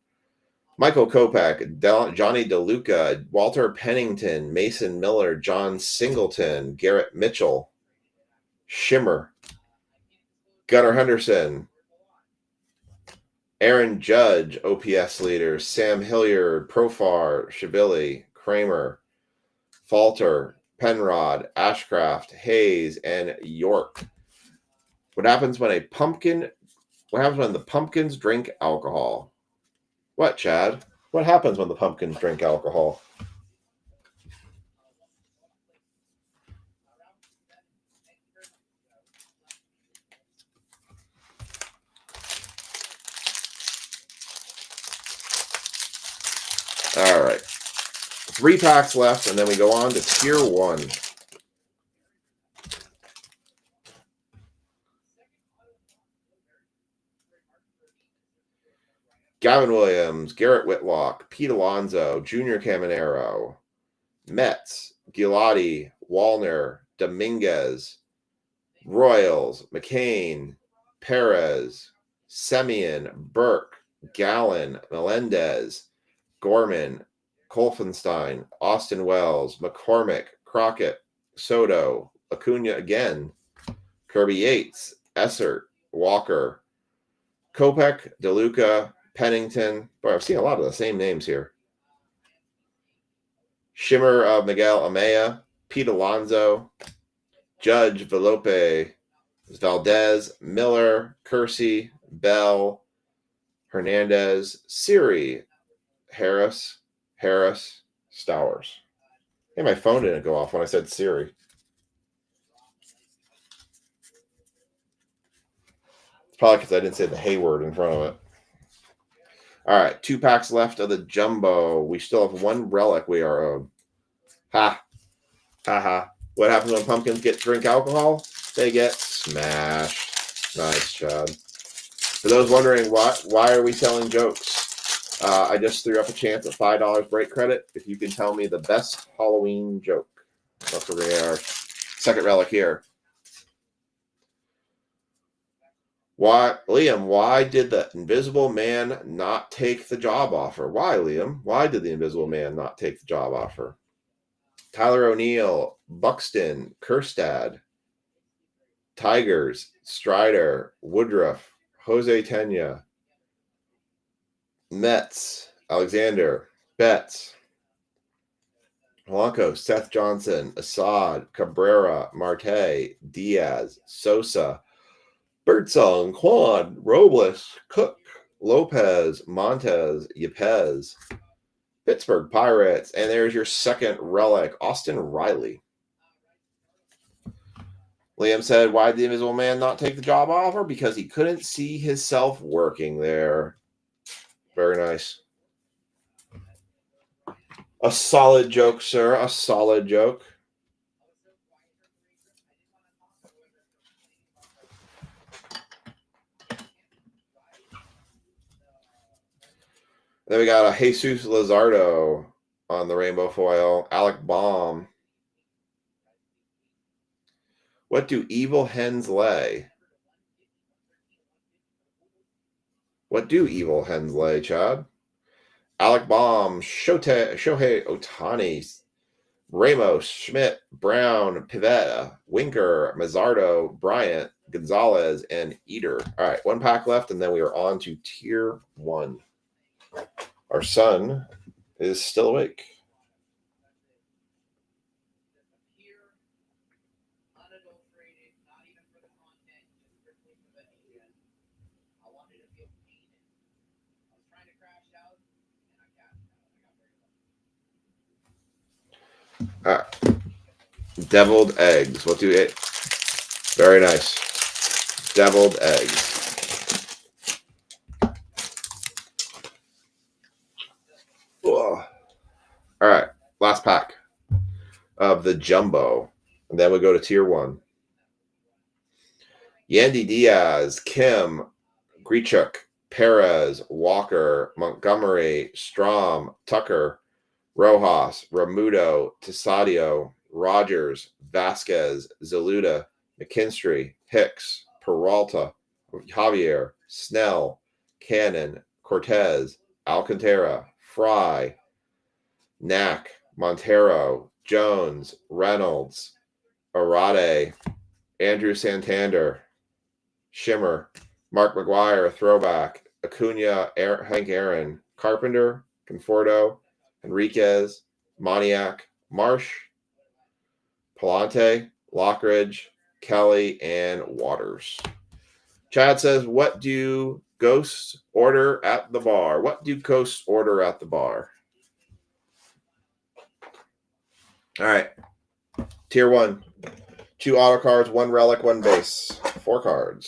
Michael Kopech, Johnny DeLuca, Walter Pennington, Mason Miller, John Singleton, Garrett Mitchell, Shimmer, Gunnar Henderson, Aaron Judge, OPS leader, Sam Hilliard, Profar, Shabili, Kramer, Falter, Penrod, Ashcraft, Hayes, and York. What happens when the pumpkins drink alcohol? What, Chad? What happens when the pumpkins drink alcohol? All right. 3 packs left, and then we go on to Tier 1. Gavin Williams, Garrett Whitlock, Pete Alonso, Junior Caminero, Metz, Gillotti, Wallner, Dominguez, Royals, McCain, Perez, Semien, Burke, Gallen, Melendez, Gorman, Kolfenstein, Austin Wells, McCormick, Crockett, Soto, Acuna again, Kirby Yates, Essert, Walker, Kopech, DeLuca, Pennington. Boy, I've seen a lot of the same names here. Shimmer of Miguel Amaya, Pete Alonso, Judge Velope, Valdez, Miller, Kersey, Bell, Hernandez, Siri, Harris, Stowers. Hey, my phone didn't go off when I said Siri. It's probably because I didn't say the Hey word in front of it. All right, 2 packs left of the jumbo. We still have 1 relic we are owed. Ha. What happens when pumpkins drink alcohol? They get smashed. Nice, Chad. For those wondering why are we selling jokes? I just threw up a chance at $5 break credit if you can tell me the best Halloween joke. That's where we are. Second relic here. Liam, why did the Invisible Man not take the job offer? Why, Liam? Why did the Invisible Man not take the job offer? Tyler O'Neill, Buxton, Kerstad, Tigers, Strider, Woodruff, Jose Tena, Mets, Alexander, Betts, Polanco, Seth Johnson, Assad, Cabrera, Marte, Diaz, Sosa, Birdsong, Quan, Robles, Cook, Lopez, Montez, Yepez, Pittsburgh Pirates, and there's your second relic, Austin Riley. Liam said, why did the Invisible Man not take the job offer? Because he couldn't see himself working there. Very nice. A solid joke, sir. A solid joke. Then we got a Jesus Luzardo on the rainbow foil. Alec Baum. What do evil hens lay? What do evil hens lay, Chad? Alec Baum, Shohei Ohtani, Ramos, Schmidt, Brown, Pivetta, Winker, Mazzardo, Bryant, Gonzalez, and Eater. All right, one pack left, and then we are on to Tier 1. Our son is still awake. All right. Deviled eggs. We'll do it. Very nice. Deviled eggs. Ugh. All right. Last pack of the jumbo. And then we go to Tier 1. Yandy Diaz, Kim, Grichuk, Perez, Walker, Montgomery, Strom, Tucker, Rojas, Ramudo, Tisadio, Rogers, Vasquez, Zaluda, McKinstry, Hicks, Peralta, Javier, Snell, Cannon, Cortez, Alcantara, Fry, Knack, Montero, Jones, Reynolds, Arade, Andrew Santander, Shimmer, Mark McGuire, Throwback, Acuna, Hank Aaron, Carpenter, Conforto, Enriquez, Moniak, Marsh, Palante, Lockridge, Kelly, and Waters. Chad says, what do ghosts order at the bar? What do ghosts order at the bar? All right. Tier 1. 2 auto cards, 1 relic, 1 base. 4 cards.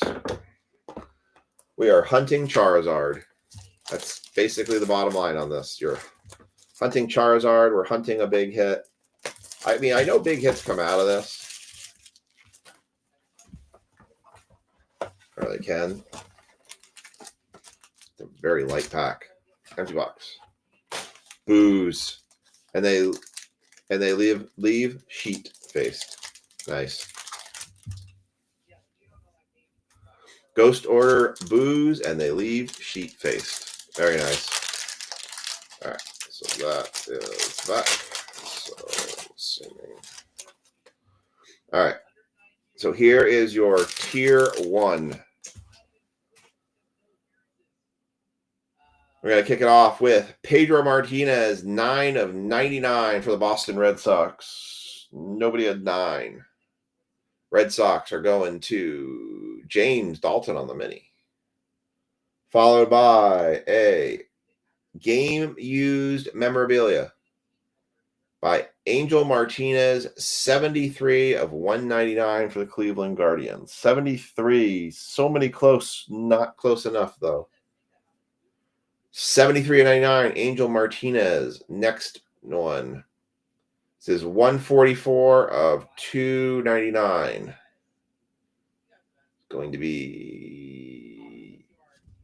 We are hunting Charizard. That's basically the bottom line on this. You're hunting Charizard. We're hunting a big hit. I mean, I know big hits come out of this. I really can. It's a very light pack. Empty box. Booze. And they leave sheet faced. Nice. Ghost order booze and they leave sheet faced. Very nice. All right. So that is that. So assuming. All right. So here is your Tier 1. We're going to kick it off with Pedro Martinez, 9 of 99 for the Boston Red Sox. Nobody had 9. Red Sox are going to James Dalton on the mini. Followed by a game-used memorabilia by Angel Martinez, 73 of 199 for the Cleveland Guardians. 73. So many close, not close enough, though. 73 of 99, Angel Martinez. Next one. This is 144 of 299. Going to be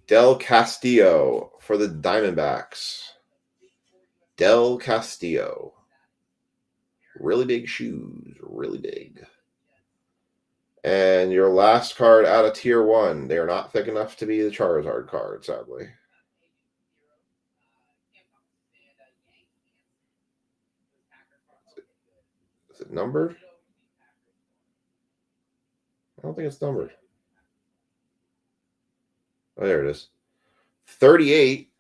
Del Castillo for the Diamondbacks. Del Castillo. Really big shoes. Really big. And your last card out of tier 1. They are not thick enough to be the Charizard card, sadly. Is it numbered? I don't think it's numbered. Oh, there it is. 38.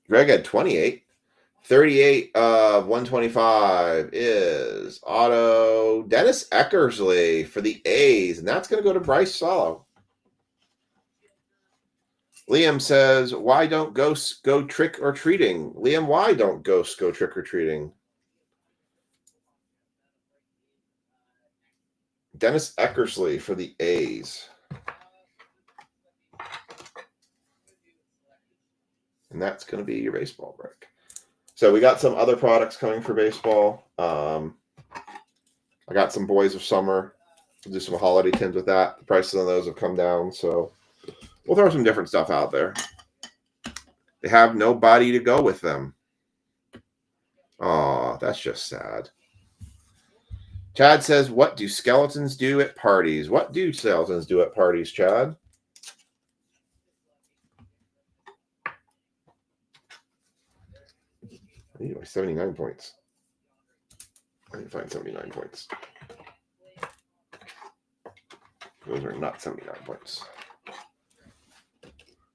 Greg had 28. 38 of 125 is auto Dennis Eckersley for the A's, and that's going to go to Bryce Solo. Liam says, why don't ghosts go trick-or-treating? Liam, why don't ghosts go trick-or-treating? Dennis Eckersley for the A's. And that's going to be your baseball break. So we got some other products coming for baseball. I got some Boys of Summer. We'll do some holiday tins with that. The prices on those have come down, so we'll throw some different stuff out there. They have no body to go with them. Oh, that's just sad. Chad says, what do skeletons do at parties? What do skeletons do at parties, Chad? I need my 79 points. I need to find 79 points. Those are not 79 points.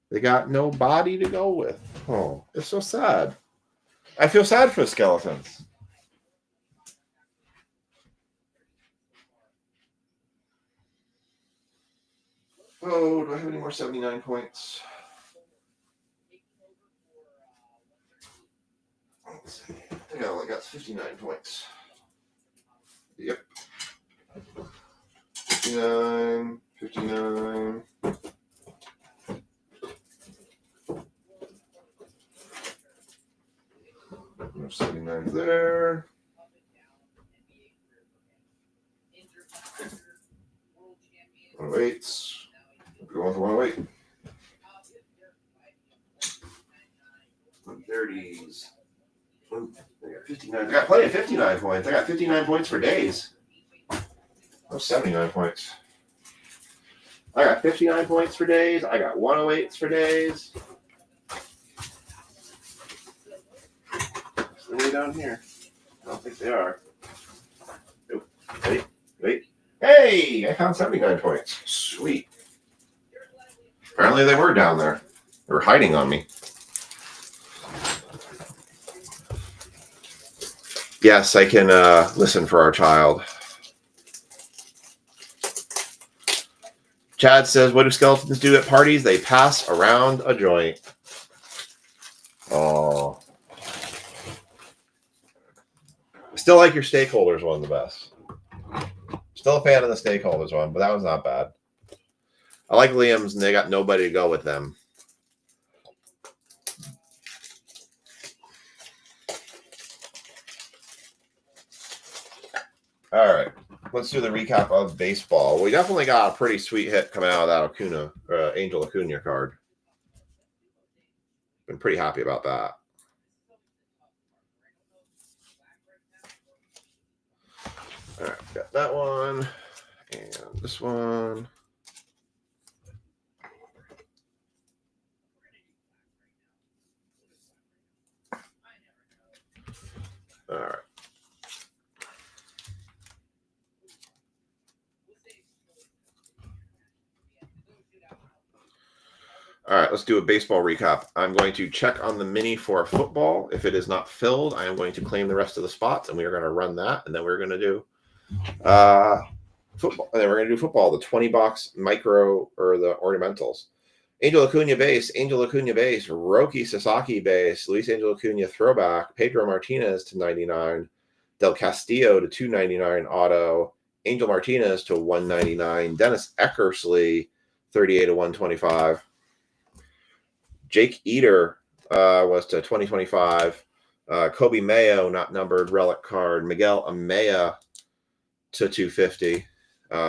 They got no body to go with. Oh, it's so sad. I feel sad for the skeletons. Oh, do I have any more 79 points? Let's see. I think I only got 59 points. Yep. 59, 59. There's 79 there. One weights. Going for 108. 130s. I got 59. I got plenty of 59 points. I got 59 points for days. Oh, 79 points. I got 59 points for days. I got 108s for days. It's way down here. I don't think they are. Nope. Wait. Hey, I found 79 points. Sweet. Apparently they were down there. They were hiding on me. Yes, I can listen for our child. Chad says, what do skeletons do at parties? They pass around a joint. Oh. Still like your stakeholders one the best. Still a fan of the stakeholders one, but that was not bad. I like Liam's, and they got nobody to go with them. All right, let's do the recap of baseball. We definitely got a pretty sweet hit coming out of that Angel Acuna card. Been pretty happy about that. All right, got that one and this one. All right. All right, let's do a baseball recap. I'm going to check on the mini for football. If it is not filled, I am going to claim the rest of the spots, and we are going to run that, and then we're going to do football. And then we're going to do football, the 20-box micro or the ornamentals. Angel Acuna base, Roki Sasaki base, Luis Angel Acuna throwback, Pedro Martinez to 99, Del Castillo to 299 auto, Angel Martinez to 199, Dennis Eckersley 38 to 125. Jake Eater was to 2025. Kobe Mayo, not numbered, relic card. Miguel Amaya to 250.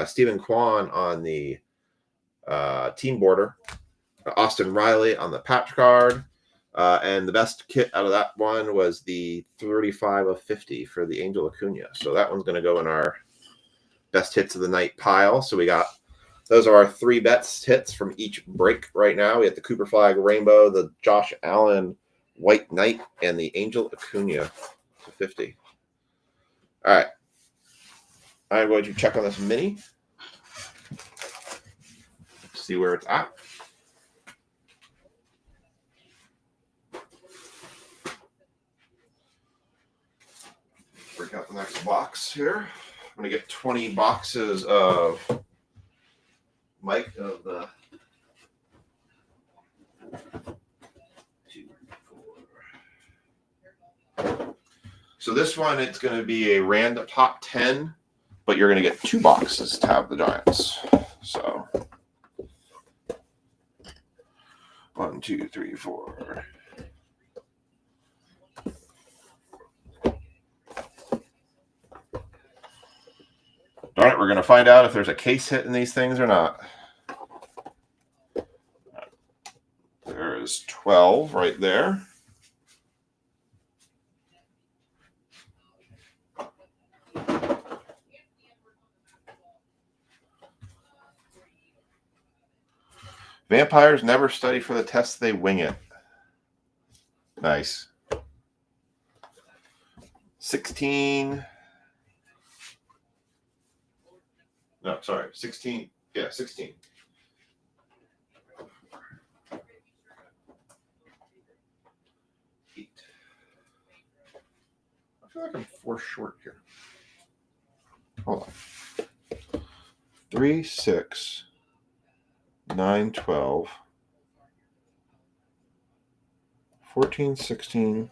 Stephen Kwan on the team border. Austin Riley on the patch card. And the best kit out of that one was the 35 of 50 for the Angel Acuna. So that one's going to go in our best hits of the night pile. So we got, those are our 3 best hits from each break right now. We have the Cooper Flag Rainbow, the Josh Allen White Knight, and the Angel Acuna to 50. All right. I'm going to check on this mini. See where it's at. Break out the next box here. I'm going to get 20 boxes of Mike of the 2, 4. So this one, it's going to be a random top 10, but you're going to get 2 boxes to have the Giants. So 1, 2, 3, 4. All right, we're going to find out if there's a case hit in these things or not. There is 12 right there. Vampires never study for the test, they wing it. Nice. 16. No, sorry, 16. Yeah, 16. Eight. I feel like I'm 4 short here. Hold on. 3, 6, 9, 12, 14, 16,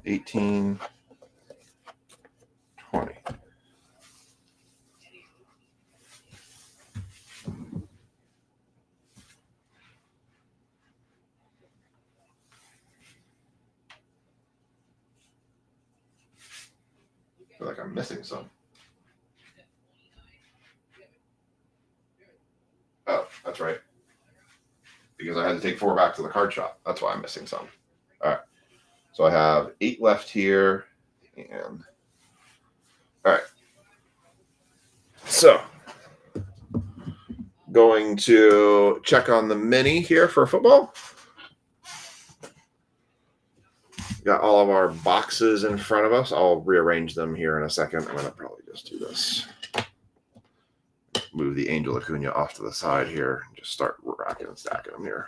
18, 20. I feel like I'm missing some. Oh, that's right. Because I had to take 4 back to the card shop. That's why I'm missing some. All right. So I have 8 left here. And all right. So going to check on the mini here for football. Got all of our boxes in front of us. I'll rearrange them here in a second. I'm going to probably just do this. Move the Angel Acuna off to the side here and just start racking and stacking them here.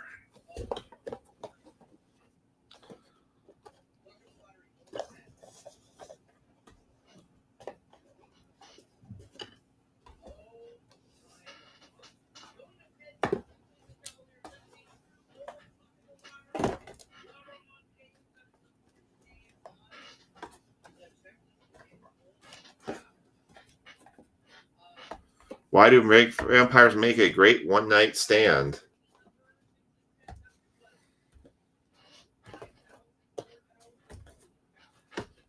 Why do vampires make a great one-night stand?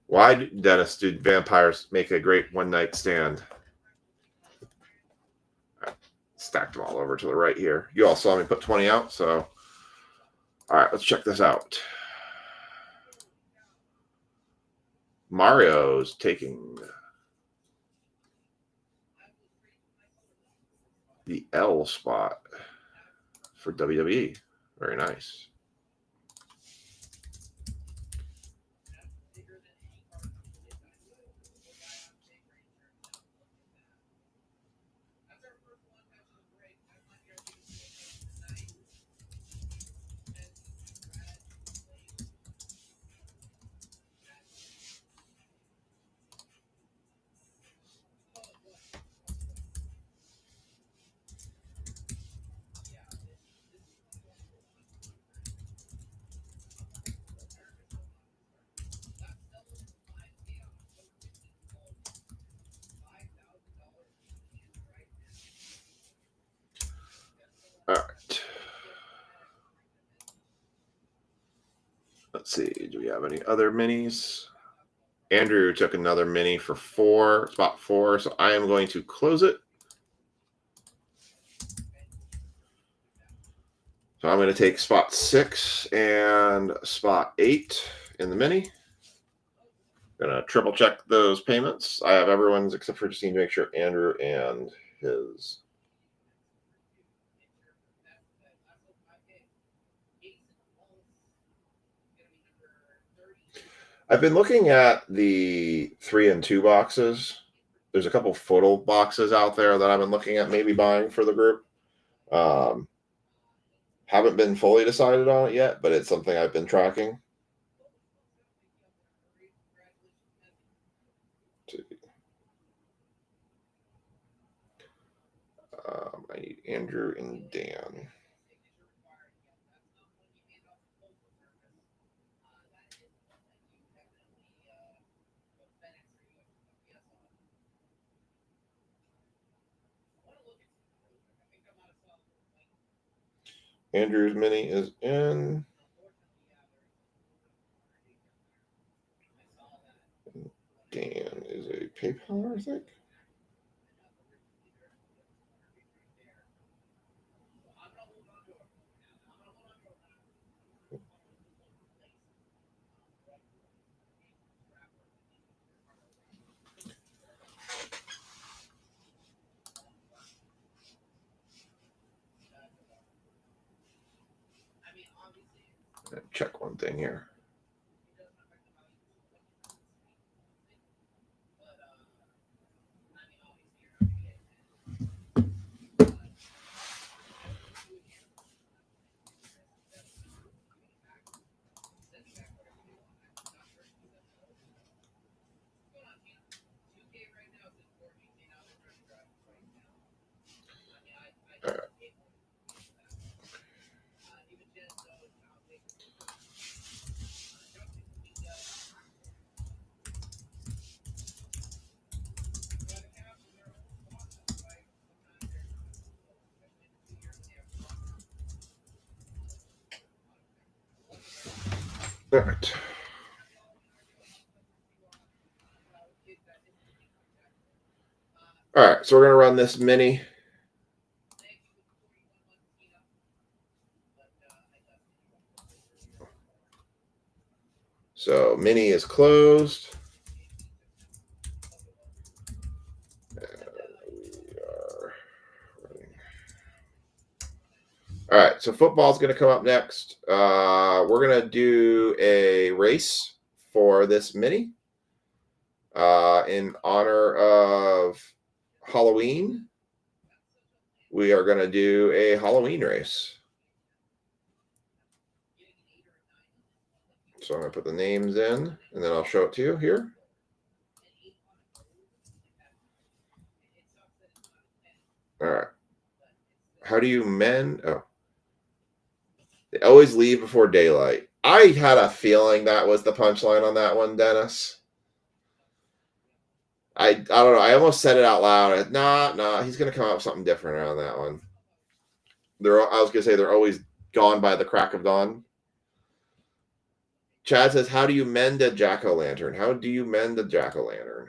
Why, Dennis, do vampires make a great one-night stand? I stacked them all over to the right here. You all saw me put 20 out, so all right, let's check this out. Mario's taking the L spot for WWE. Very nice. All right. Let's see. Do we have any other minis? Andrew took another mini for 4, spot 4. So I am going to close it. So I'm going to take spot 6 and spot 8 in the mini. Gonna triple check those payments. I have everyone's except for just need to make sure Andrew and his. I've been looking at the 3 and 2 boxes. There's a couple photo boxes out there that I've been looking at maybe buying for the group. Haven't been fully decided on it yet, but it's something I've been tracking. I need Andrew and Dan. Andrew's mini is in. Dan is a PayPal, I think. Check one thing here. All right. All right, so we're going to run this mini. So mini is closed. All right, so football's going to come up next. We're going to do a race for this mini in honor of Halloween. We are going to do a Halloween race. So I'm going to put the names in, and then I'll show it to you here. All right. How do you mend? Oh. They always leave before daylight. I had a feeling that was the punchline on that one, Dennis. I don't know. I almost said it out loud. Nah. He's going to come up with something different on that one. I was going to say they're always gone by the crack of dawn. Chad says, how do you mend a jack-o'-lantern? How do you mend a jack-o'-lantern?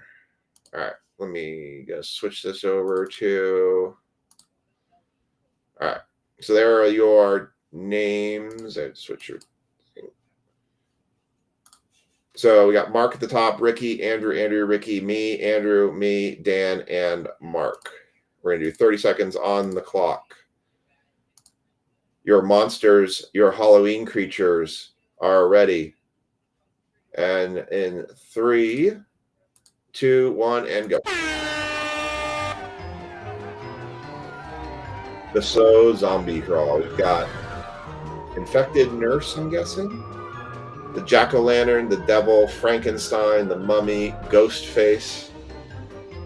All right. Let me go switch this over to... All right. So there are your names. I switch your... So we got Mark at the top, Ricky, Andrew, Ricky, me, Andrew, me, Dan, and Mark. We're going to do 30 seconds on the clock. Your monsters, your Halloween creatures are ready. And in 3, 2, 1, and go. The slow zombie crawl. We've got infected nurse, I'm guessing. The jack-o'-lantern, the devil, Frankenstein, the mummy, ghost face,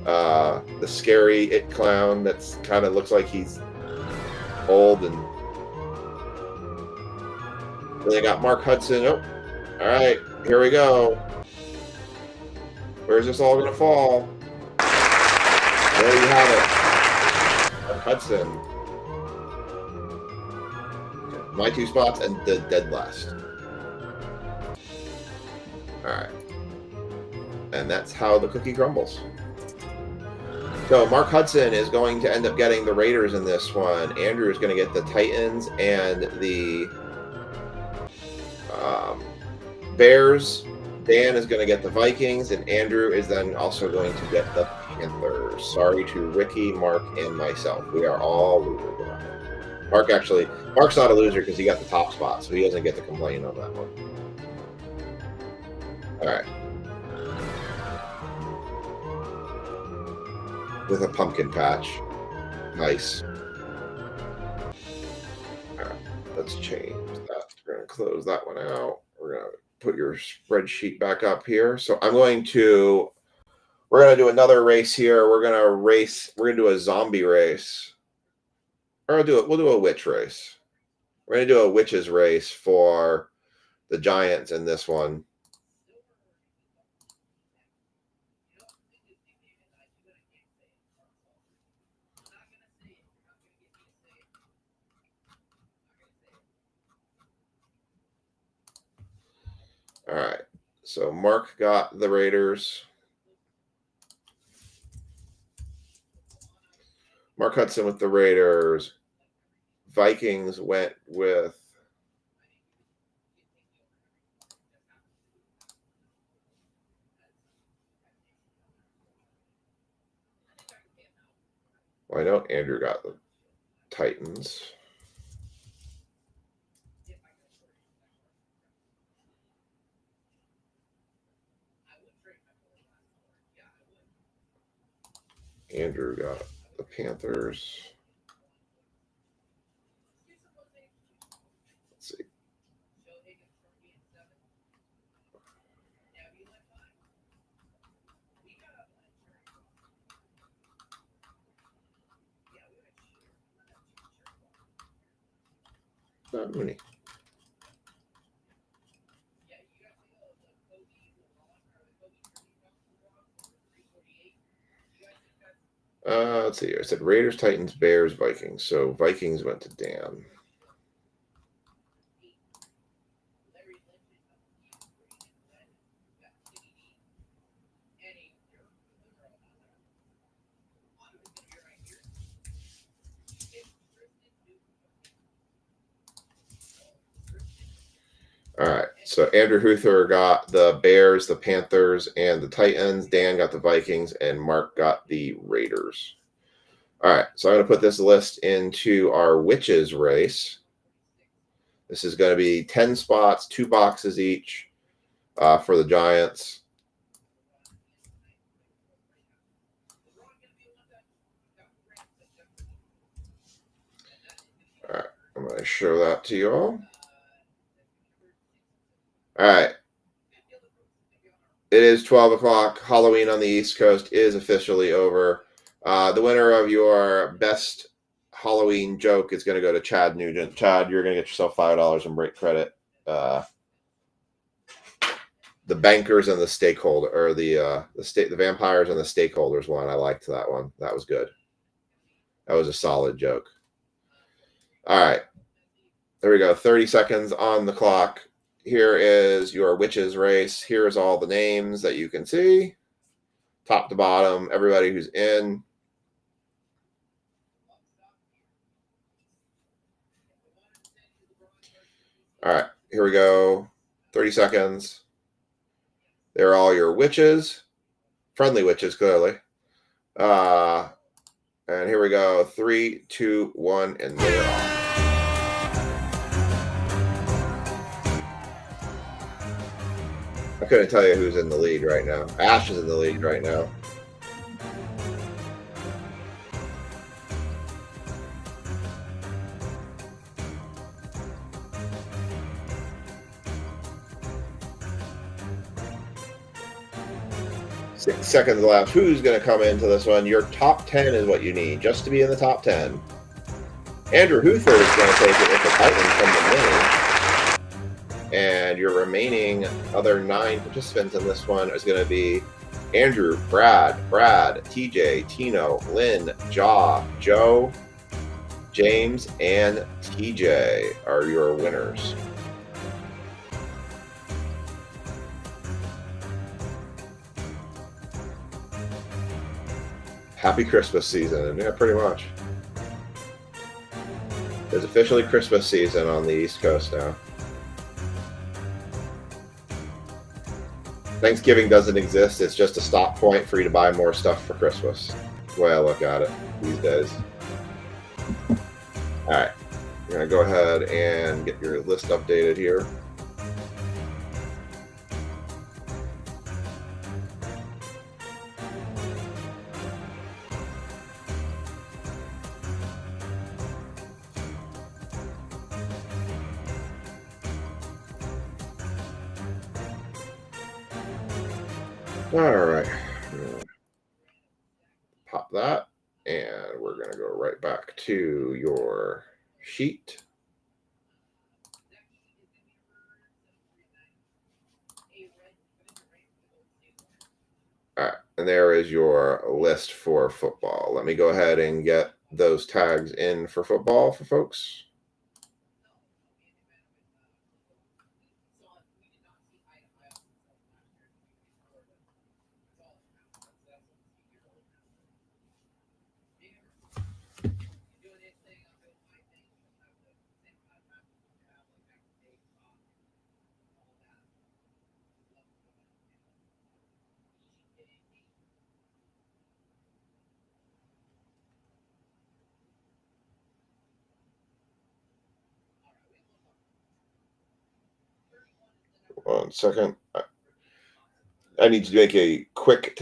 the scary it clown that's kind of looks like he's old, and then they got Mark Hudson. Oh, all right, here we go. Where's this all gonna fall? There you have it, Mark Hudson. My 2 spots and the dead last. All right, and that's how the cookie crumbles. So Mark Hudson is going to end up getting the Raiders in this one. Andrew is going to get the Titans and the Bears. Dan is going to get the Vikings, and Andrew is then also going to get the Panthers. Sorry to Ricky, Mark, and myself. We are all losers. Mark's not a loser because he got the top spot, so he doesn't get to complain on that one. All right. With a pumpkin patch. Nice. All right. Let's change that. We're going to close that one out. We're going to put your spreadsheet back up here. So we're going to do another race here. We're going to do a zombie race. Or we'll do a witch race. We're going to do a witches race for the Giants in this one. All right. So Mark got the Raiders. Mark Hudson with the Raiders. Vikings went with I know Andrew got the Titans. Andrew got the Panthers. Let's see. Not many. Let's see here. I said Raiders, Titans, Bears, Vikings. So Vikings went to Dan. All right. So Andrew Huther got the Bears, the Panthers, and the Titans. Dan got the Vikings, and Mark got the Raiders. All right. So I'm going to put this list into our witches race. This is going to be 10 spots, 2 boxes each for the Giants. All right. I'm going to show that to you all. All right. It is 12 o'clock. Halloween on the East Coast is officially over. The winner of your best Halloween joke is going to go to Chad Nugent. Chad, you're going to get yourself $5 in break credit. The bankers and the stakeholder, or the vampires and the stakeholders one. I liked that one. That was good. That was a solid joke. All right. There we go. 30 seconds on the clock. Here is your witches race. Here's all the names that you can see. Top to bottom, everybody who's in. All right, here we go. 30 seconds. They're all your witches. Friendly witches, clearly. And here we go. 3, 2, 1, and they're off. I couldn't tell you who's in the lead right now. Ash is in the lead right now. Six seconds left. Who's going to come into this one? Your top 10 is what you need just to be in the top 10. Andrew Huther is going to take it with the Titans from the mini. And your remaining other 9 participants in this one is going to be Andrew, Brad, TJ, Tino, Lynn, Joe, James, and TJ are your winners. Happy Christmas season. Yeah, pretty much. It's officially Christmas season on the East Coast now. Thanksgiving doesn't exist. It's just a stop point for you to buy more stuff for Christmas. The way I look at it these days. All right, we're gonna go ahead and get your list updated here. All right, pop that, and we're gonna go right back to your sheet. All right, and there is your list for football. Let me go ahead and get those tags in for football for folks. One second. I need to take a quick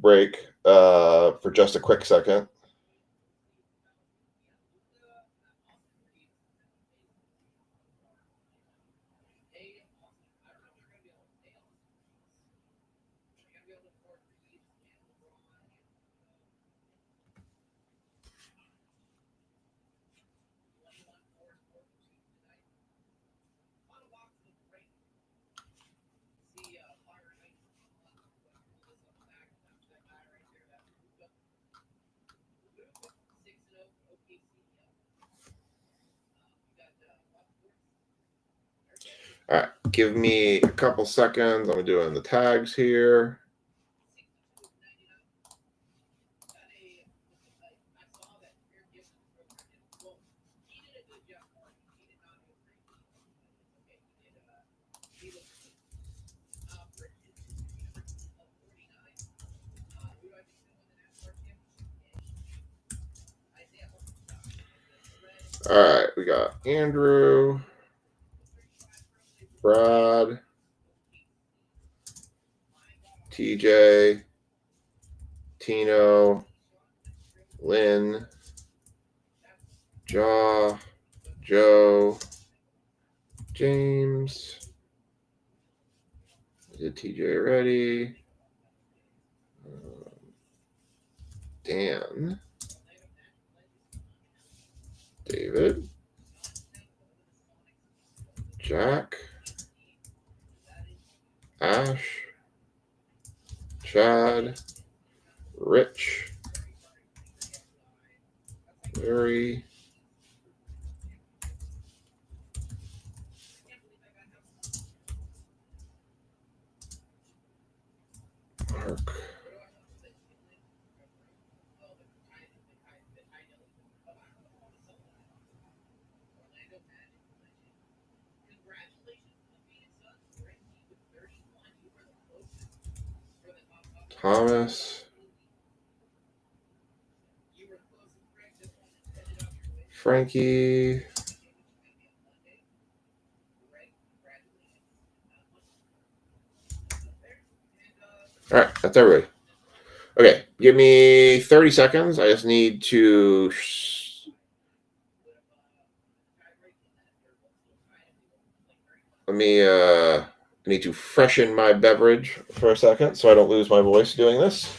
break for just a quick second. All right, give me a couple seconds. I'm doing the tags here. All right, we got Andrew, Brad, TJ, Tino, Lynn, Joe, James. Did TJ already? Dan, David, Jack, Ash, Chad, Rich, Larry, Mark, Thomas, Frankie, all right, that's everybody. Okay, give me 30 seconds. I just need to I need to freshen my beverage for a second so I don't lose my voice doing this.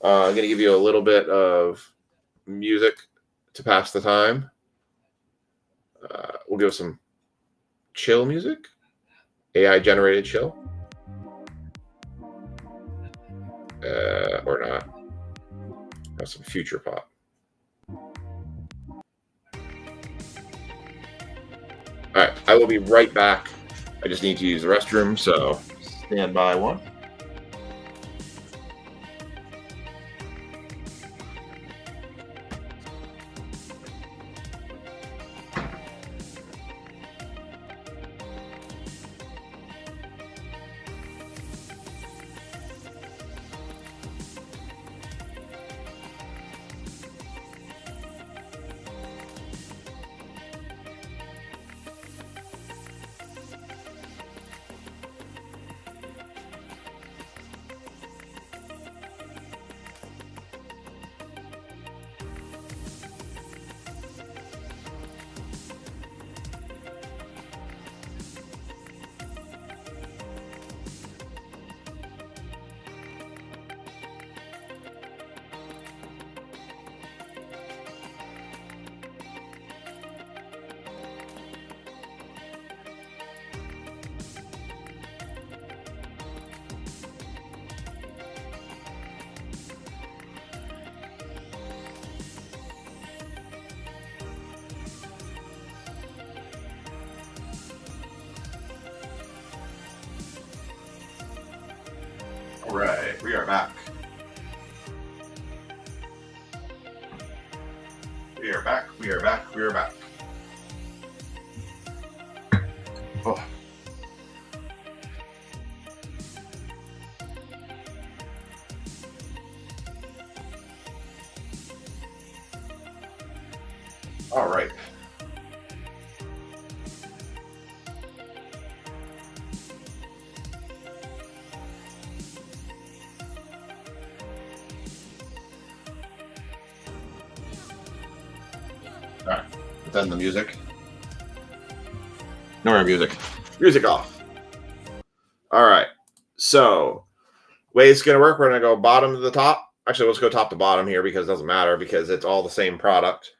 I'm going to give you a little bit of music to pass the time. We'll go some chill music, AI generated chill, or not. Have some future pop. All right, I will be right back. I just need to use the restroom, so stand by one. right, we are back. We are back. We are back. We are back. Oh. All right. All right. Then the music. No more music. Music off. All right. So, way it's going to work, we're going to go bottom to the top. Actually, let's go top to bottom here because it doesn't matter because it's all the same product.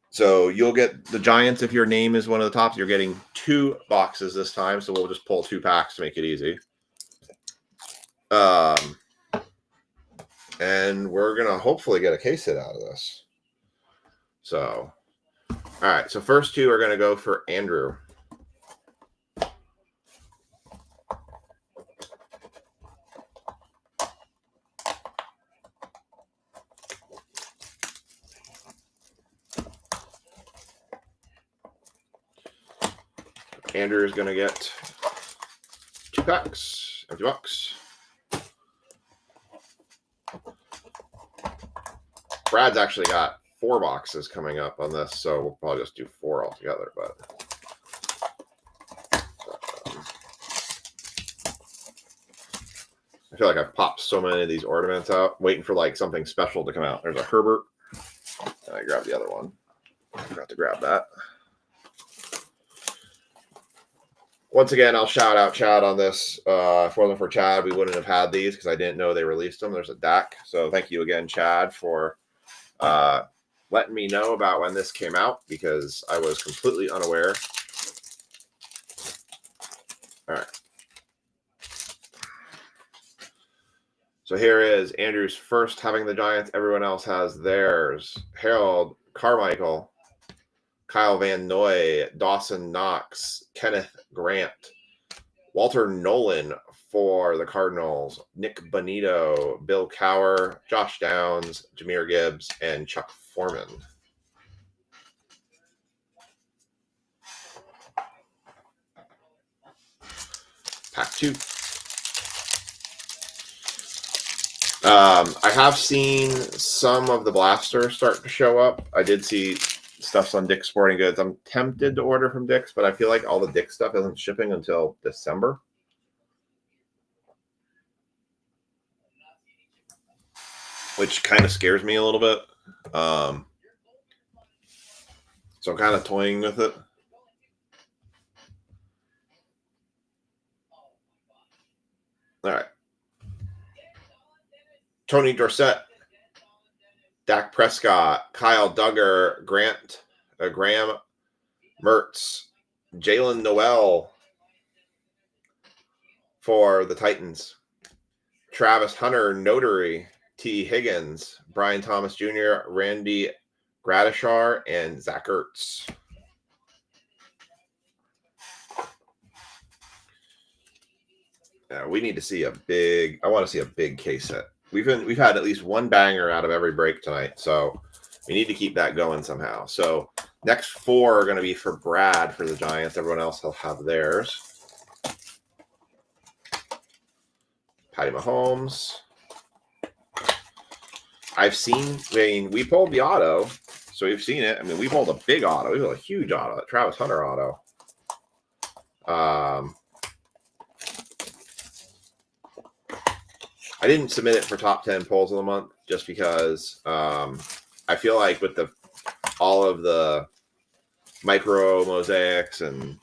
So you'll get the Giants if your name is one of the tops. You're getting 2 boxes this time, so we'll just pull 2 packs to make it easy. And we're going to hopefully get a case hit out of this. So, all right. So first 2 are going to go for Andrew. Andrew is going to get 2 packs, empty box. Brad's actually got 4 boxes coming up on this, so we'll probably just do 4 altogether. But I feel like I've popped so many of these ornaments out, waiting for like something special to come out. There's a Herbert. And I grabbed the other one. I forgot to grab that. Once again, I'll shout out Chad on this. If it wasn't for Chad, we wouldn't have had these because I didn't know they released them. There's a DAC. So thank you again, Chad, for letting me know about when this came out because I was completely unaware. All right. So here is Andrew's first having the Giants. Everyone else has theirs. Harold Carmichael, Kyle Van Noy, Dawson Knox, Kenneth Grant, Walter Nolan for the Cardinals, Nick Bonito, Bill Cowher, Josh Downs, Jahmyr Gibbs, and Chuck Foreman. Pack 2. I have seen some of the blasters start to show up. I did see stuff's on Dick's Sporting Goods. I'm tempted to order from Dick's, but I feel like all the Dick's stuff isn't shipping until December. Which kind of scares me a little bit. So I'm kind of toying with it. All right. Tony Dorsett, Dak Prescott, Kyle Duggar, Graham Mertz, Jalen Noel for the Titans, Travis Hunter, Notary, T. Higgins, Brian Thomas Jr., Randy Gradishar, and Zach Ertz. We need to see a big. I want to see a big case hit. We've had at least one banger out of every break tonight, so we need to keep that going somehow. So next 4 are going to be for Brad for the Giants. Everyone else will have theirs. Patty Mahomes. We pulled the auto, so we've seen it. I mean, we pulled a big auto. We pulled a huge auto, a Travis Hunter auto. I didn't submit it for top 10 polls of the month just because I feel like with all of the micro mosaics and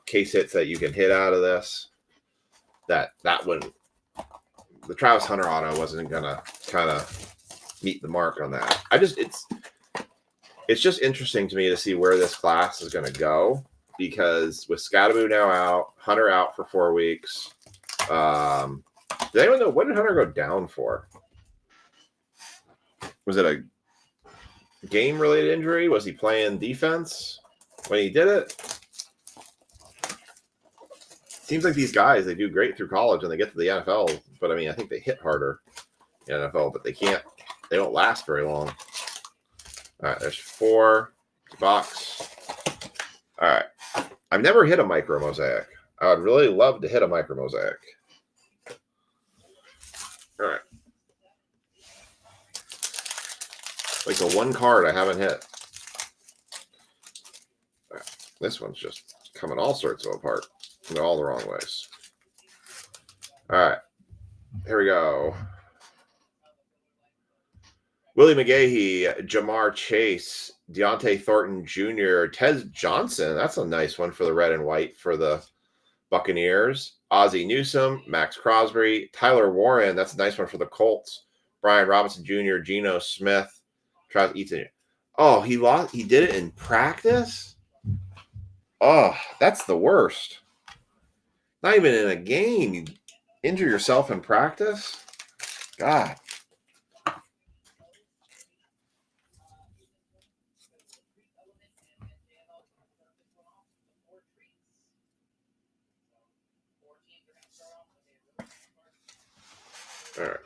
case hits that you can hit out of this, that wouldn't. The Travis Hunter auto wasn't gonna kind of meet the mark on that. It's just interesting to me to see where this class is gonna go because with Scatteroo now out, Hunter out for 4 weeks. Does anyone know what did Hunter go down for? Was it a game-related injury? Was he playing defense when he did it? seems like these guys, they do great through college and they get to the NFL. But I mean, I think they hit harder in the NFL, but they don't last very long. All right, there's 4 box. All right. I've never hit a micro mosaic. I would really love to hit a micro mosaic. All right. Like the one card I haven't hit. All right. This one's just coming all sorts of apart in all the wrong ways. All right. Here we go. Willie McGahee, Jamar Chase, Deontay Thornton Jr., Tez Johnson. That's a nice one for the red and white for the Buccaneers. Ozzie Newsome, Max Crosby, Tyler Warren. That's a nice one for the Colts. Brian Robinson Jr., Geno Smith, Travis Etienne. Oh, he lost. He did it in practice? Oh, that's the worst. Not even in a game. You injure yourself in practice? God. All right.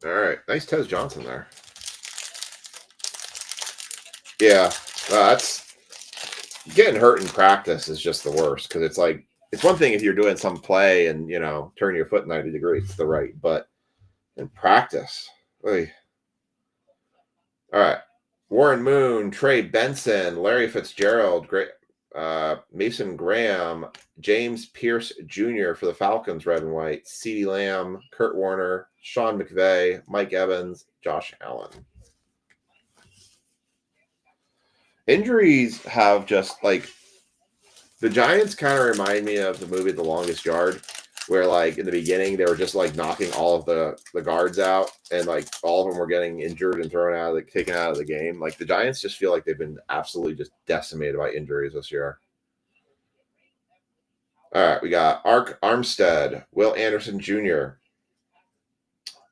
All right. Nice Tez Johnson there. Yeah. That's getting hurt in practice is just the worst because it's like, it's one thing if you're doing some play and, you know, turn your foot 90 degrees to the right, but in practice. Oy. All right. Warren Moon, Trey Benson, Larry Fitzgerald, Mason Graham, James Pierce Jr. for the Falcons, red and white, CeeDee Lamb, Kurt Warner, Sean McVay, Mike Evans, Josh Allen. Injuries have just like the Giants kind of remind me of the movie The Longest Yard, where like in the beginning they were just like knocking all of the guards out and like all of them were getting injured and taken out of the game. Like the Giants just feel like they've been absolutely just decimated by injuries this year. All right, we got Ark Armstead, Will Anderson Jr.,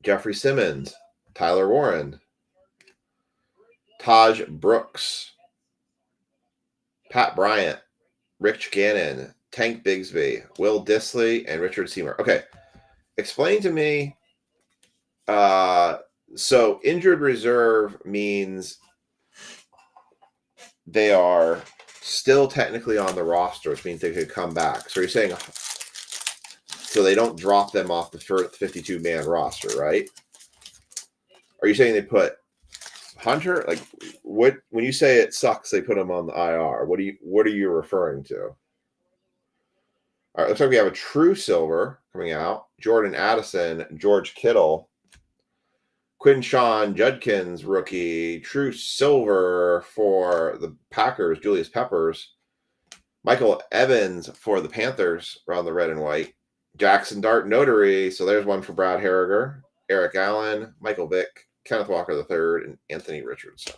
Jeffrey Simmons, Tyler Warren, Taj Brooks, Pat Bryant, Rich Gannon, Tank Bigsby, Will Dissly, and Richard Seymour. Okay, explain to me. So injured reserve means they are still technically on the roster, which means they could come back. So you're saying so they don't drop them off the first 52-man roster, right? Are you saying they put Hunter? Like what? When you say it sucks, they put him on the IR. What are you referring to? All right, looks like we have a true silver coming out. Jordan Addison, George Kittle, Quinshawn Judkins, rookie, true silver for the Packers, Julius Peppers, Michael Evans for the Panthers around the red and white, Jackson Dart Notary, so there's one for Brad Harriger, Eric Allen, Michael Vick, Kenneth Walker III, and Anthony Richardson.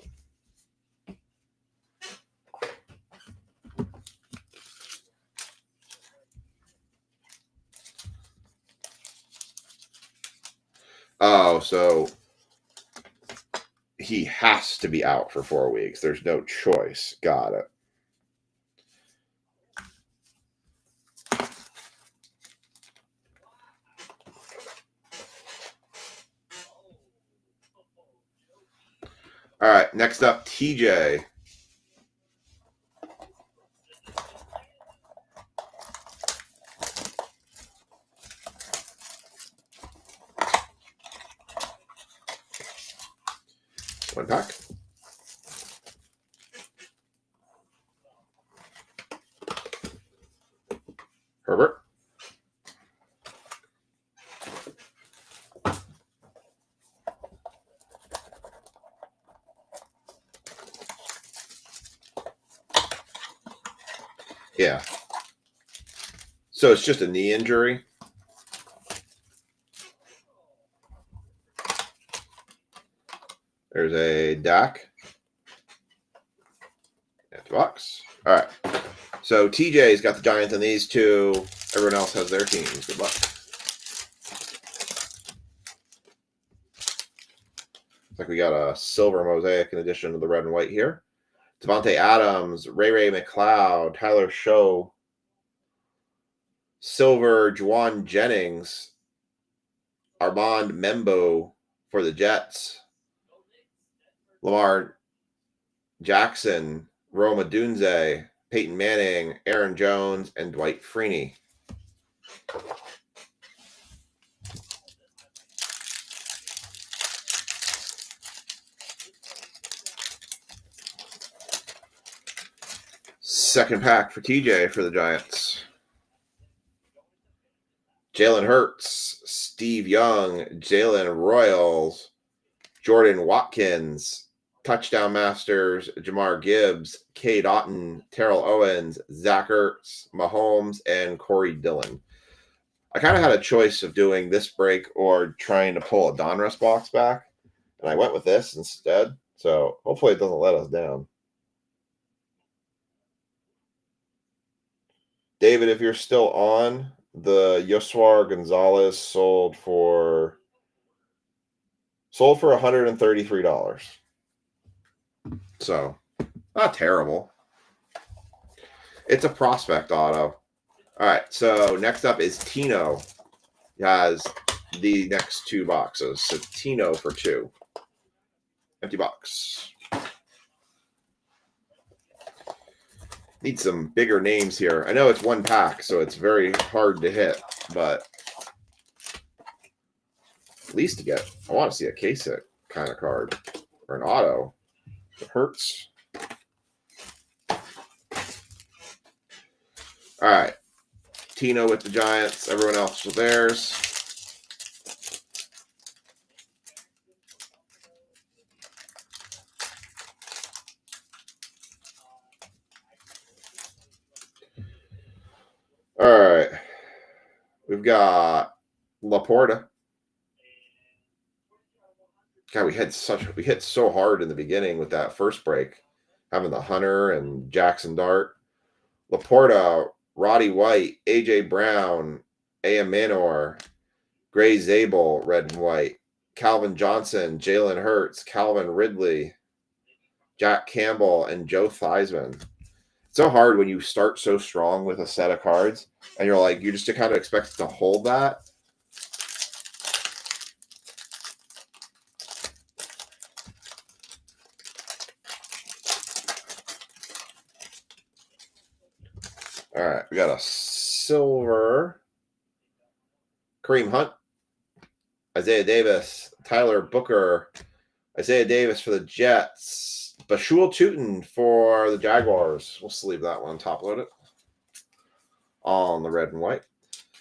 Oh, so he has to be out for 4 weeks. There's no choice. Got it. All right, next up, TJ. One pack. Herbert. Yeah. So it's just a knee injury. There's a Dak. Empty box. All right. So TJ's got the Giants on these two. Everyone else has their teams. Good luck. Looks like we got a silver mosaic in addition to the red and white here. Devontae Adams, Ray McLeod, Tyler Show, silver Juwan Jennings, Armand Membo for the Jets, Lamar Jackson, Roma Dunze, Peyton Manning, Aaron Jones, and Dwight Freeney. Second pack for TJ for the Giants. Jalen Hurts, Steve Young, Jalen Royals, Jordan Watkins, Touchdown Masters, Jamar Gibbs, Cade Otton, Terrell Owens, Zach Ertz, Mahomes, and Corey Dillon. I kind of had a choice of doing this break or trying to pull a Donruss box back, and I went with this instead. So hopefully it doesn't let us down. David, if you're still on, the Yoswar Gonzalez sold for $133. So not terrible. It's a prospect auto. All right, so next up is Tino. He has the next two boxes. So Tino for 2. Empty box. Need some bigger names here. I know it's one pack, so it's very hard to hit, but at least to get, I want to see a case hit kind of card or an auto. It hurts. All right. Tino with the Giants. Everyone else with theirs. All right. We've got Laporta. God, we hit so hard in the beginning with that first break, having the Hunter and Jackson Dart. Laporta, Roddy White, AJ Brown, A.M. Manor, Gray Zabel, red and white, Calvin Johnson, Jalen Hurts, Calvin Ridley, Jack Campbell, and Joe Theismann. It's so hard when you start so strong with a set of cards, and you're just kind of expected to hold that. All right, we got a silver Kareem Hunt, Isaiah Davis, Tyler Booker, Isaiah Davis for the Jets, Bashul Tootin for the Jaguars. We'll sleeve that one, top load it. All on the red and white.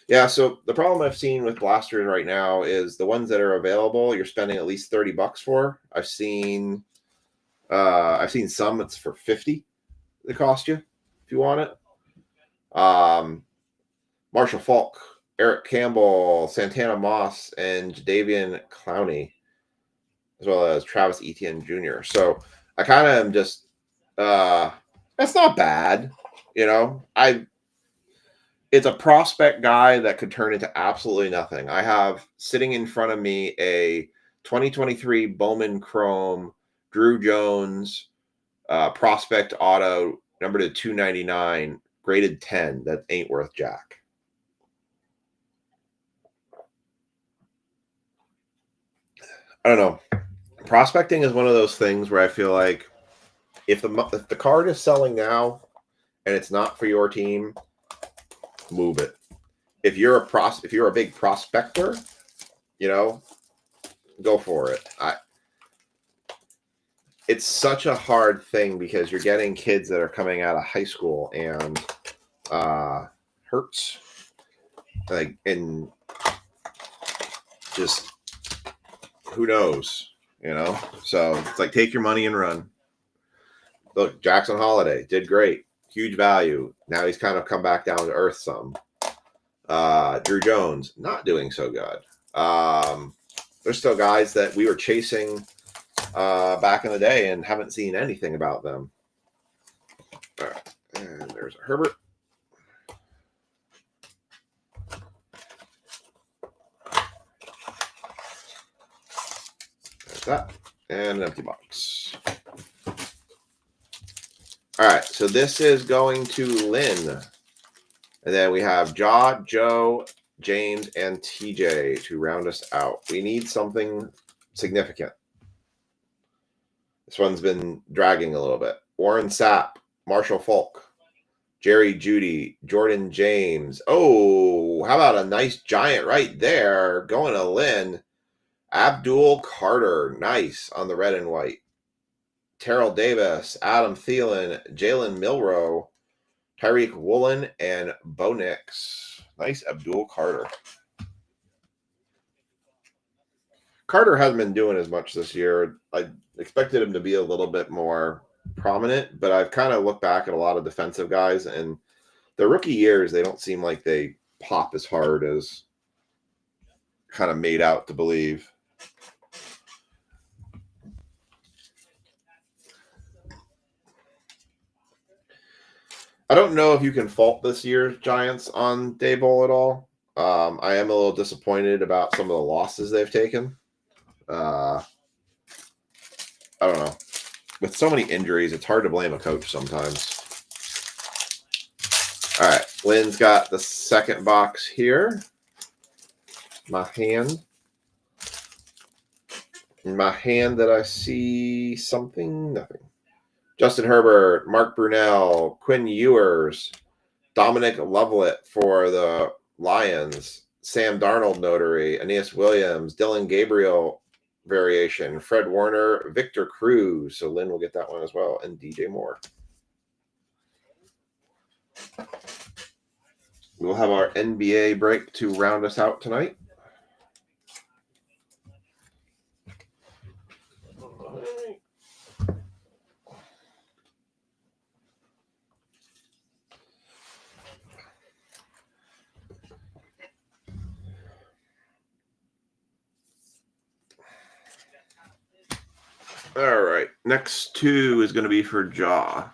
Yeah, so the problem I've seen with blasters right now is the ones that are available, you're spending at least $30 for. I've seen some that's for $50 that cost you if you want it. Marshall Falk, Eric Campbell, Santana Moss, and Jadeveon Clowney, as well as Travis Etienne Jr. So I kind of am just, that's not bad. It's a prospect guy that could turn into absolutely nothing. I have sitting in front of me a 2023 Bowman Chrome Drew Jones prospect auto, number to 299, graded 10. That ain't worth jack. I don't know. Prospecting is one of those things where I feel like if the card is selling now and it's not for your team, move it. If you're a big prospector, go for it. It's such a hard thing because you're getting kids that are coming out of high school and hurts, and just who knows, So it's like take your money and run. Look, Jackson Holiday did great, huge value. Now he's kind of come back down to earth some. Drew Jones not doing so good. There's still guys that we were chasing back in the day and haven't seen anything about them. All right, and there's a Herbert. There's that. And an empty box. All right, so this is going to Lynn. And then we have Jaw, Joe, James, and TJ to round us out. We need something significant. This one's been dragging a little bit. Warren Sapp, Marshall Falk, Jerry Judy, Jordan James. Oh, how about a nice giant right there? Going to Lynn. Abdul Carter. Nice on the red and white. Terrell Davis, Adam Thielen, Jalen Milroe, Tyreek Woolen, and Bo Nix. Nice Abdul Carter. Carter hasn't been doing as much this year. I expected him to be a little bit more prominent, but I've kind of looked back at a lot of defensive guys, and the rookie years, they don't seem like they pop as hard as kind of made out to believe. I don't know if you can fault this year's Giants on Daboll at all. I am a little disappointed about some of the losses they've taken. I don't know. With so many injuries, it's hard to blame a coach sometimes. All right, Lynn's got the second box here. My hand. In my hand that I see something, nothing. Justin Herbert, Mark Brunell, Quinn Ewers, Dominic Lovelet for the Lions, Sam Darnold notary, Aeneas Williams, Dylan Gabriel variation, Fred Warner, Victor Cruz. So Lynn will get that one as well, and DJ Moore. We'll have our NBA break to round us out tonight. All right, next two is going to be for Jaw.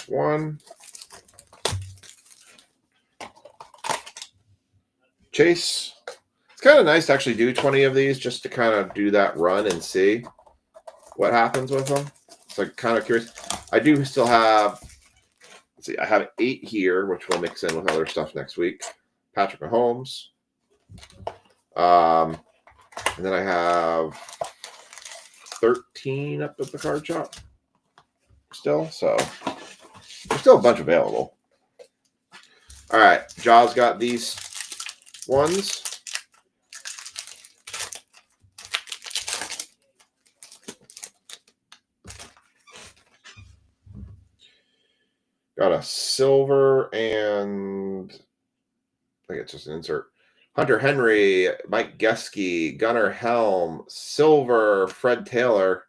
One. Chase. It's kind of nice to actually do 20 of these just to kind of do that run and see what happens with them. So I'm kind of curious. I do still have, let's see, I have 8 here, which we'll mix in with other stuff next week. Patrick Mahomes. And then I have 13 up at the card shop still. So there's still a bunch available. All right. Jaw's got these ones. Got a silver and I think it's just an insert. Hunter Henry, Mike Gesky, Gunnar Helm, silver, Fred Taylor,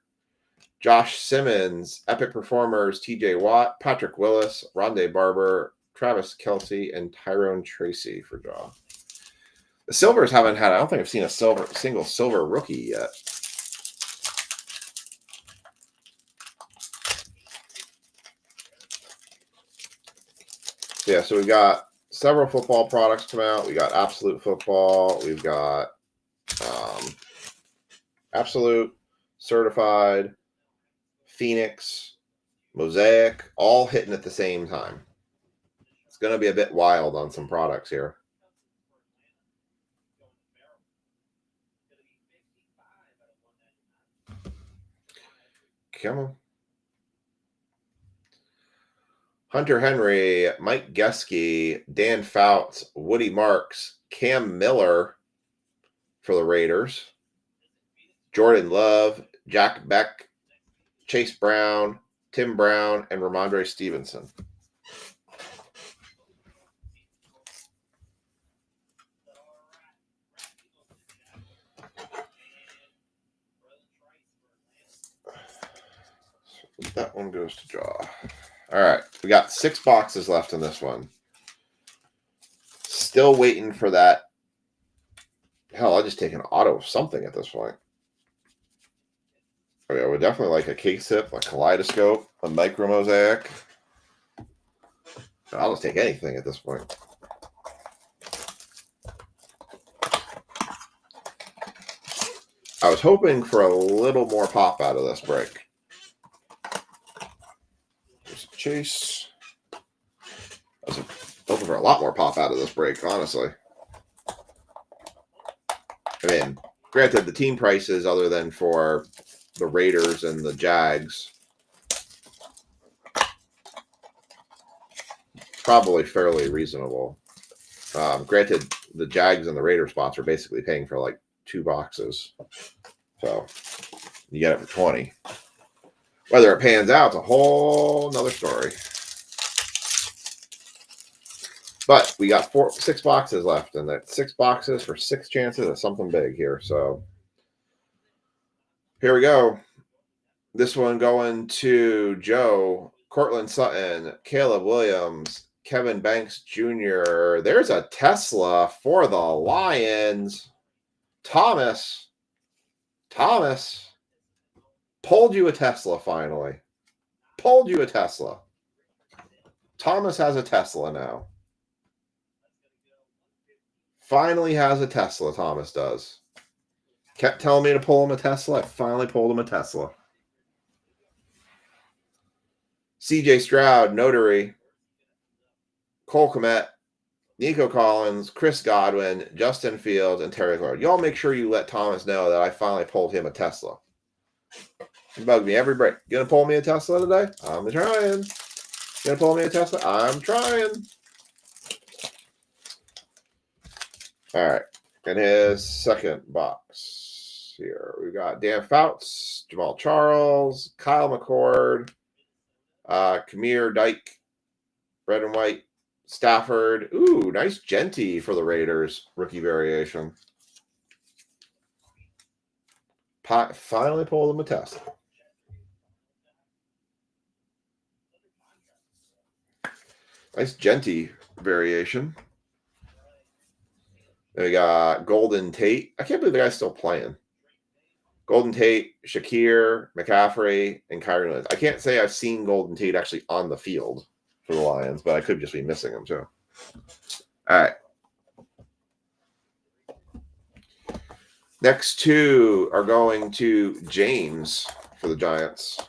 Josh Simmons, Epic Performers, TJ Watt, Patrick Willis, Rondé Barber, Travis Kelce, and Tyrone Tracy for Jaw. The silvers haven't had, I don't think I've seen a single silver rookie yet. Yeah, so we've got several football products come out. We got Absolute Football. We've got Absolute, Certified, Phoenix, Mosaic, all hitting at the same time. It's going to be a bit wild on some products here. Come on. Hunter Henry, Mike Gesky, Dan Fouts, Woody Marks, Cam Miller for the Raiders, Jordan Love, Jack Beck, Chase Brown, Tim Brown, and Ramondre Stevenson. So that one goes to Jaw. All right, we got 6 boxes left in this one. Still waiting for that. Hell, I'll just take an auto of something at this point. Okay, I would definitely like a K-Sip, a Kaleidoscope, a Micro Mosaic. I'll just take anything at this point. I was hoping for a little more pop out of this break. There's a chase. I was hoping for a lot more pop out of this break, honestly. I mean, granted, the team prices, other than for the Raiders and the Jags, probably fairly reasonable. Granted, the Jags and the Raiders spots are basically paying for like 2 boxes. So you get it for 20. Whether it pans out, it's a whole nother story. But we got 6 boxes left, and that's 6 boxes for 6 chances of something big here. So here we go. This one going to Joe, Cortland Sutton, Caleb Williams, Kevin Banks Jr. There's a Tesla for the Lions. Thomas pulled you a Tesla finally. Pulled you a Tesla. Thomas has a Tesla now. Finally has a Tesla, Thomas does. Kept telling me to pull him a Tesla. I finally pulled him a Tesla. CJ Stroud, Notary, Cole Kmet, Nico Collins, Chris Godwin, Justin Fields, and Terry Clark. Y'all make sure you let Thomas know that I finally pulled him a Tesla. He bugged me every break. Gonna pull me a Tesla today? I'm trying. Gonna pull me a Tesla? I'm trying. All right. And his second box here. We got Dan Fouts, Jamal Charles, Kyle McCord, Kamir Dyke, red and white, Stafford. Ooh, nice Genty for the Raiders. Rookie variation. Finally pulled him a Tesla. Nice Genty variation. Then we got Golden Tate. I can't believe the guy's still playing. Golden Tate, Shakir, McCaffrey, and Kyrie Lewis. I can't say I've seen Golden Tate actually on the field for the Lions, but I could just be missing him too. All right. Next 2 are going to James for the Giants.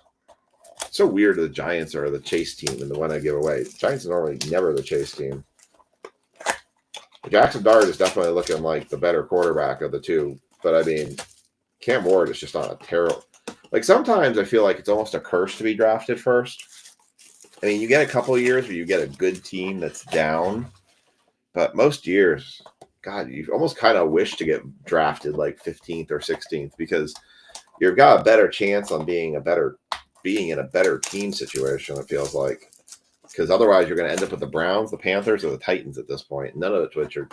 It's so weird that the Giants are the chase team and the one I give away. The Giants are normally never the chase team. Jackson Dart is definitely looking like the better quarterback of the 2. But I mean, Cam Ward is just on a terrible. Like sometimes I feel like it's almost a curse to be drafted first. I mean, you get a couple of years where you get a good team that's down. But most years, God, you almost kind of wish to get drafted like 15th or 16th because you've got a better chance on being in a better team situation, it feels like. Because otherwise you're going to end up with the Browns, the Panthers, or the Titans at this point. None of which are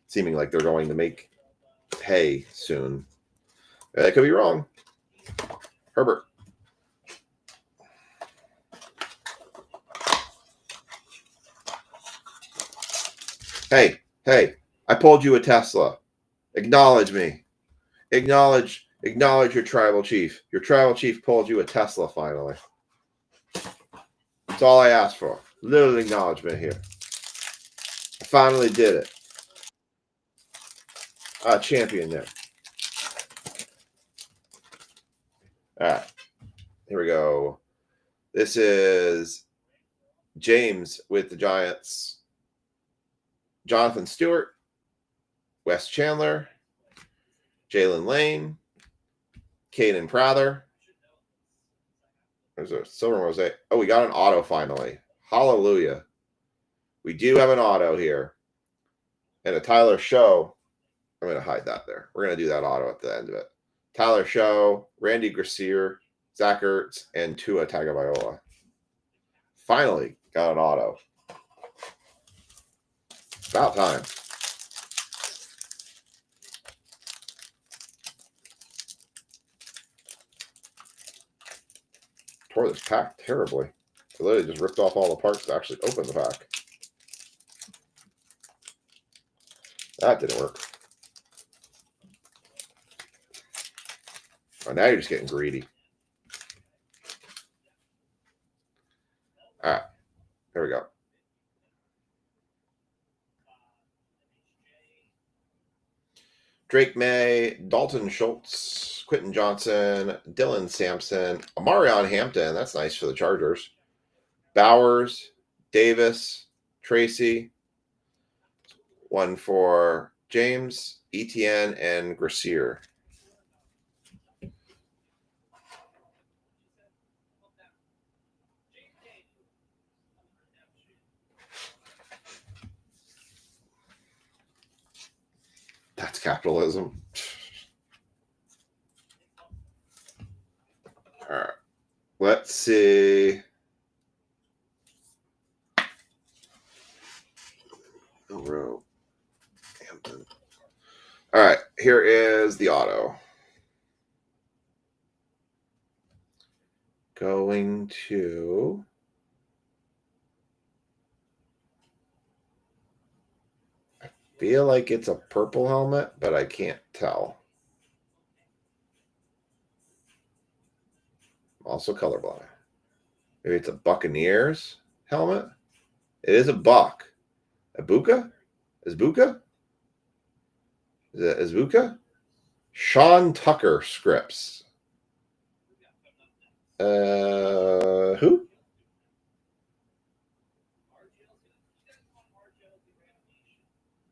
seeming like they're going to make hay soon. I could be wrong. Herbert. Hey, I pulled you a Tesla. Acknowledge me. Acknowledge your tribal chief. Your tribal chief pulled you a Tesla finally. That's all I asked for. Little acknowledgement here. I finally did it. Champion there. All right. Here we go. This is James with the Giants. Jonathan Stewart, Wes Chandler, Jalen Lane, Caden Prather. There's a silver mosaic. Oh, we got an auto finally. Hallelujah. We do have an auto here. And a Tyler Show. I'm going to hide that there. We're going to do that auto at the end of it. Tyler Show, Randy Gracier, Zach Ertz, and Tua Tagovailoa. Finally got an auto. About time. Tore this pack terribly. I literally just ripped off all the parts to actually open the pack. That didn't work. Oh, now you're just getting greedy. All right. There we go. Drake May, Dalton Schultz, Quentin Johnson, Dylan Sampson, Amarion Hampton. That's nice for the Chargers. Bowers, Davis, Tracy. One for James, Etienne, and Gracier. That's capitalism. All right. Let's see. Row. Hampton. All right. Here is the auto. Going to. I feel like it's a purple helmet, but I can't tell. I'm also colorblind. Maybe it's a Buccaneers helmet. It is a Buck. Ibuka? Izbuka? Is it Izbuka? Sean Tucker scripts. Who?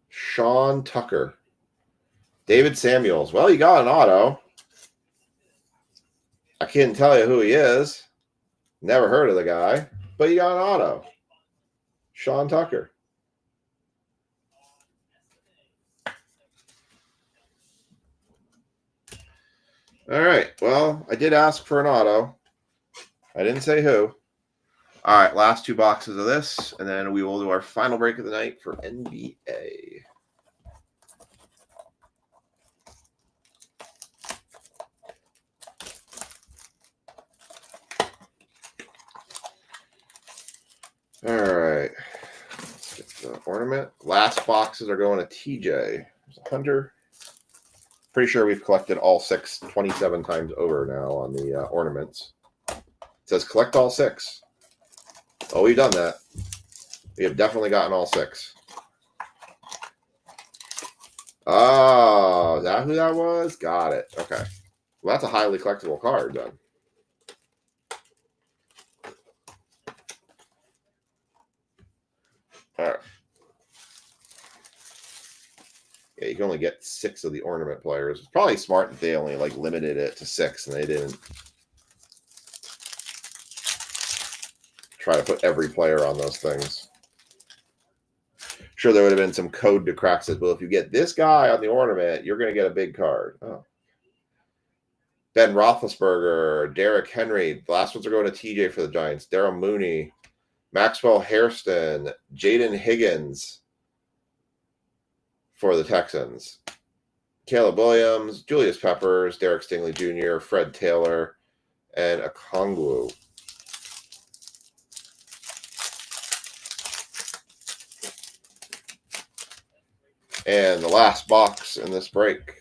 Sean Tucker. David Samuels. Well, you got an auto. I can't tell you who he is. Never heard of the guy, but you got an auto. Sean Tucker. All right. Well, I did ask for an auto. I didn't say who. All right. Last 2 boxes of this, and then we will do our final break of the night for NBA. All right. Let's get the ornament. Last boxes are going to TJ. There's a Hunter. Pretty sure we've collected all 6 27 times over now on the ornaments. It says collect all 6. Oh, we've done that. We have definitely gotten all 6. Oh, is that who that was? Got it. Okay. Well, that's a highly collectible card then. All right. Yeah, you can only get 6 of the ornament players. It's probably smart that they only like limited it to 6 and they didn't try to put every player on those things. Sure, there would have been some code to crack that, well, if you get this guy on the ornament, you're going to get a big card. Oh. Ben Roethlisberger, Derrick Henry. The last ones are going to TJ for the Giants. Daryl Mooney, Maxwell Hairston, Jaden Higgins for the Texans. Caleb Williams, Julius Peppers, Derek Stingley Jr., Fred Taylor, and Okongwu. And the last box in this break.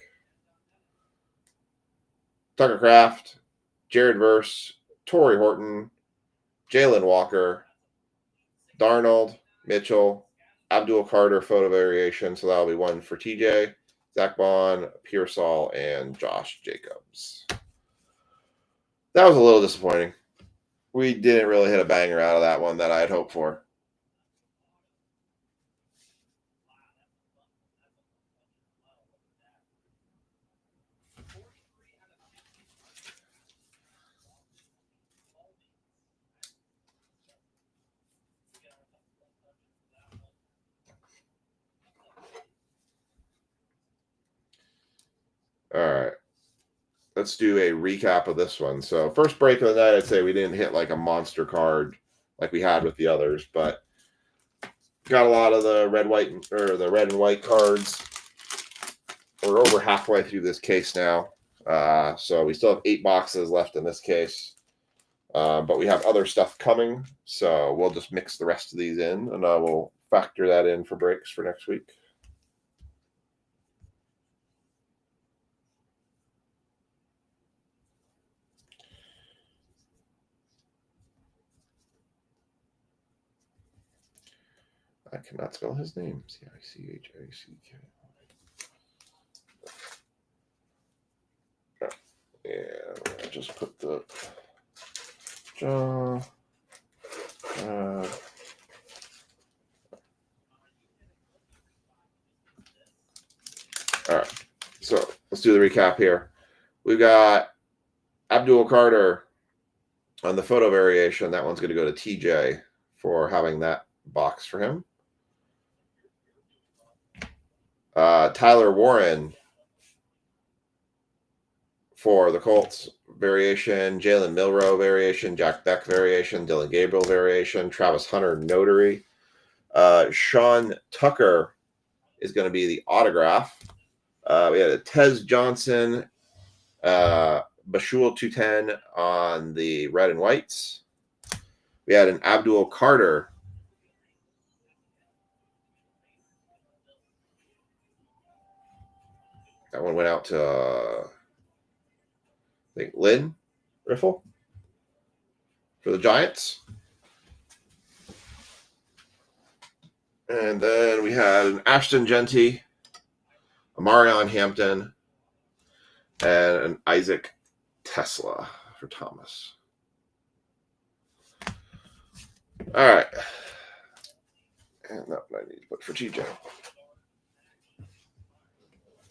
Tucker Kraft, Jared Verse, Torrey Horton, Jalen Walker, Darnold, Mitchell, Abdul Carter photo variation. So that'll be one for TJ, Zach Bond, Pearsall, and Josh Jacobs. That was a little disappointing. We didn't really hit a banger out of that one that I had hoped for. All right. Let's do a recap of this one. So first break of the night, I'd say we didn't hit like a monster card like we had with the others, but got a lot of the red and white cards. We're over halfway through this case now. So we still have 8 boxes left in this case. But we have other stuff coming. So we'll just mix the rest of these in and we'll factor that in for breaks for next week. I cannot spell his name. Cichachik. just put the jaw. All right, so let's do the recap here. We've got Abdul Carter on the photo variation. That one's going to go to TJ for having that box for him. Tyler Warren for the Colts variation, Jalen Milroe variation, Jack Beck variation, Dylan Gabriel variation, Travis Hunter notary. Sean Tucker is going to be the autograph. We had a Tez Johnson, Bashul 210 on the red and whites. We had an Abdul Carter. That one went out to, I think, Lynn Riffle for the Giants. And then we had an Ashton Genty, a Marion Hampton, and an Isaac Tesla for Thomas. All right. And that's what I need to put for TJ.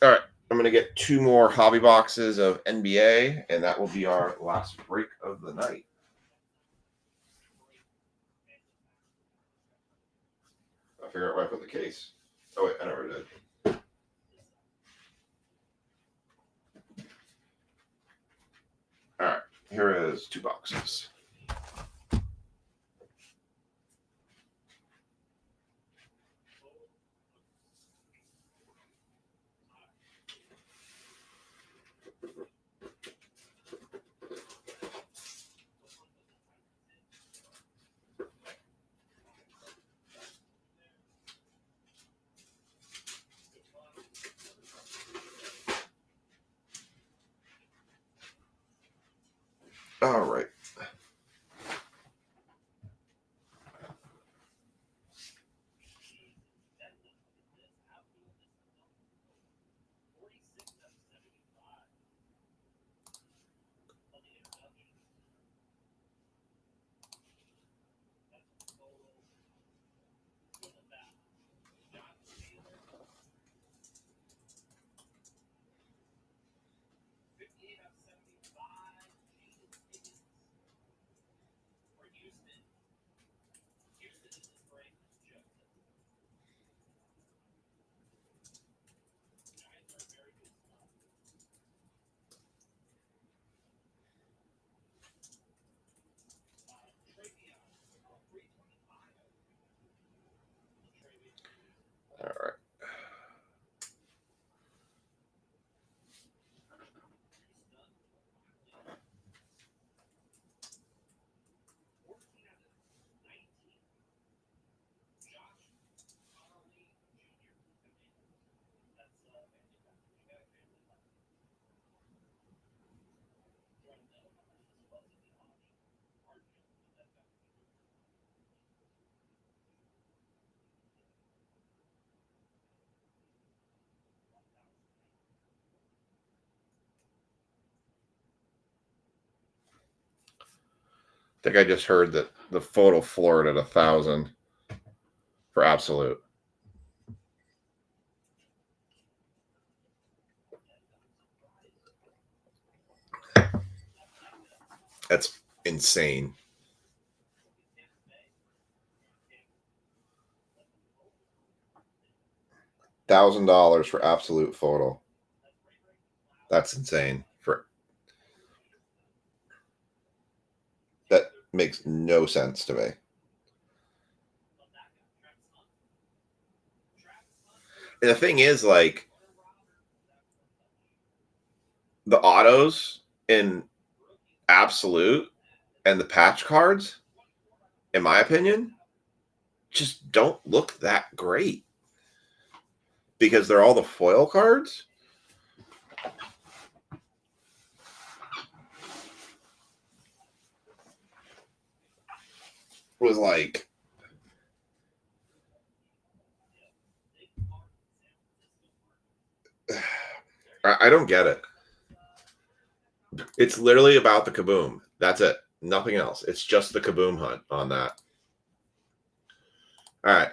All right. I'm going to get 2 more hobby boxes of NBA, and that will be our last break of the night. I'll figure out where I put the case. Oh, wait, I never did. All right. Here is 2 boxes. All right. All right. I think I just heard that the photo floored at 1,000 for absolute. That's insane. $1,000 for absolute photo. That's insane. That makes no sense to me. And the thing is, like, the autos in absolute and the patch cards, in my opinion, just don't look that great because they're all the foil cards. Was like, I don't get it. It's literally about the kaboom. That's it. Nothing else. It's just the kaboom hunt on that. All right.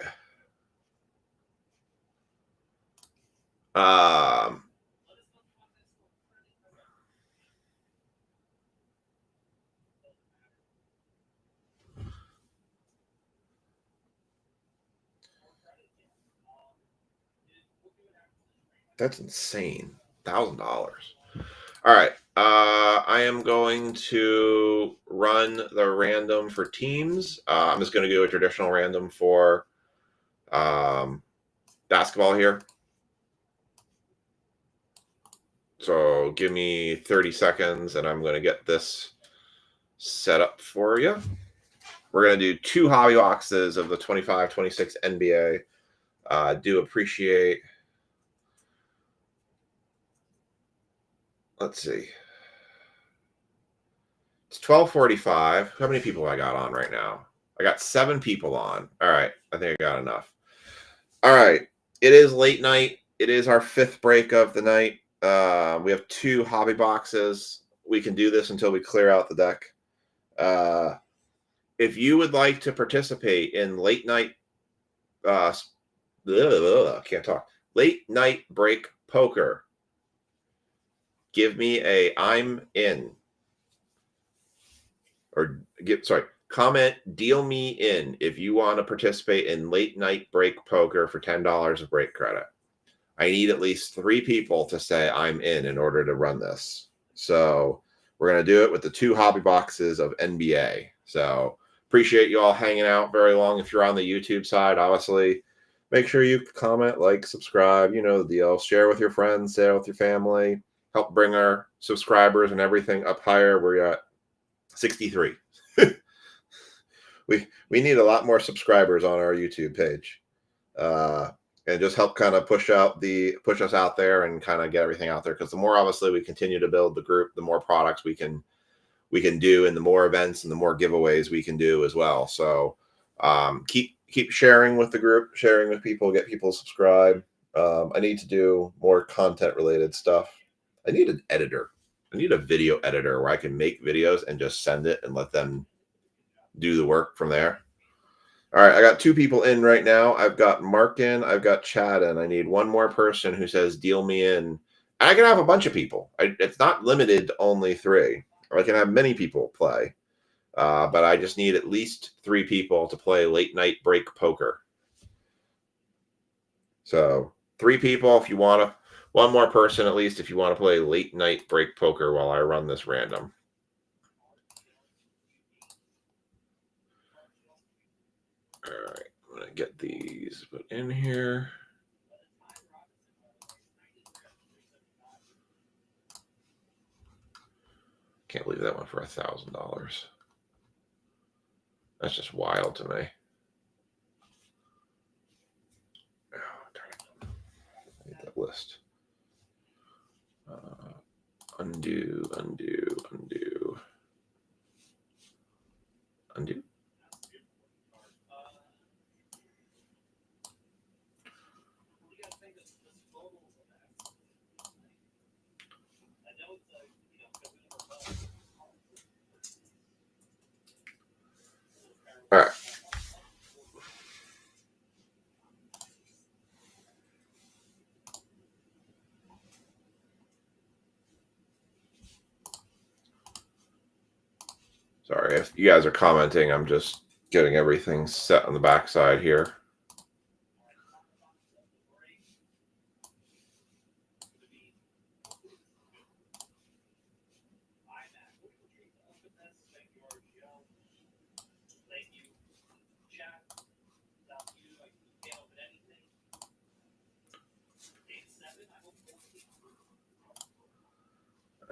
That's insane. $1,000. All right. I am going to run the random for teams. I'm just going to do a traditional random for basketball here. So give me 30 seconds and I'm going to get this set up for you. We're going to do 2 hobby boxes of the 25-26 NBA. Do appreciate. Let's see. It's 12:45. How many people I got on right now? I got 7 people on. All right. I think I got enough. All right. It is late night. It is our 5th break of the night. We have 2 hobby boxes. We can do this until we clear out the deck. If you would like to participate in late night, can't talk. Late night break poker. Give me a I'm in. Comment deal me in if you want to participate in late night break poker for $10 of break credit. I need at least 3 people to say I'm in order to run this. So we're going to do it with the 2 hobby boxes of NBA. So appreciate you all hanging out very long. If you're on the YouTube side, obviously, make sure you comment, like, subscribe. You know the deal. Share with your friends, share with your family. Help bring our subscribers and everything up higher. We're at 63. We need a lot more subscribers on our YouTube page, and just help kind of push us out there and kind of get everything out there. Because the more obviously we continue to build the group, the more products we can do, and the more events and the more giveaways we can do as well. So keep sharing with the group, sharing with people, get people to subscribe. I need to do more content related stuff. I need an editor. I need a video editor where I can make videos and just send it and let them do the work from there. All right, I got 2 people in right now. I've got Mark in, I've got Chad in. I need one more person who says deal me in. I can have a bunch of people. It's not limited to only 3. Or I can have many people play. But I just need at least 3 people to play late night break poker. So 3 people if you want to. One more person at least if you want to play late night break poker while I run this random. All right, I'm going to get these put in here. Can't believe that one for $1,000. That's just wild to me. Oh, darn it. I need that list. Undo. All right. Sorry, if you guys are commenting, I'm just getting everything set on the backside here.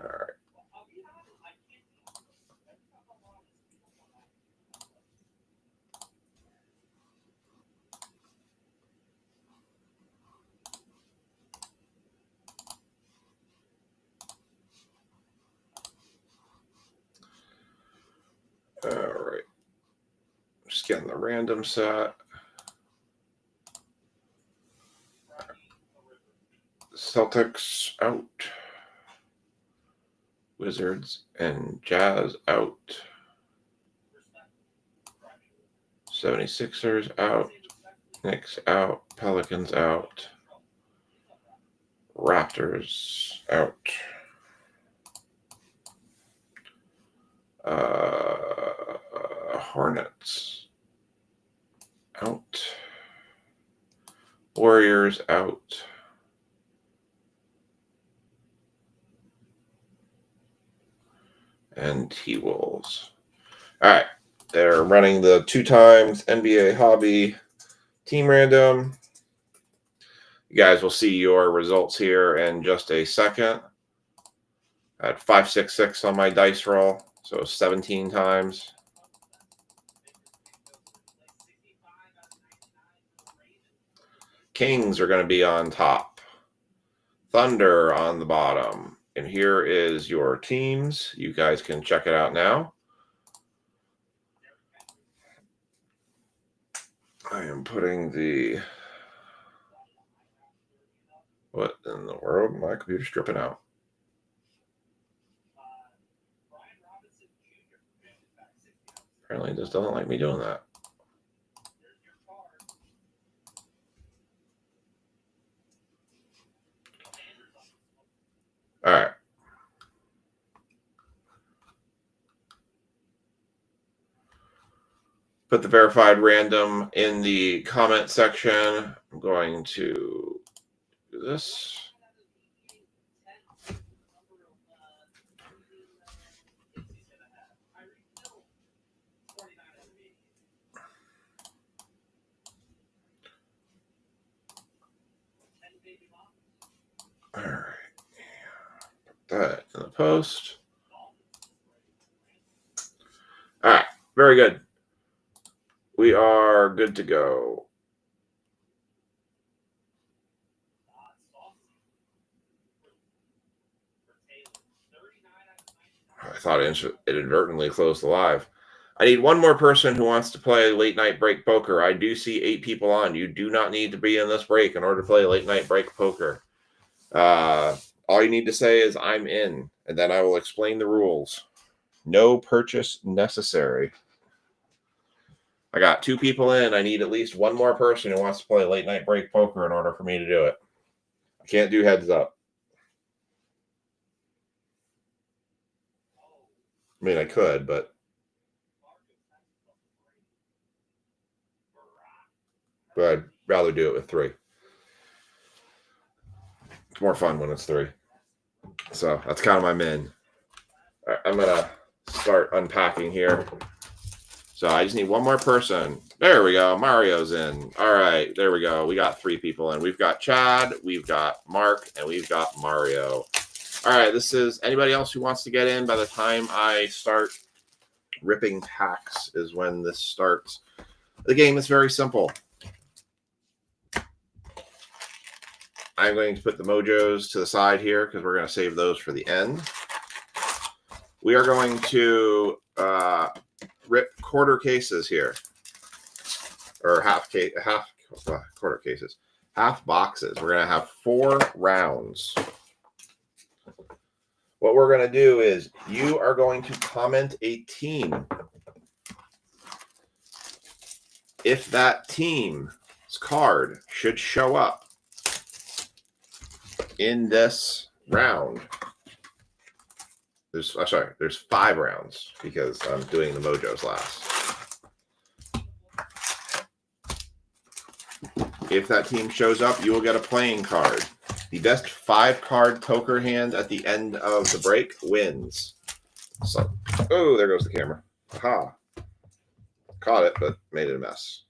All right. All right. Just getting the random set. Celtics out. Wizards and Jazz out. 76ers out. Knicks out. Pelicans out. Raptors out. Hornets out. Warriors out. And T-Wolves. All right. They're running the 2 times NBA hobby team random. You guys will see your results here in just a second. I had 566 on my dice roll, so 17 times. Kings are going to be on top. Thunder on the bottom. And here is your teams. You guys can check it out now. I am putting the... What in the world? My computer's stripping out. Apparently it just doesn't like me doing that. All right. Put the verified random in the comment section. I'm going to do this. All right. Put that in the post. All right. Very good. We are good to go. I thought it inadvertently closed the live. I need one more person who wants to play late night break poker. I do see 8 people on. You do not need to be in this break in order to play late night break poker. All you need to say is I'm in, and then I will explain the rules. No purchase necessary. I got 2 people in. I need at least one more person who wants to play late night break poker in order for me to do it. I can't do heads up. I mean, I could, but I'd rather do it with 3. It's more fun when it's 3. So that's kind of my min. All right, I'm going to start unpacking here. So I just need one more person. There we go. Mario's in. All right, there we go. We got 3 people in. We've got Chad, we've got Mark, and we've got Mario. All right, this is anybody else who wants to get in by the time I start ripping packs is when this starts. The game is very simple. I'm going to put the mojos to the side here because we're going to save those for the end. We are going to rip quarter cases here, or quarter cases, half boxes. We're going to have 4 rounds. What we're going to do is you are going to comment a team. If that team's card should show up in this round, there's 5 rounds because I'm doing the mojos last. If that team shows up, you will get a playing card. The best 5-card poker hand at the end of the break wins. So, oh, there goes the camera. Aha. Caught it, but made it a mess.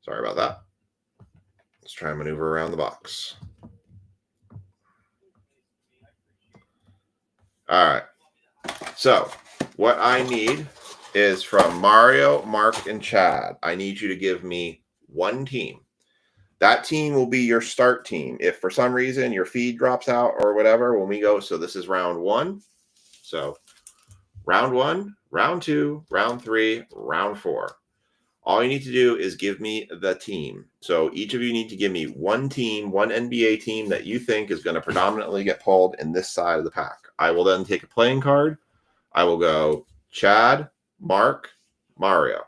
Sorry about that. Let's try and maneuver around the box. All right. So what I need is from Mario, Mark, and Chad. I need you to give me one team. That team will be your start team. If for some reason your feed drops out or whatever, when we go, so this is round 1. So round 1, round 2, round 3, round 4. All you need to do is give me the team. So each of you need to give me one team, one NBA team that you think is going to predominantly get pulled in this side of the pack. I will then take a playing card. I will go Chad, Mark, Mario.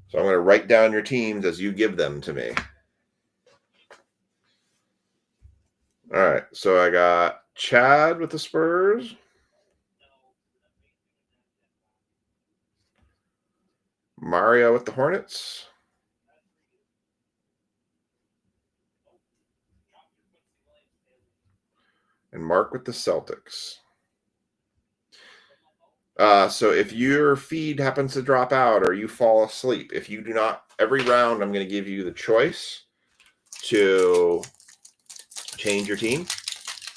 So I'm going to write down your teams as you give them to me. All right. So I got Chad with the Spurs. Mario with the Hornets. And Mark with the Celtics. So if your feed happens to drop out or you fall asleep, if you do not, every round I'm going to give you the choice to change your team.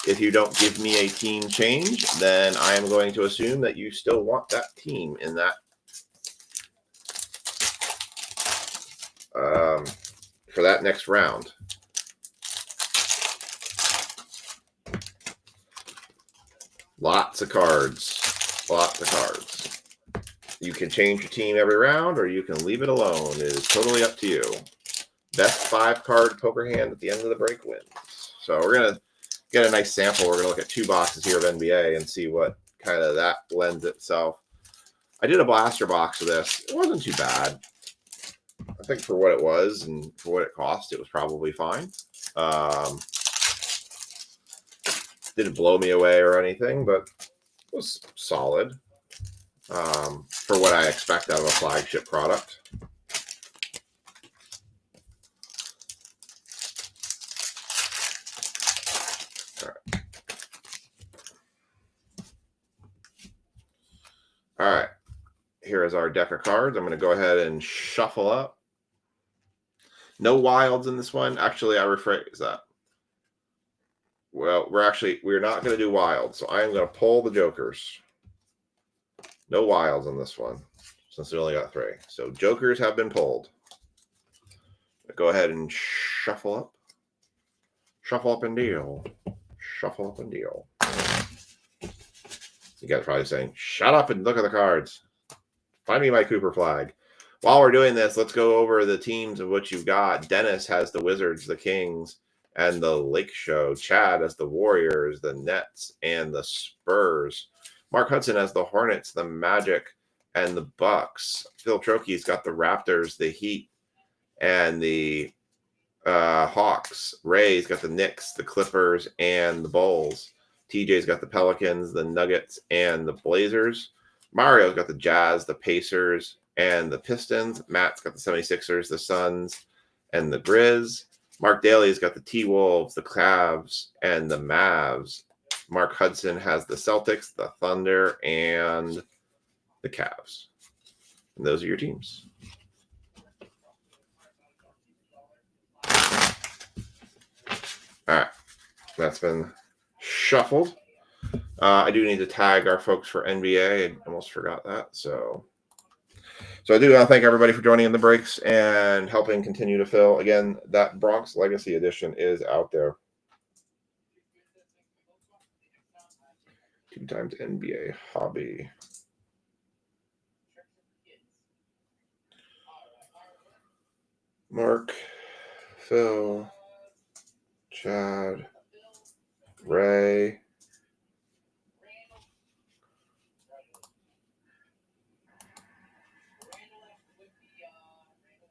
If you don't give me a team change, then I am going to assume that you still want that team in that for that next round. Lots of cards. Lots of cards. You can change your team every round or you can leave it alone. It is totally up to you. Best 5-card poker hand at the end of the break wins. So we're going to get a nice sample. We're going to look at 2 boxes here of NBA and see what kind of that lends itself. I did a blaster box of this. It wasn't too bad. I think for what it was and for what it cost, it was probably fine. Didn't blow me away or anything, but it was solid for what I expect out of a flagship product. All right. Here is our deck of cards. I'm going to go ahead and shuffle up. No wilds in this one. Actually, I rephrase that. Well, we're not going to do wilds. So I am going to pull the jokers. No wilds on this one, since we only got 3. So jokers have been pulled. Go ahead and shuffle up. Shuffle up and deal. Shuffle up and deal. You guys are probably saying, shut up and look at the cards. Find me my Cooper flag. While we're doing this, let's go over the teams of what you've got. Dennis has the Wizards, the Kings, and the Lake Show. Chad has the Warriors, the Nets, and the Spurs. Mark Hudson has the Hornets, the Magic, and the Bucks. Phil Trokey's got the Raptors, the Heat, and the Hawks. Ray's got the Knicks, the Clippers, and the Bulls. TJ's got the Pelicans, the Nuggets, and the Blazers. Mario's got the Jazz, the Pacers, and the Pistons. Matt's got the 76ers, the Suns, and the Grizz. Mark Daly's got the T-Wolves, the Cavs, and the Mavs. Mark Hudson has the Celtics, the Thunder, and the Cavs. And those are your teams. All right. That's been shuffled. I do need to tag our folks for NBA. I almost forgot that. So I do want to thank everybody for joining in the breaks and helping continue to fill. Again, that Bronx Legacy Edition is out there. 2 times NBA hobby. Mark, Phil, Chad, Ray,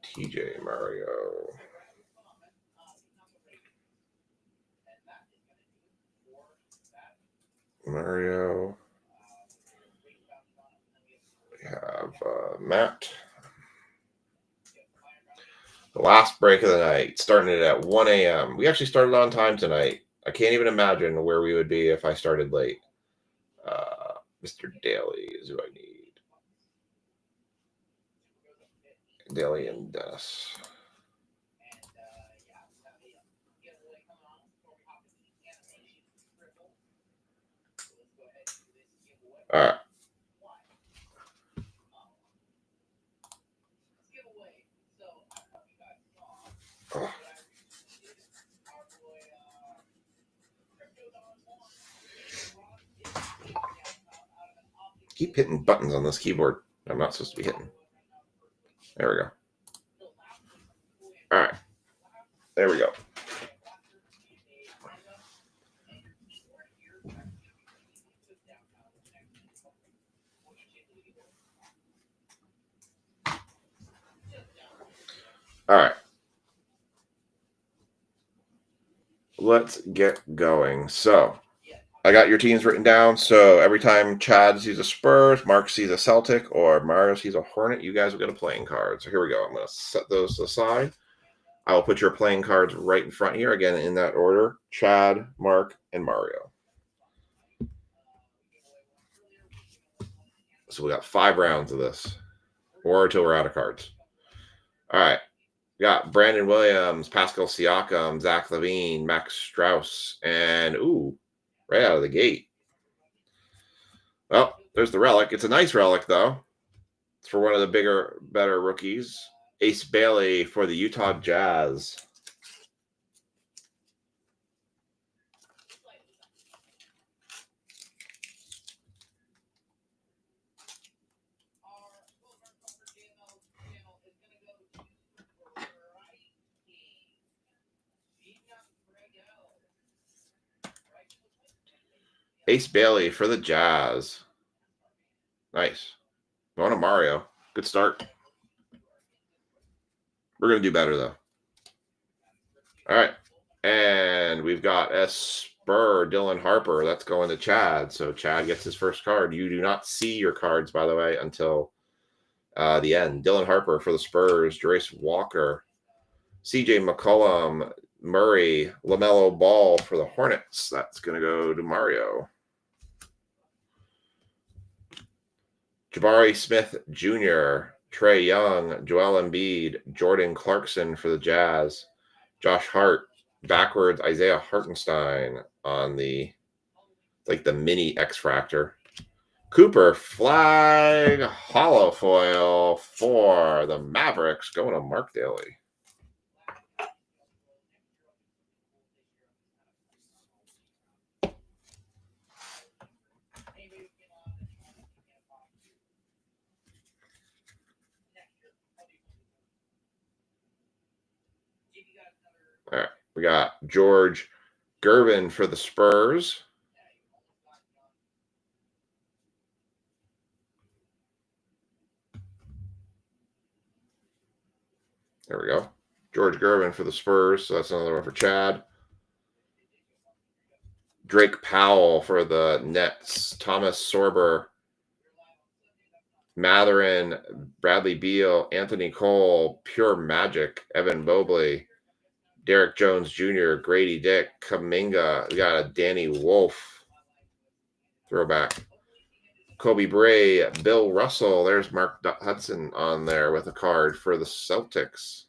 TJ, Mario. We have Matt. The last break of the night, starting it at 1 a.m. We actually started on time tonight. I can't even imagine where we would be if I started late. Mr. Daly is who I need. Daly and Dennis. All right. Oh. Keep hitting buttons on this keyboard. I'm not supposed to be hitting. There we go. All right. There we go. All right. Let's get going. So I got your teams written down. So every time Chad sees a Spurs, Mark sees a Celtic, or Mario sees a Hornet, you guys will get a playing card. So here we go. I'm going to set those aside. I will put your playing cards right in front here, again, in that order. Chad, Mark, and Mario. So we got 5 rounds of this, or until we're out of cards. All right. We got Brandon Williams, Pascal Siakam, Zach LaVine, Max Strauss, and, right out of the gate. Well, there's the relic. It's a nice relic, though. It's for one of the better rookies. Ace Bailey for the Utah Jazz. Ace Bailey for the Jazz. Nice. Going to Mario. Good start. We're going to do better, though. All right. And we've got a Spur, Dylan Harper. That's going to Chad. So Chad gets his first card. You do not see your cards, by the way, until the end. Dylan Harper for the Spurs. Jarace Walker. CJ McCollum. Murray. LaMelo Ball for the Hornets. That's going to go to Mario. Jabari Smith Jr., Trae Young, Joel Embiid, Jordan Clarkson for the Jazz, Josh Hart, backwards Isaiah Hartenstein on the mini X-Fractor. Cooper flag hollow foil for the Mavericks, going to Mark Daly. All right, we got George Gervin for the Spurs. There we go. George Gervin for the Spurs. So that's another one for Chad. Drake Powell for the Nets. Thomas Sorber. Matherin. Bradley Beal. Anthony Cole. Pure Magic. Evan Mobley. Derek Jones Jr. Grady Dick. Kuminga. We got a Danny Wolf. Throwback. Kobe Bray. Bill Russell. There's Mark Hudson on there with a card for the Celtics.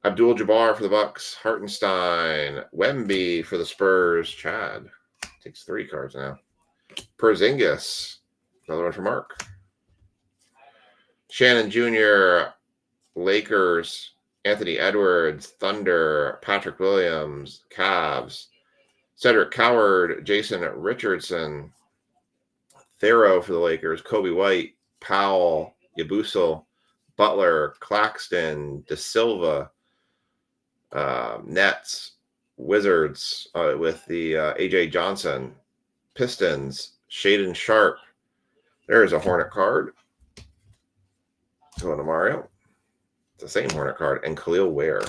Abdul Jabbar for the Bucks. Hartenstein. Wemby for the Spurs. Chad takes 3 cards now. Porzingis. Another one for Mark. Shannon Jr. Lakers. Anthony Edwards. Thunder. Patrick Williams. Cavs. Cedric Coward. Jason Richardson. Thero for the Lakers. Kobe White. Powell. Yabusel. Butler. Claxton. De Silva. Nets, Wizards with the AJ Johnson, Pistons, Shaden Sharp. There's a Hornet card. Going to Mario. It's the same Hornet card. And Khalil Ware.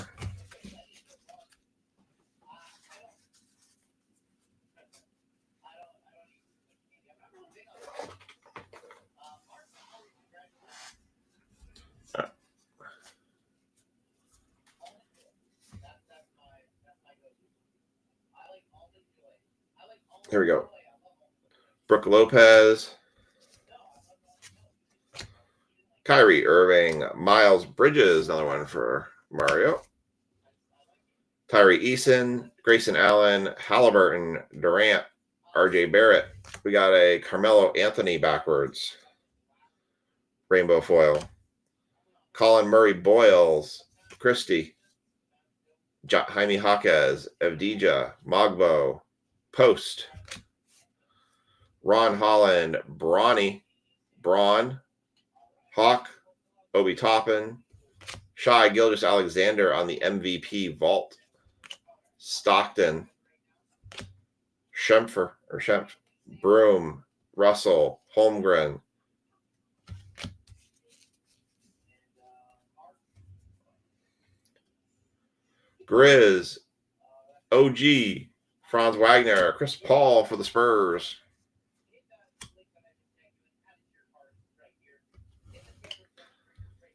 Here we go. Brooke Lopez. Kyrie Irving. Miles Bridges, another one for Mario. Tyree Eason. Grayson Allen. Halliburton. Durant. RJ Barrett. We got a Carmelo Anthony backwards. Rainbow foil. Colin Murray Boyles. Christie. Jaime Jaquez. Evdija. Mogbo. Post. Ron Holland. Braun. Hawk, Obi Toppin, Shai Gilgeous-Alexander on the MVP vault. Stockton, Schempf, Broom, Russell, Holmgren. Grizz, OG, Franz Wagner, Chris Paul for the Spurs.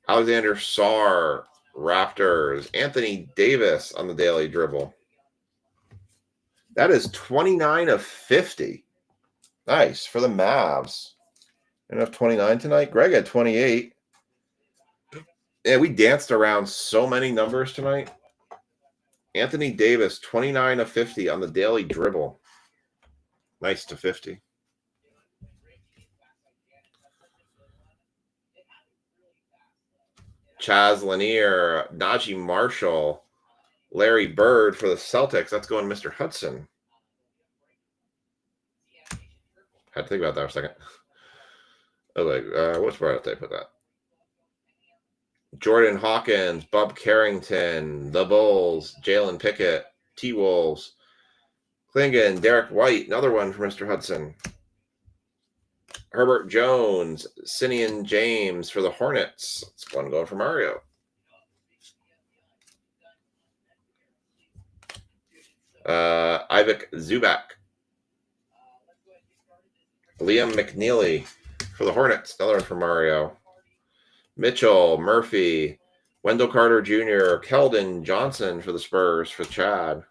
Alexander Sarr, Raptors. Anthony Davis on the daily dribble. That is 29 of 50. Nice for the Mavs. Enough 29 tonight. Greg had 28. Yeah, we danced around so many numbers tonight. Anthony Davis, 29 of 50 on the daily dribble. Nice to 50. Chaz Lanier, Najee Marshall, Larry Bird for the Celtics. That's going Mr. Hudson. Had to think about that for a second. I was like, which part did I put that? Jordan Hawkins, Bub Carrington, the Bulls, Jalen Pickett, T-Wolves, Klingon, Derek White, another one for Mr. Hudson. Herbert Jones, Simeon James for the Hornets. That's one going for Mario. Ivic Zubac. Liam McNeely for the Hornets. Another one for Mario. Mitchell, Murphy, Wendell Carter Jr., Keldon Johnson for the Spurs for Chad.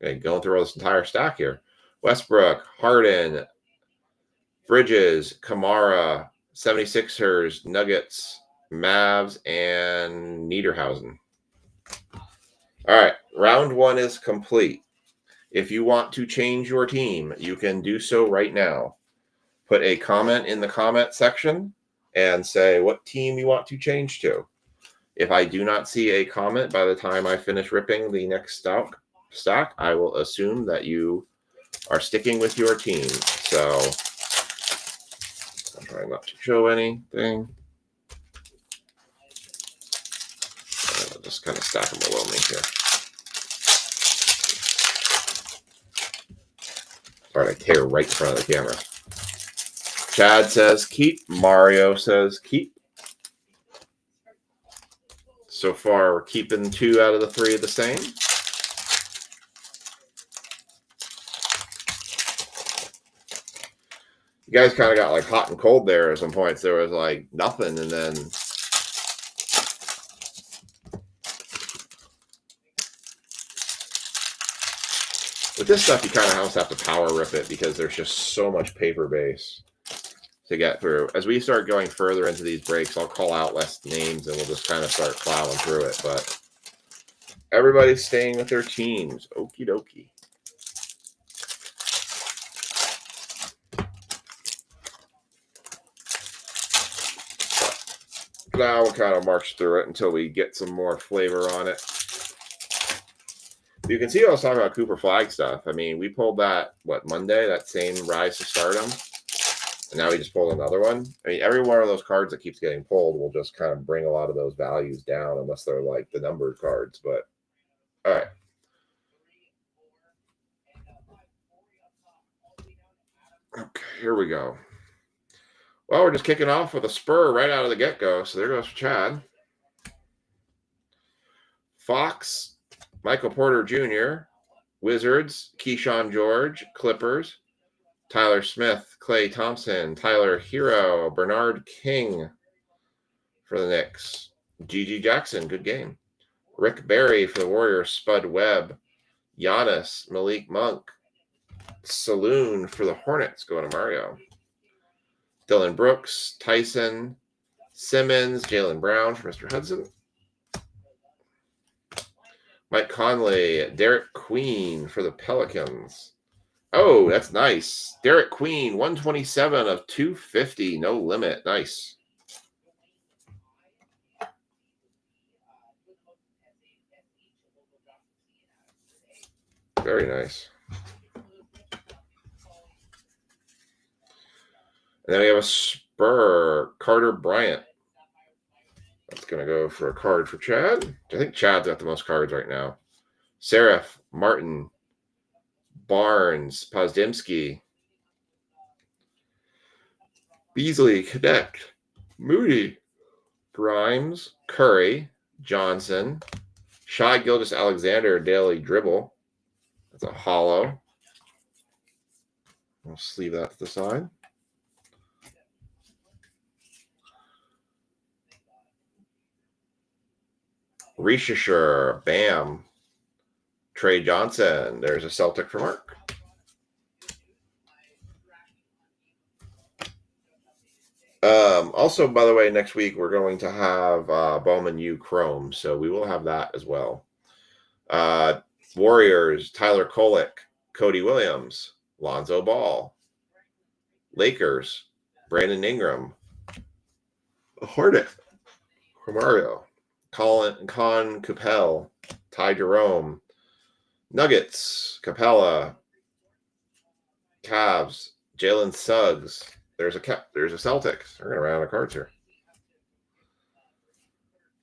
Okay, going through all this entire stack here. Westbrook, Harden, Bridges, Kamara, 76ers, Nuggets, Mavs, and Niederhausen. All right, round one is complete. If you want to change your team, you can do so right now. Put a comment in the comment section and say what team you want to change to. If I do not see a comment by the time I finish ripping the next stack, I will assume that you are sticking with your team. So I'm trying not to show anything. I'll just kind of stack them below me here. Sorry, I tear right in front of the camera. Chad says keep. Mario says keep. So far, we're keeping 2 out of the 3 of the same. You guys kind of got like hot and cold there at some points. There was like nothing, and then with this stuff, you kind of almost have to power rip it because there's just so much paper base to get through. As we start going further into these breaks, I'll call out less names and we'll just kind of start plowing through it. But everybody's staying with their teams. Okie dokie. Now we'll kind of march through it until we get some more flavor on it. You can see I was talking about Cooper Flagstaff. I mean, we pulled that, Monday? That same Rise to Stardom. And now we just pulled another one. I mean, every one of those cards that keeps getting pulled will just kind of bring a lot of those values down unless they're like the numbered cards. But, all right. Okay, here we go. Well, we're just kicking off with a spur right out of the get-go. So there goes Chad. Fox, Michael Porter Jr., Wizards, Keyshawn George, Clippers, Tyler Smith, Klay Thompson, Tyler Hero, Bernard King for the Knicks, Gigi Jackson, good game. Rick Barry for the Warriors, Spud Webb, Giannis, Malik Monk, Saloon for the Hornets, going to Mario. Dylan Brooks, Tyson, Simmons, Jaylen Brown for Mr. Hudson. Mike Conley, Derek Queen for the Pelicans. Oh, that's nice. Derek Queen, 127 of 250, no limit. Nice. Very nice. And then we have a Burr, Carter Bryant. That's going to go for a card for Chad. I think Chad's got the most cards right now. Seraph, Martin, Barnes, Pozdemski, Beasley, Cadet, Moody, Grimes, Curry, Johnson, Shai Gilgeous-Alexander, Daily Dribble. That's a hollow. I'll sleeve that to the side. Rishisher, Bam, Trey Johnson. There's a Celtic for Mark. Also, by the way, next week we're going to have Bowman U Chrome, so we will have that as well. Warriors, Tyler Kolek, Cody Williams, Lonzo Ball. Lakers, Brandon Ingram. Hornet, Mario. Con Capel, Ty Jerome. Nuggets, Capella. Cavs, Jalen Suggs. There's a Celtics. They're going to run out of cards here.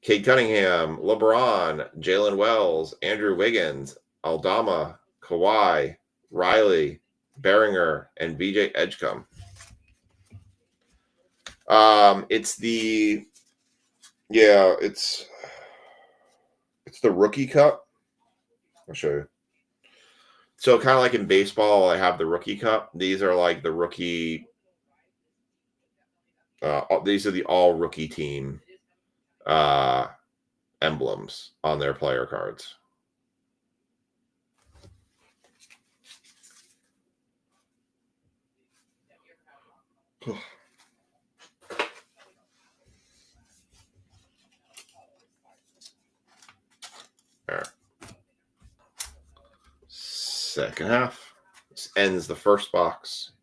Cade Cunningham, LeBron, Jalen Wells, Andrew Wiggins, Aldama, Kawhi, Riley, Beringer, and VJ Edgecombe. It's the Rookie Cup. I'll show you. So kind of like in baseball, I have the Rookie Cup. These are like the rookie. These are the all rookie team emblems on their player cards. All right. Second half. This ends the first box.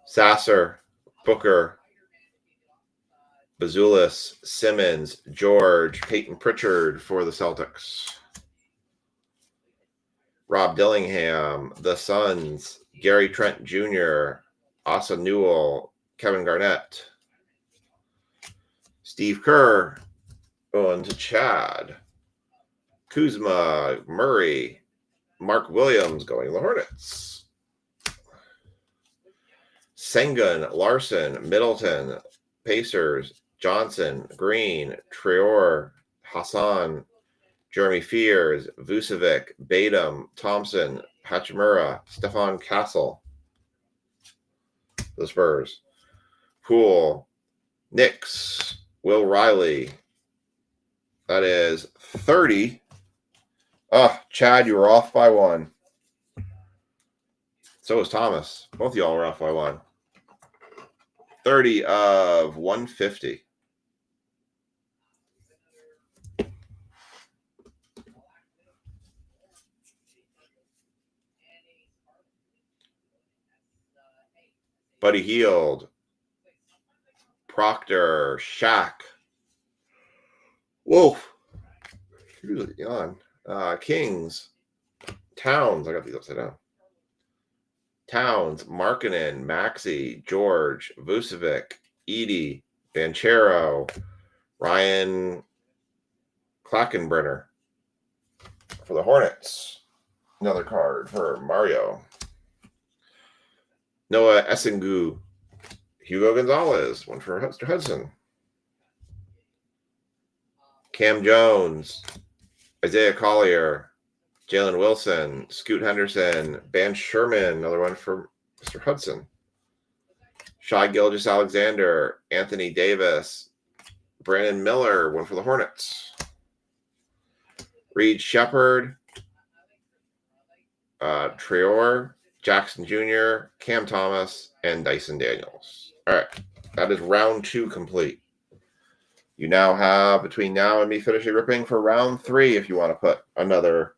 Sasser, Booker, Bazulis, Simmons, George, Peyton Pritchard for the Celtics. Rob Dillingham, the Suns, Gary Trent Jr., Asa Newell, Kevin Garnett, Steve Kerr, on to Chad, Kuzma, Murray, Mark Williams going to the Hornets, Sengun, Larson, Middleton, Pacers, Johnson, Green, Traore, Hassan, Jeremy Fears, Vucevic, Batum, Thompson, Hachimura, Stefan Castle, the Spurs, Poole, Knicks, Will Riley. That is 30. Oh, Chad, you were off by one. So was Thomas. Both of y'all were off by one. 30 of 150. Buddy Hield, Proctor, Shaq, Wolf, usually on, Kings, Towns. I got these upside down. Towns, Markkanen, Maxey, George, Vucevic, Edie, Banchero, Ryan Klackenbrenner for the Hornets. Another card for Mario. Noah Essengu, Hugo Gonzalez, one for Mr. Hudson. Cam Jones, Isaiah Collier, Jalen Wilson, Scoot Henderson, Ben Sherman, another one for Mr. Hudson. Shai Gilgeous-Alexander, Anthony Davis, Brandon Miller, one for the Hornets. Reed Shepard, Traore, Jackson Jr., Cam Thomas, and Dyson Daniels. All right, that is round 2 complete. You now have, between now and me finishing ripping, for round 3, if you want to put another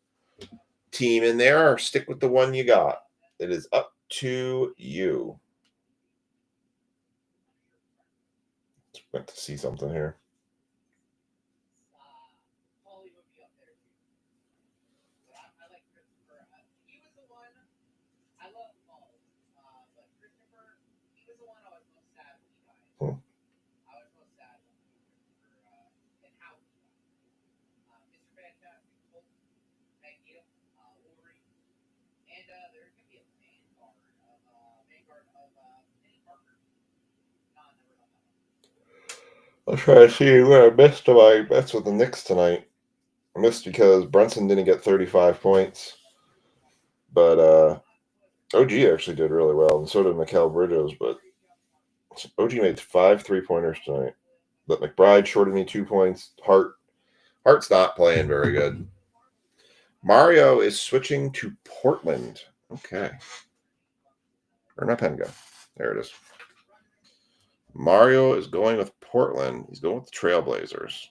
team in there or stick with the one you got. It is up to you. Just went to see something here. I'll try to see where I missed my bets with the Knicks tonight. I missed because Brunson didn't get 35 points. But OG actually did really well, and so did Mikal Bridges. But OG made 5 3-pointers tonight. But McBride shorted me 2 points. Hart's not playing very good. Mario is switching to Portland. Okay. Where'd my pen go? There it is. Mario is going with Portland. He's going with the Trailblazers.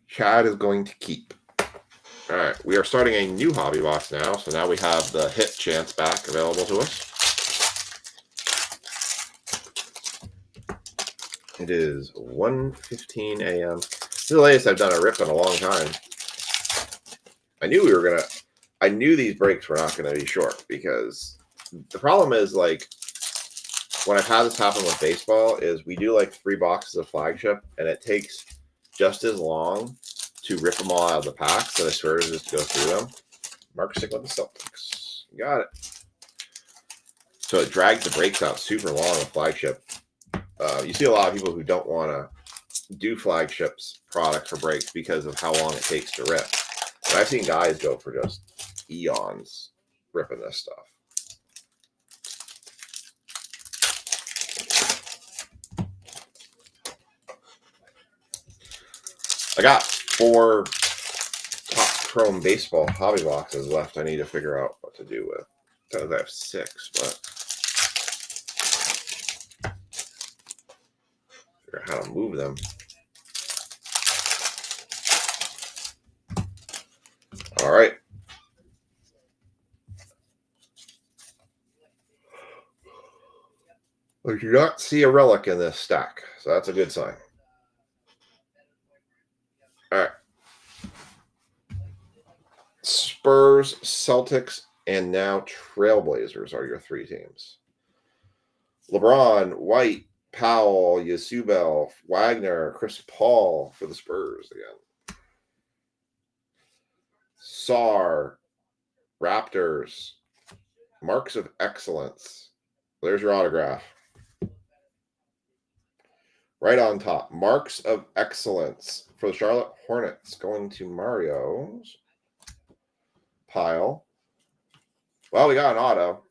Chad is going to keep. All right. We are starting a new hobby box now. So now we have the hit chance back available to us. It is 1:15 a.m. This is the latest I've done a rip in a long time. I knew these breaks were not gonna be short because the problem is, like, when I've had this happen with baseball is we do like 3 boxes of flagship and it takes just as long to rip them all out of the packs that I swear to just go through them. Mark stick with the Celtics. You got it. So it drags the breaks out super long with flagship. You see a lot of people who don't want to do flagships product for breaks because of how long it takes to rip. But I've seen guys go for just eons ripping this stuff. I got 4 top chrome baseball hobby boxes left I need to figure out what to do with. I have 6, but figure out how to move them. All right. We do not see a relic in this stack, so that's a good sign. All right. Spurs, Celtics, and now Trailblazers are your 3 teams. LeBron, White, Powell, Yasubel, Wagner, Chris Paul for the Spurs again. Sar, Raptors, Marks of Excellence. There's your autograph. Right on top, Marks of Excellence for the Charlotte Hornets going to Mario's pile. Well, we got an auto.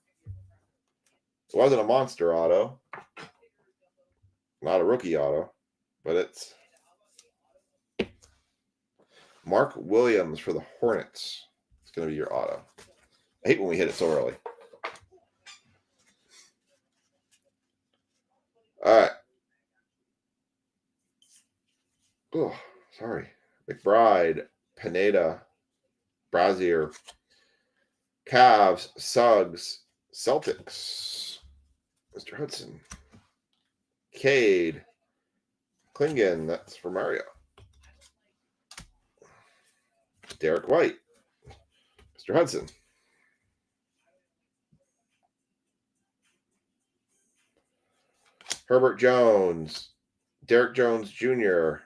It wasn't a monster auto. Not a rookie auto, but it's Mark Williams for the Hornets. It's going to be your auto. I hate when we hit it so early. All right. Oh, sorry. McBride, Pineda, Brazier, Cavs, Suggs, Celtics, Mr. Hudson, Cade, Klingon, that's for Mario, Derek White, Mr. Hudson, Herbert Jones, Derek Jones Jr.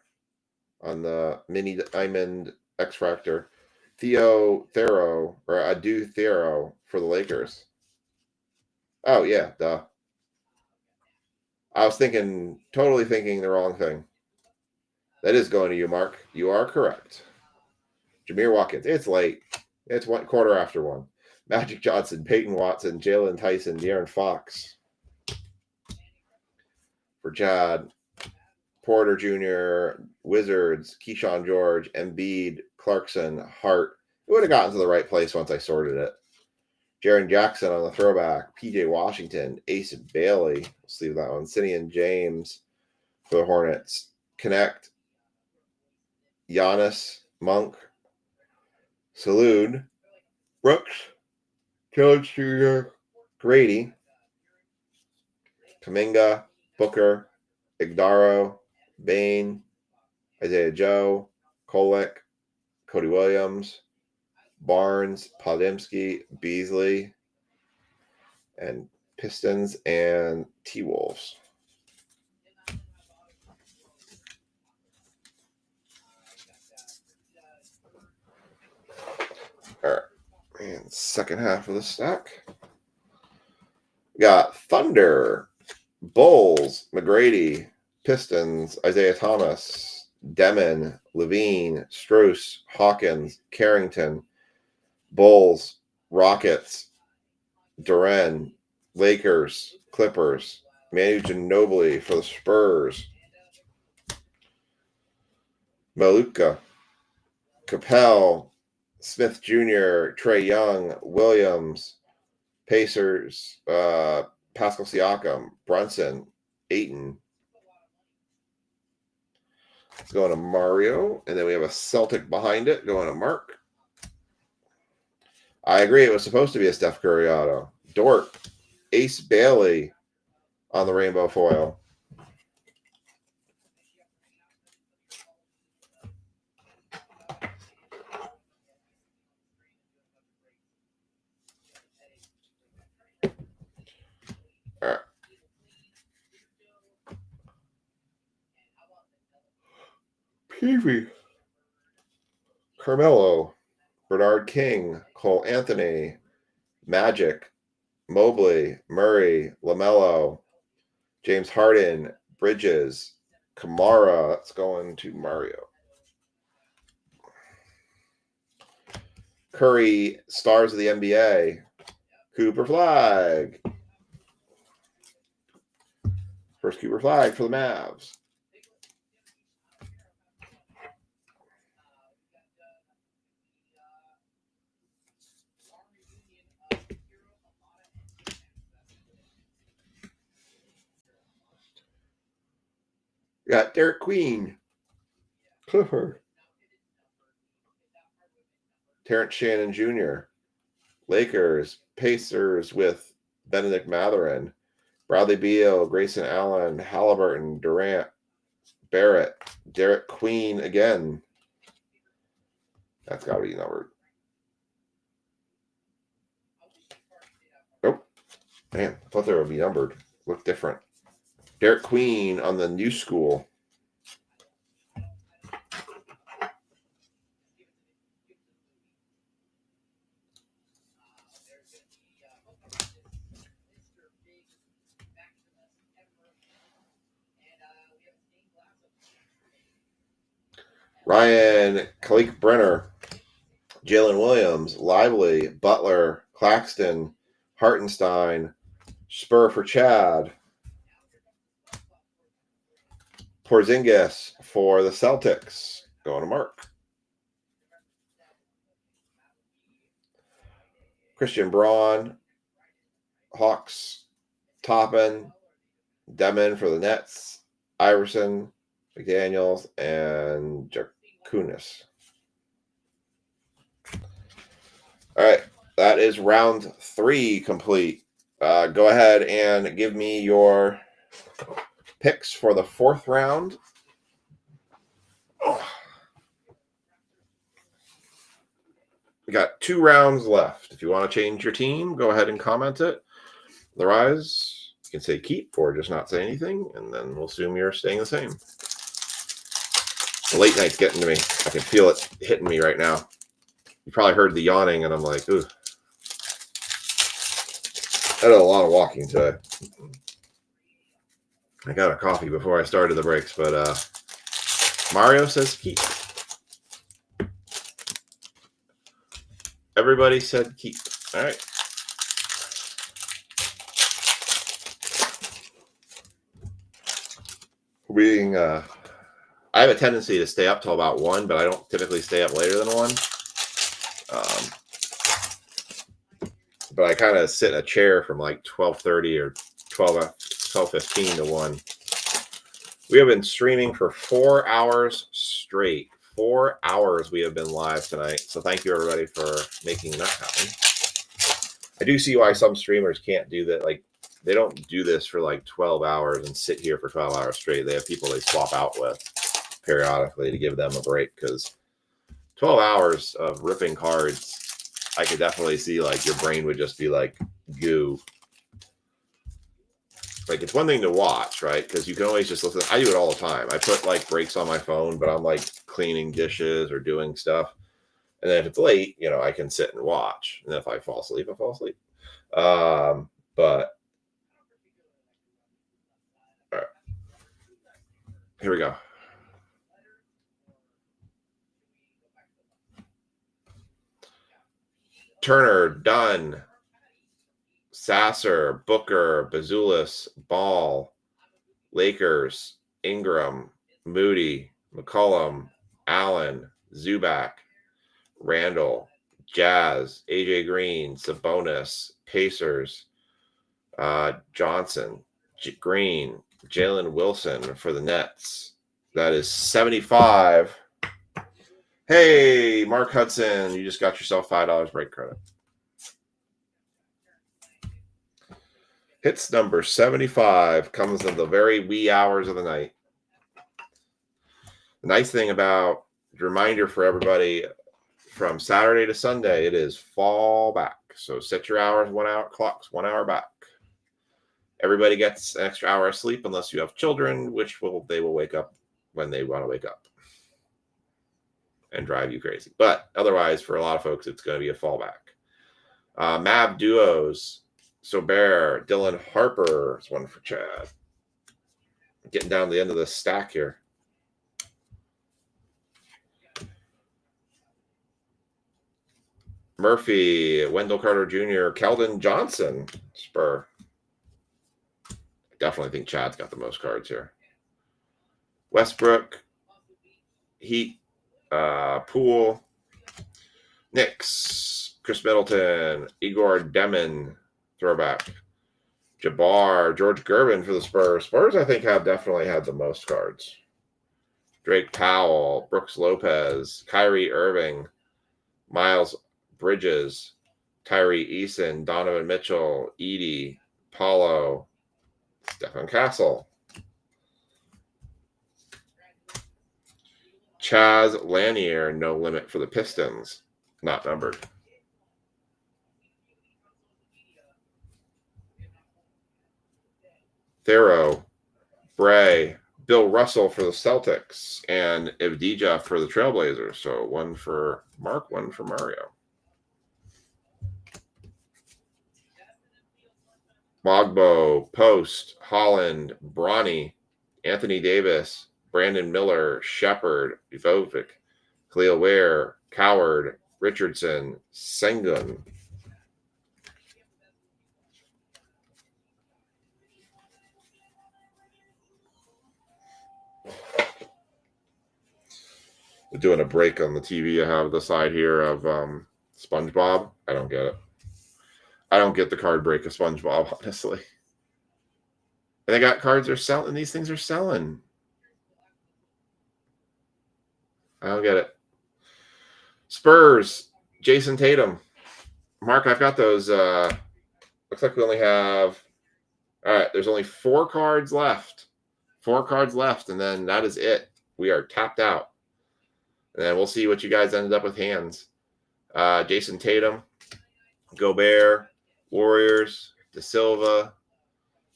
on the mini diamond X-Fractor, Theo Thero, or Adu Thero for the Lakers. Oh, yeah, duh. I was totally thinking the wrong thing. That is going to you, Mark. You are correct. Jameer Watkins. It's late. It's 1:15. Magic Johnson, Peyton Watson, Jalen Tyson, De'Aaron Fox. For Chad, Porter Jr., Wizards, Keyshawn George, Embiid, Clarkson, Hart. It would have gotten to the right place once I sorted it. Jaren Jackson on the throwback. PJ Washington, Ace Bailey. Let's leave that one. Simeon James for the Hornets. Connect. Giannis, Monk, Salud, Brooks, George Jr., Grady, Kaminga, Booker, Igdaro, Bain, Isaiah Joe, Kolek, Cody Williams, Barnes, Podemski, Beasley, and Pistons and T-Wolves. All right, and second half of the stack. We got Thunder, Bulls, McGrady, Pistons, Isaiah Thomas, Demon, Levine, Strus, Hawkins, Carrington, Bulls, Rockets, Duren, Lakers, Clippers, Manu Ginobili for the Spurs, Maluka, Capel, Smith Jr., Trey Young, Williams, Pacers, Pascal Siakam, Brunson, Ayton. It's going to Mario, and then we have a Celtic behind it going to Mark. I agree. It was supposed to be a Steph Curry auto. Dort, Ace Bailey on the rainbow foil. All right. Peavy, Carmelo, Bernard King, Cole Anthony, Magic, Mobley, Murray, LaMelo, James Harden, Bridges, Kamara. That's going to Mario. Curry, Stars of the NBA, Cooper Flag. First Cooper Flag for the Mavs. We got Derek Queen, Clifford, Terrence Shannon Jr., Lakers, Pacers with Benedict Mathurin, Bradley Beal, Grayson Allen, Halliburton, Durant, Barrett, Derek Queen again. That's got to be numbered. Nope. Man, I thought they would be numbered. Look different. Derek Queen on the new school. Ryan Kalik Brenner, Jalen Williams, Lively, Butler, Claxton, Hartenstein, Spur for Chad, Porzingis for the Celtics. Going to Mark. Christian Braun, Hawks, Toppin, Demon for the Nets, Iverson, McDaniels, and Jakunis. All right, that is round 3 complete. Go ahead and give me your picks for the 4th round. We got 2 rounds left. If you want to change your team, go ahead and comment it. Otherwise, you can say keep or just not say anything, and then we'll assume you're staying the same. The late night's getting to me. I can feel it hitting me right now. You probably heard the yawning, and I'm like, ooh. I did a lot of walking today. I got a coffee before I started the breaks, but Mario says keep. Everybody said keep. All right. I have a tendency to stay up till about 1, but I don't typically stay up later than 1. But I kind of sit in a chair from like 12:30 or 12:15 to 1. We have been streaming for 4 hours straight. 4 hours we have been live tonight. So thank you, everybody, for making that happen. I do see why some streamers can't do that. Like, they don't do this for like 12 hours and sit here for 12 hours straight. They have people they swap out with periodically to give them a break, because 12 hours of ripping cards, I could definitely see like your brain would just be like goo. Like, it's one thing to watch, right? Because you can always just listen. I do it all the time. I put like breaks on my phone, but I'm like cleaning dishes or doing stuff. And then if it's late, I can sit and watch. And if I fall asleep, I fall asleep. But Here we go. Turner, Dunn, Sasser, Booker, Bazulis, Ball, Lakers, Ingram, Moody, McCollum, Allen, Zubac, Randall, Jazz, AJ Green, Sabonis, Pacers, Johnson, Green, Jalen Wilson for the Nets. That is 75. Hey, Mark Hudson, you just got yourself $5 break credit. Hits number 75 comes in the very wee hours of the night. The nice thing about the reminder for everybody, from Saturday to Sunday, it is fall back. So set your hours, 1 hour clocks, 1 hour back. Everybody gets an extra hour of sleep unless you have children, they will wake up when they want to wake up and drive you crazy. But otherwise, for a lot of folks, it's going to be a fallback. Mab duos. Sober, Dylan Harper is one for Chad. Getting down to the end of the stack here. Murphy, Wendell Carter Jr., Keldon Johnson, Spur. I definitely think Chad's got the most cards here. Westbrook, Heat, Poole, Knicks, Chris Middleton, Igor Demon, throwback. Jabbar, George Gervin for the Spurs. Spurs, I think, have definitely had the most cards. Drake Powell, Brooks Lopez, Kyrie Irving, Miles Bridges, Tyree Eason, Donovan Mitchell, Edie, Paulo, Stephen Castle. Chaz Lanier, no limit for the Pistons. Not numbered. Thero, Bray, Bill Russell for the Celtics, and Evdija for the Trailblazers. So one for Mark, one for Mario. Mogbo, Post, Holland, Bronny, Anthony Davis, Brandon Miller, Shepard, Ivovic, Khalil Ware, Coward, Richardson, Sengun. We're doing a break on the TV I have the side here of SpongeBob. I don't get it. I don't get the card break of SpongeBob, honestly. And they got cards they're selling. These things are selling. I don't get it. Spurs, Jason Tatum. Mark, I've got those. Looks like we only have. All right, there's only 4 cards left. 4 cards left, and then that is it. We are tapped out. And then we'll see what you guys ended up with hands. Jason Tatum, Gobert, Warriors, De Silva,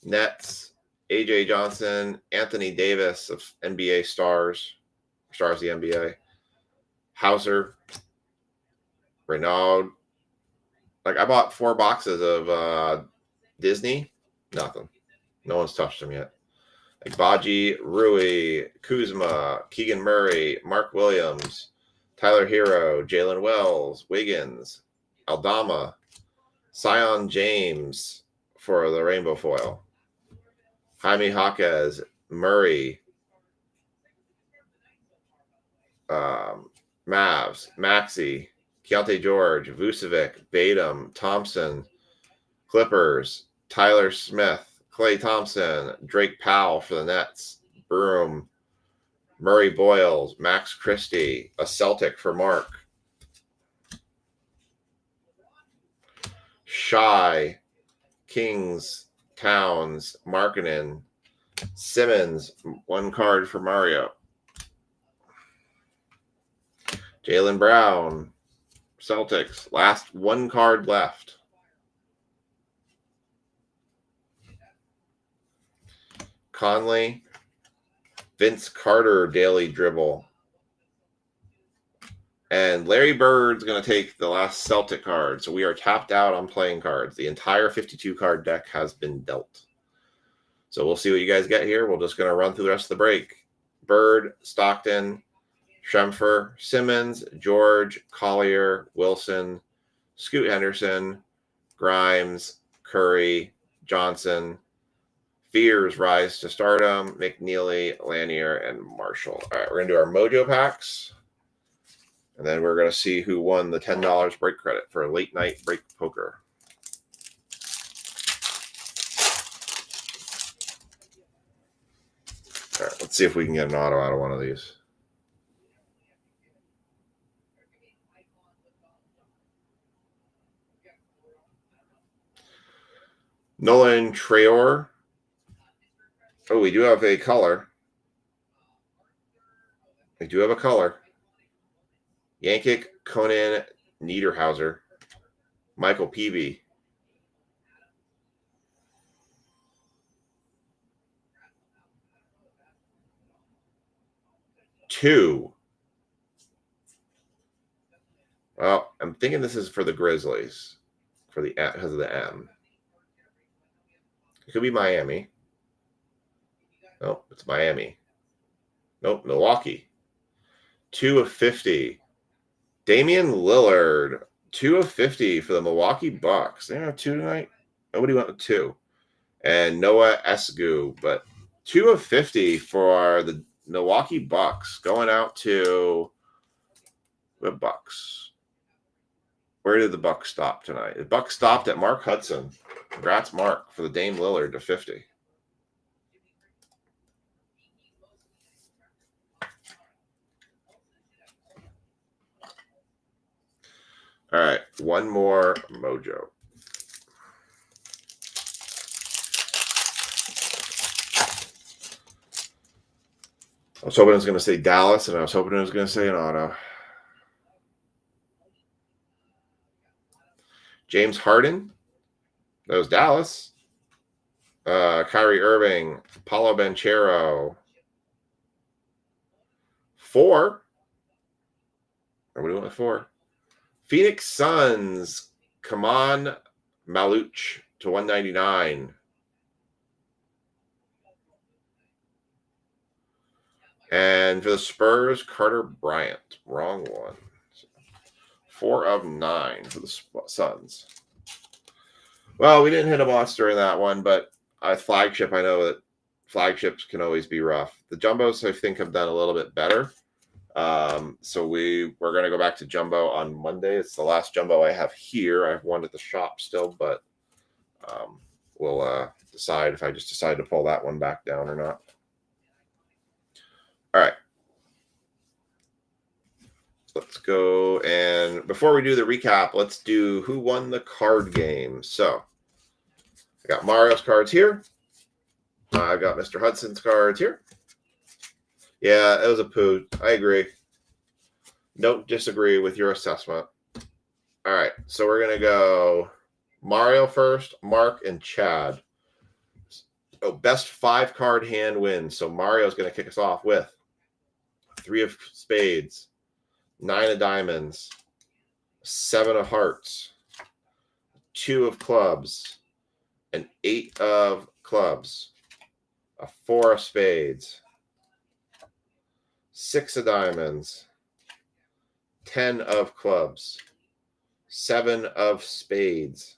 Nets, AJ Johnson, Anthony Davis of NBA Stars of the NBA, Hauser, Renaud. Like, I bought 4 boxes of Disney. Nothing. No one's touched them yet. Like Baji, Rui, Kuzma, Keegan Murray, Mark Williams, Tyler Hero, Jalen Wells, Wiggins, Aldama, Sion James for the rainbow foil, Jaime Jaquez, Murray, Mavs, Maxey, Keontae George, Vucevic, Batum, Thompson, Clippers, Tyler Smith, Klay Thompson, Drake Powell for the Nets, Broom, Murray Boyles, Max Christie, a Celtic for Mark, Shy, Kings, Towns, Markkanen, Simmons, 1 card for Mario, Jaylen Brown, Celtics, last 1 card left. Conley, Vince Carter, daily dribble. And Larry Bird's going to take the last Celtic card. So we are tapped out on playing cards. The entire 52-card deck has been dealt. So we'll see what you guys get here. We're just going to run through the rest of the break. Bird, Stockton, Schempfer, Simmons, George, Collier, Wilson, Scoot Henderson, Grimes, Curry, Johnson. Fears rise to stardom. McNeely, Lanier, and Marshall. All right, we're going to do our Mojo packs. And then we're going to see who won the $10 break credit for a late night break poker. All right, let's see if we can get an auto out of one of these. Nolan Traore. Oh, we do have a color. We do have a color. Yankick, Conan, Niederhauser, Michael Peavy. Two. Well, I'm thinking this is for the Grizzlies, for the because of the M. It could be Miami. Nope, it's Miami. Nope, Milwaukee. 2 of 50. Damian Lillard, 2 of 50 for the Milwaukee Bucks. They don't have 2 tonight. Nobody went with 2. And Noah Esgu, but 2 of 50 for the Milwaukee Bucks going out to the Bucks. Where did the Bucks stop tonight? The Bucks stopped at Mark Hudson. Congrats, Mark, for the Dame Lillard to 50. All right, one more Mojo. I was hoping it was going to say Dallas, and I was hoping it was going to say an auto. James Harden. That was Dallas. Kyrie Irving. Paulo Banchero. 4. What do we want with 4? Phoenix Suns. Kaman Maluch to 199. And for the Spurs, Carter Bryant. Wrong one. 4 of 9 for the Suns. Well, we didn't hit a monster in that one, but flagship, I know that flagships can always be rough. The jumbos, I think, have done a little bit better. So we're going to go back to jumbo on Monday. It's the last jumbo I have here. I have one at the shop still, but we'll decide if I just decide to pull that one back down or not. All right. Let's go. And before we do the recap, let's do who won the card game. So I got Mario's cards here. I've got Mr. Hudson's cards here. Yeah, it was a poo. I agree. Don't disagree with your assessment. All right, so we're going to go Mario first, Mark, and Chad. Oh, best 5-card hand wins. So Mario's going to kick us off with 3 of spades, 9 of diamonds, 7 of hearts, 2 of clubs, an 8 of clubs, a 4 of spades, 6 of diamonds, 10 of clubs, 7 of spades.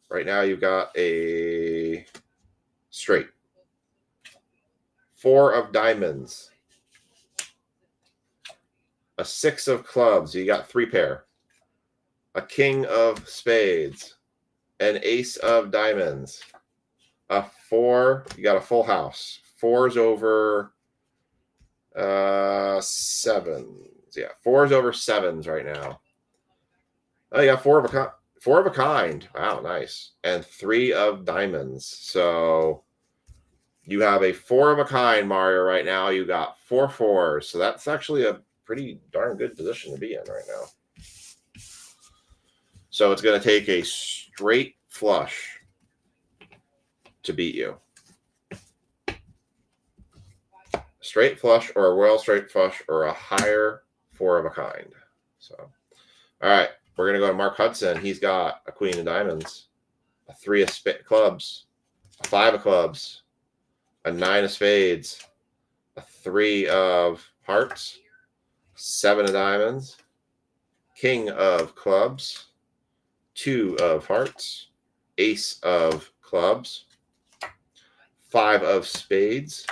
Right now you've got a straight. 4 of diamonds, a 6 of clubs. You got 3 pair. A king of spades, an ace of diamonds, a 4. You got a full house. 4's over 7s. Yeah, 4's over 7s right now. Oh, you got 4 of a kind. Wow, nice. And 3 of diamonds. So you have a 4 of a kind, Mario, right now. You got 4 4s. So that's actually a pretty darn good position to be in right now. So it's going to take a straight flush to beat you. Straight flush or a royal straight flush or a higher 4 of a kind. So, all right, we're going to go to Mark Hudson. He's got a queen of diamonds, a 3 of clubs, a 5 of clubs, a 9 of spades, a 3 of hearts, 7 of diamonds, king of clubs, 2 of hearts, ace of clubs, 5 of spades,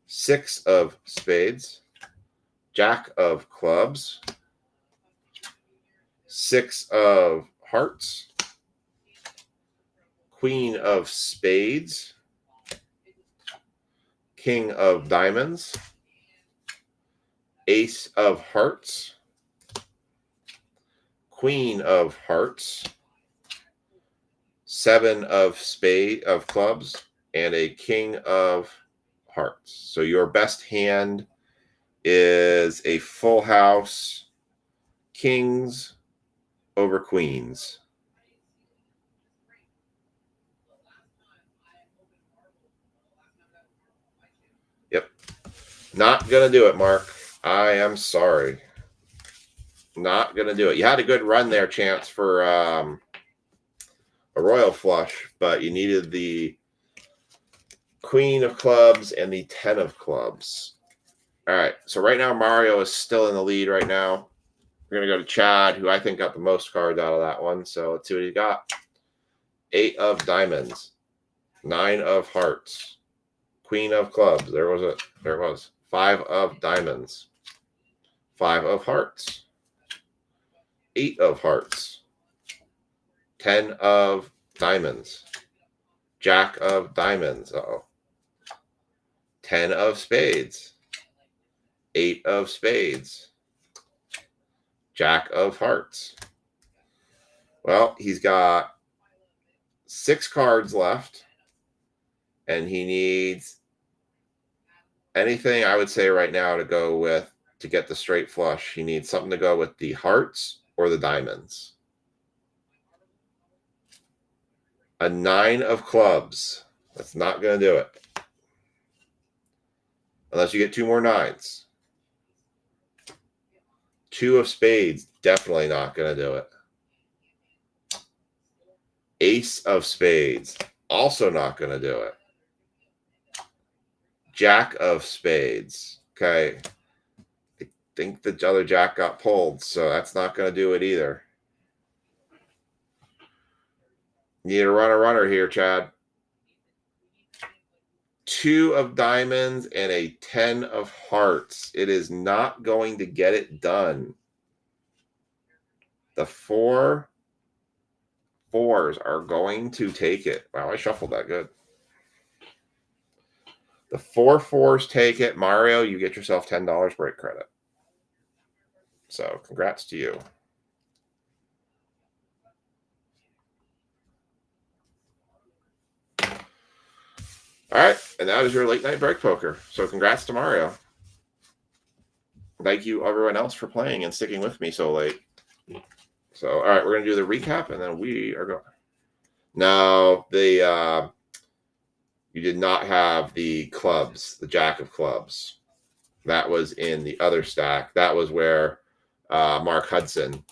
6 of spades, jack of clubs, 6 of hearts, queen of spades, king of diamonds, ace of hearts, queen of hearts, 7 of clubs, and a king of hearts. So your best hand is a full house, kings over queens. Yep. Not going to do it, Mark. I am sorry. Not going to do it. You had a good run there, Chance, for a royal flush, but you needed the queen of clubs and the 10 of clubs. All right. So right now, Mario is still in the lead right now. We're going to go to Chad, who I think got the most cards out of that one. So let's see what he got. 8 of diamonds, 9 of hearts, queen of clubs. There was it. There it was. 5 of diamonds, 5 of hearts, 8 of hearts, 10 of diamonds, jack of diamonds. 10 of spades, 8 of spades, jack of hearts. Well, he's got 6 cards left, and he needs anything I would say right now to go with to get the straight flush. He needs something to go with the hearts or the diamonds. A 9 of clubs. That's not going to do it. Unless you get 2 more 9s. 2 of spades. Definitely not going to do it. Ace of spades. Also not going to do it. Jack of spades. Okay. I think the other jack got pulled, so that's not going to do it either. You need to run a runner here, Chad. 2 of diamonds and a 10 of hearts. It is not going to get it done. The 4 4s are going to take it. Wow, I shuffled that good. The 4 4s take it. Mario, you get yourself $10 break credit. So congrats to you. All right, and that is your late night break poker. So congrats to Mario. Thank you, everyone else, for playing and sticking with me so late. So, all right, we're going to do the recap, and then we are going. Now, you did not have the clubs, the jack of clubs. That was in the other stack. That was where Mark Hudson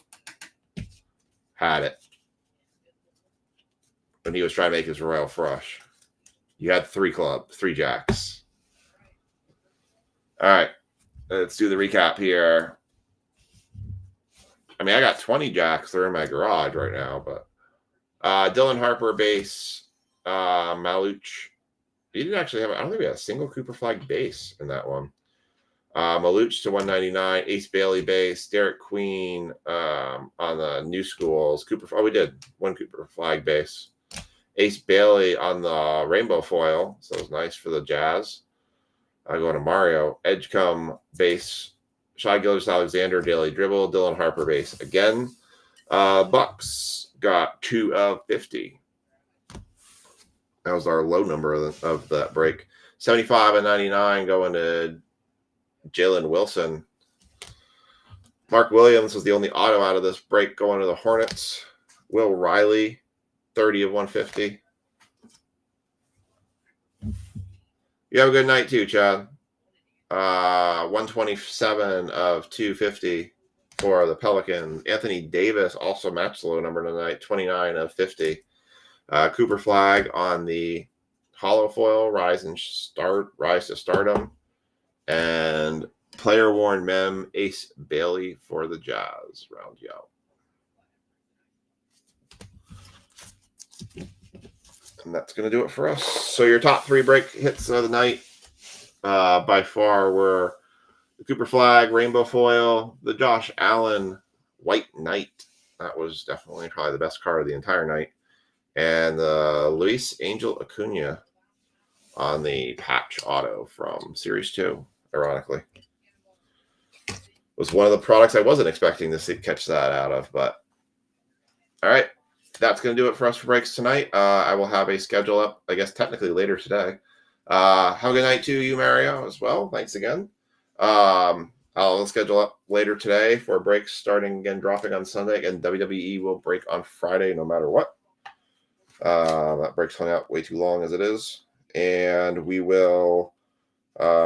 had it when he was trying to make his royal flush. You had 3 jacks. All right, let's do the recap here. I mean, I got 20 jacks. They're in my garage right now, but Dylan Harper base, Maluch. He didn't actually have. I don't think we had a single Cooper Flag base in that one. Maluch to 199, Ace Bailey base, Derek Queen on the new schools. We did 1 Cooper Flag base. Ace Bailey on the rainbow foil, so it was nice for the Jazz. Going to Mario. Edgecombe base, Shai Gilgeous-Alexander daily dribble, Dylan Harper base again. Bucks got 2 of 50. That was our low number of that break. 75 and 99 going to Jalen Wilson. Mark Williams was the only auto out of this break going to the Hornets. Will Riley, 30 of 150. You have a good night too, Chad. 127 of 250 for the Pelicans. Anthony Davis also matched the low number tonight, 29 of 50. Cooper Flag on the hollow foil, rise to stardom. And player worn mem, Ace Bailey for the Jazz. Round you out. And that's going to do it for us. So your top 3 break hits of the night by far were the Cooper Flag, Rainbow Foil, the Josh Allen White Knight. That was definitely probably the best card of the entire night. And the Luis Angel Acuna on the patch auto from Series 2, ironically. Was one of the products I wasn't expecting to catch that out of. But all right, that's going to do it for us for breaks tonight. I will have a schedule up, I guess, technically later today. Have a good night to you, Mario, as well. Thanks again. I'll schedule up later today for breaks starting again, dropping on Sunday, and WWE will break on Friday no matter what. That break's hung out way too long as it is. And we will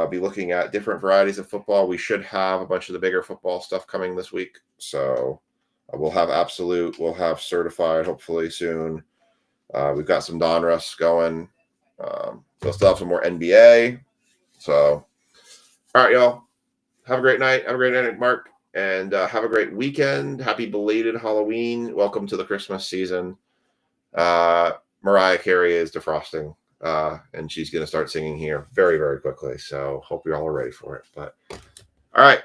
be looking at different varieties of football. We should have a bunch of the bigger football stuff coming this week. So we'll have Absolute, we'll have Certified hopefully soon. We've got some Donruss going. We'll still have some more NBA. So, all right, y'all. Have a great night. Have a great night, Mark. And have a great weekend. Happy belated Halloween. Welcome to the Christmas season. Mariah Carey is defrosting. And she's going to start singing here very, very quickly. So hope you all are ready for it. But all right.